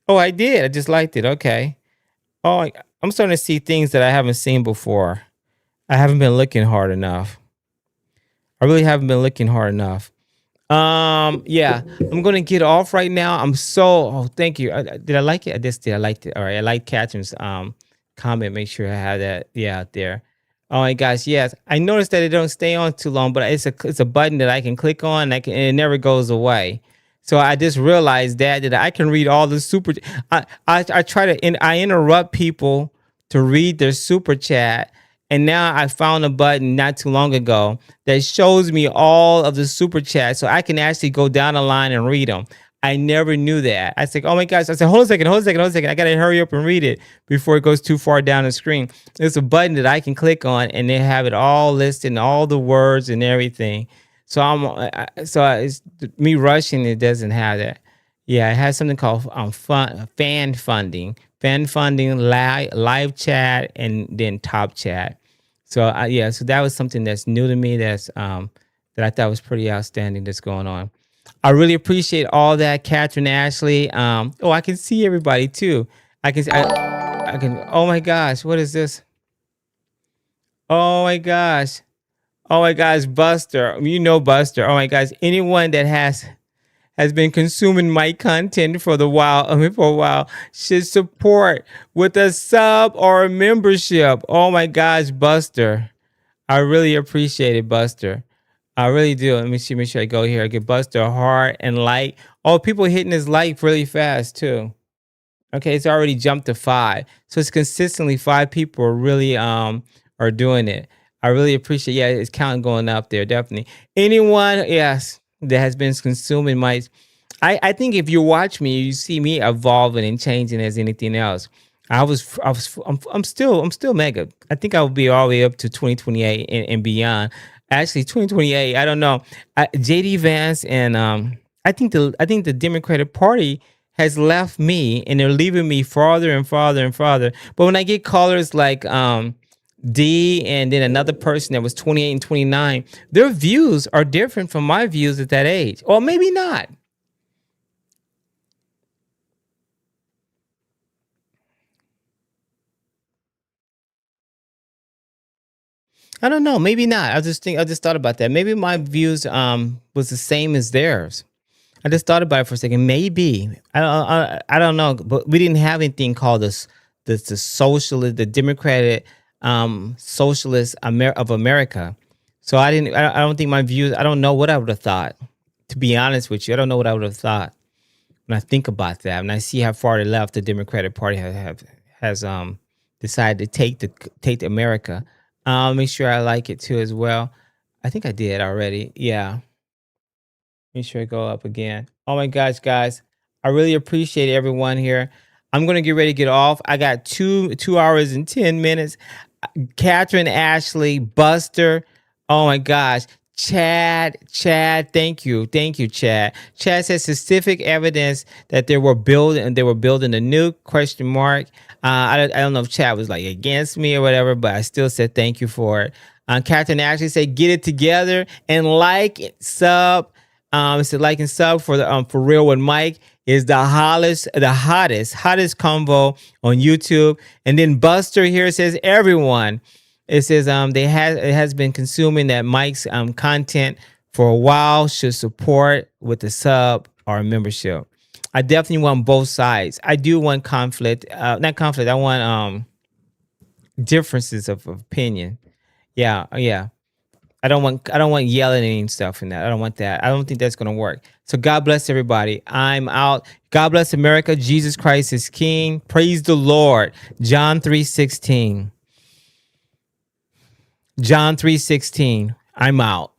Oh, I did. I just liked it. Okay. Oh, I'm starting to see things that I haven't seen before. I haven't been looking hard enough. I really haven't been looking hard enough. Yeah, I'm gonna get off right now. Thank you. Did I like it? I just did. I liked it. All right. I like Catherine's comment. Make sure I have that. Yeah, out there. Oh my gosh, yes. I noticed that it don't stay on too long, but it's a button that I can click on and it never goes away. So I just realized that I can read all the super. I try to I interrupt people to read their super chat. And now I found a button not too long ago that shows me all of the super chats, so I can actually go down the line and read them. I never knew that. I said, oh my gosh. I said, hold on a second. I got to hurry up and read it before it goes too far down the screen. There's a button that I can click on and they have it all listed and all the words and everything. So it's me rushing. It doesn't have that. Yeah, it has something called fan funding, live chat, and then top chat. So so that was something that's new to me. That I thought was pretty outstanding. That's going on. I really appreciate all that, Catherine Ashley. I can see everybody too. I can. Oh my gosh, what is this? Oh my gosh, Buster. You know Buster. Oh my gosh, anyone that has has been consuming my content for a while should support with a sub or a membership. Oh my gosh, Buster. I really appreciate it, Buster. I really do. Let me see. Make sure I go here. I get Buster a heart and like. Oh, people hitting his like really fast too. Okay, it's already jumped to 5. So it's consistently 5 people are really are doing it. I really appreciate. Yeah, it's counting going up there. Definitely. Anyone, yes, that has been consuming my. I think if you watch me, you see me evolving and changing as anything else. I'm still mega. I think I will be all the way up to 2028 and beyond. Actually, 2028. I don't know. JD Vance and I think the Democratic Party has left me, and they're leaving me farther and farther and farther. But when I get callers like D and then another person that was 28 and 29, their views are different from my views at that age, or maybe not. I don't know. Maybe not. I just thought about that. Maybe my views was the same as theirs. I just thought about it for a second. Maybe I don't know. But we didn't have anything called the socialist, the Democratic Socialist of America. So I don't think my views. I don't know what I would have thought. To be honest with you, I don't know what I would have thought when I think about that. When I see how far they left, the Democratic Party has decided to take America. Make sure I like it too as well. I think I did already. Yeah. Make sure I go up again. Oh my gosh, guys. I really appreciate everyone here. I'm going to get ready to get off. I got 2 hours and 10 minutes. Catherine, Ashley, Buster. Oh my gosh. Chad, thank you, Chad. Chad says specific evidence that they were building a nuke, question mark. I don't know if Chad was like against me or whatever, but I still said thank you for it. Catherine actually said get it together and sub. It said like and sub for real with Mike is the hottest convo on YouTube. And then Buster here says everyone. It says it has been consuming that Mike's content for a while, should support with the sub or membership. I definitely want both sides. I do want conflict, not conflict. I want differences of opinion. Yeah. I don't want yelling and stuff in that. I don't want that. I don't think that's gonna work. So God bless everybody. I'm out. God bless America. Jesus Christ is King. Praise the Lord. John 3:16. John 3:16. I'm out.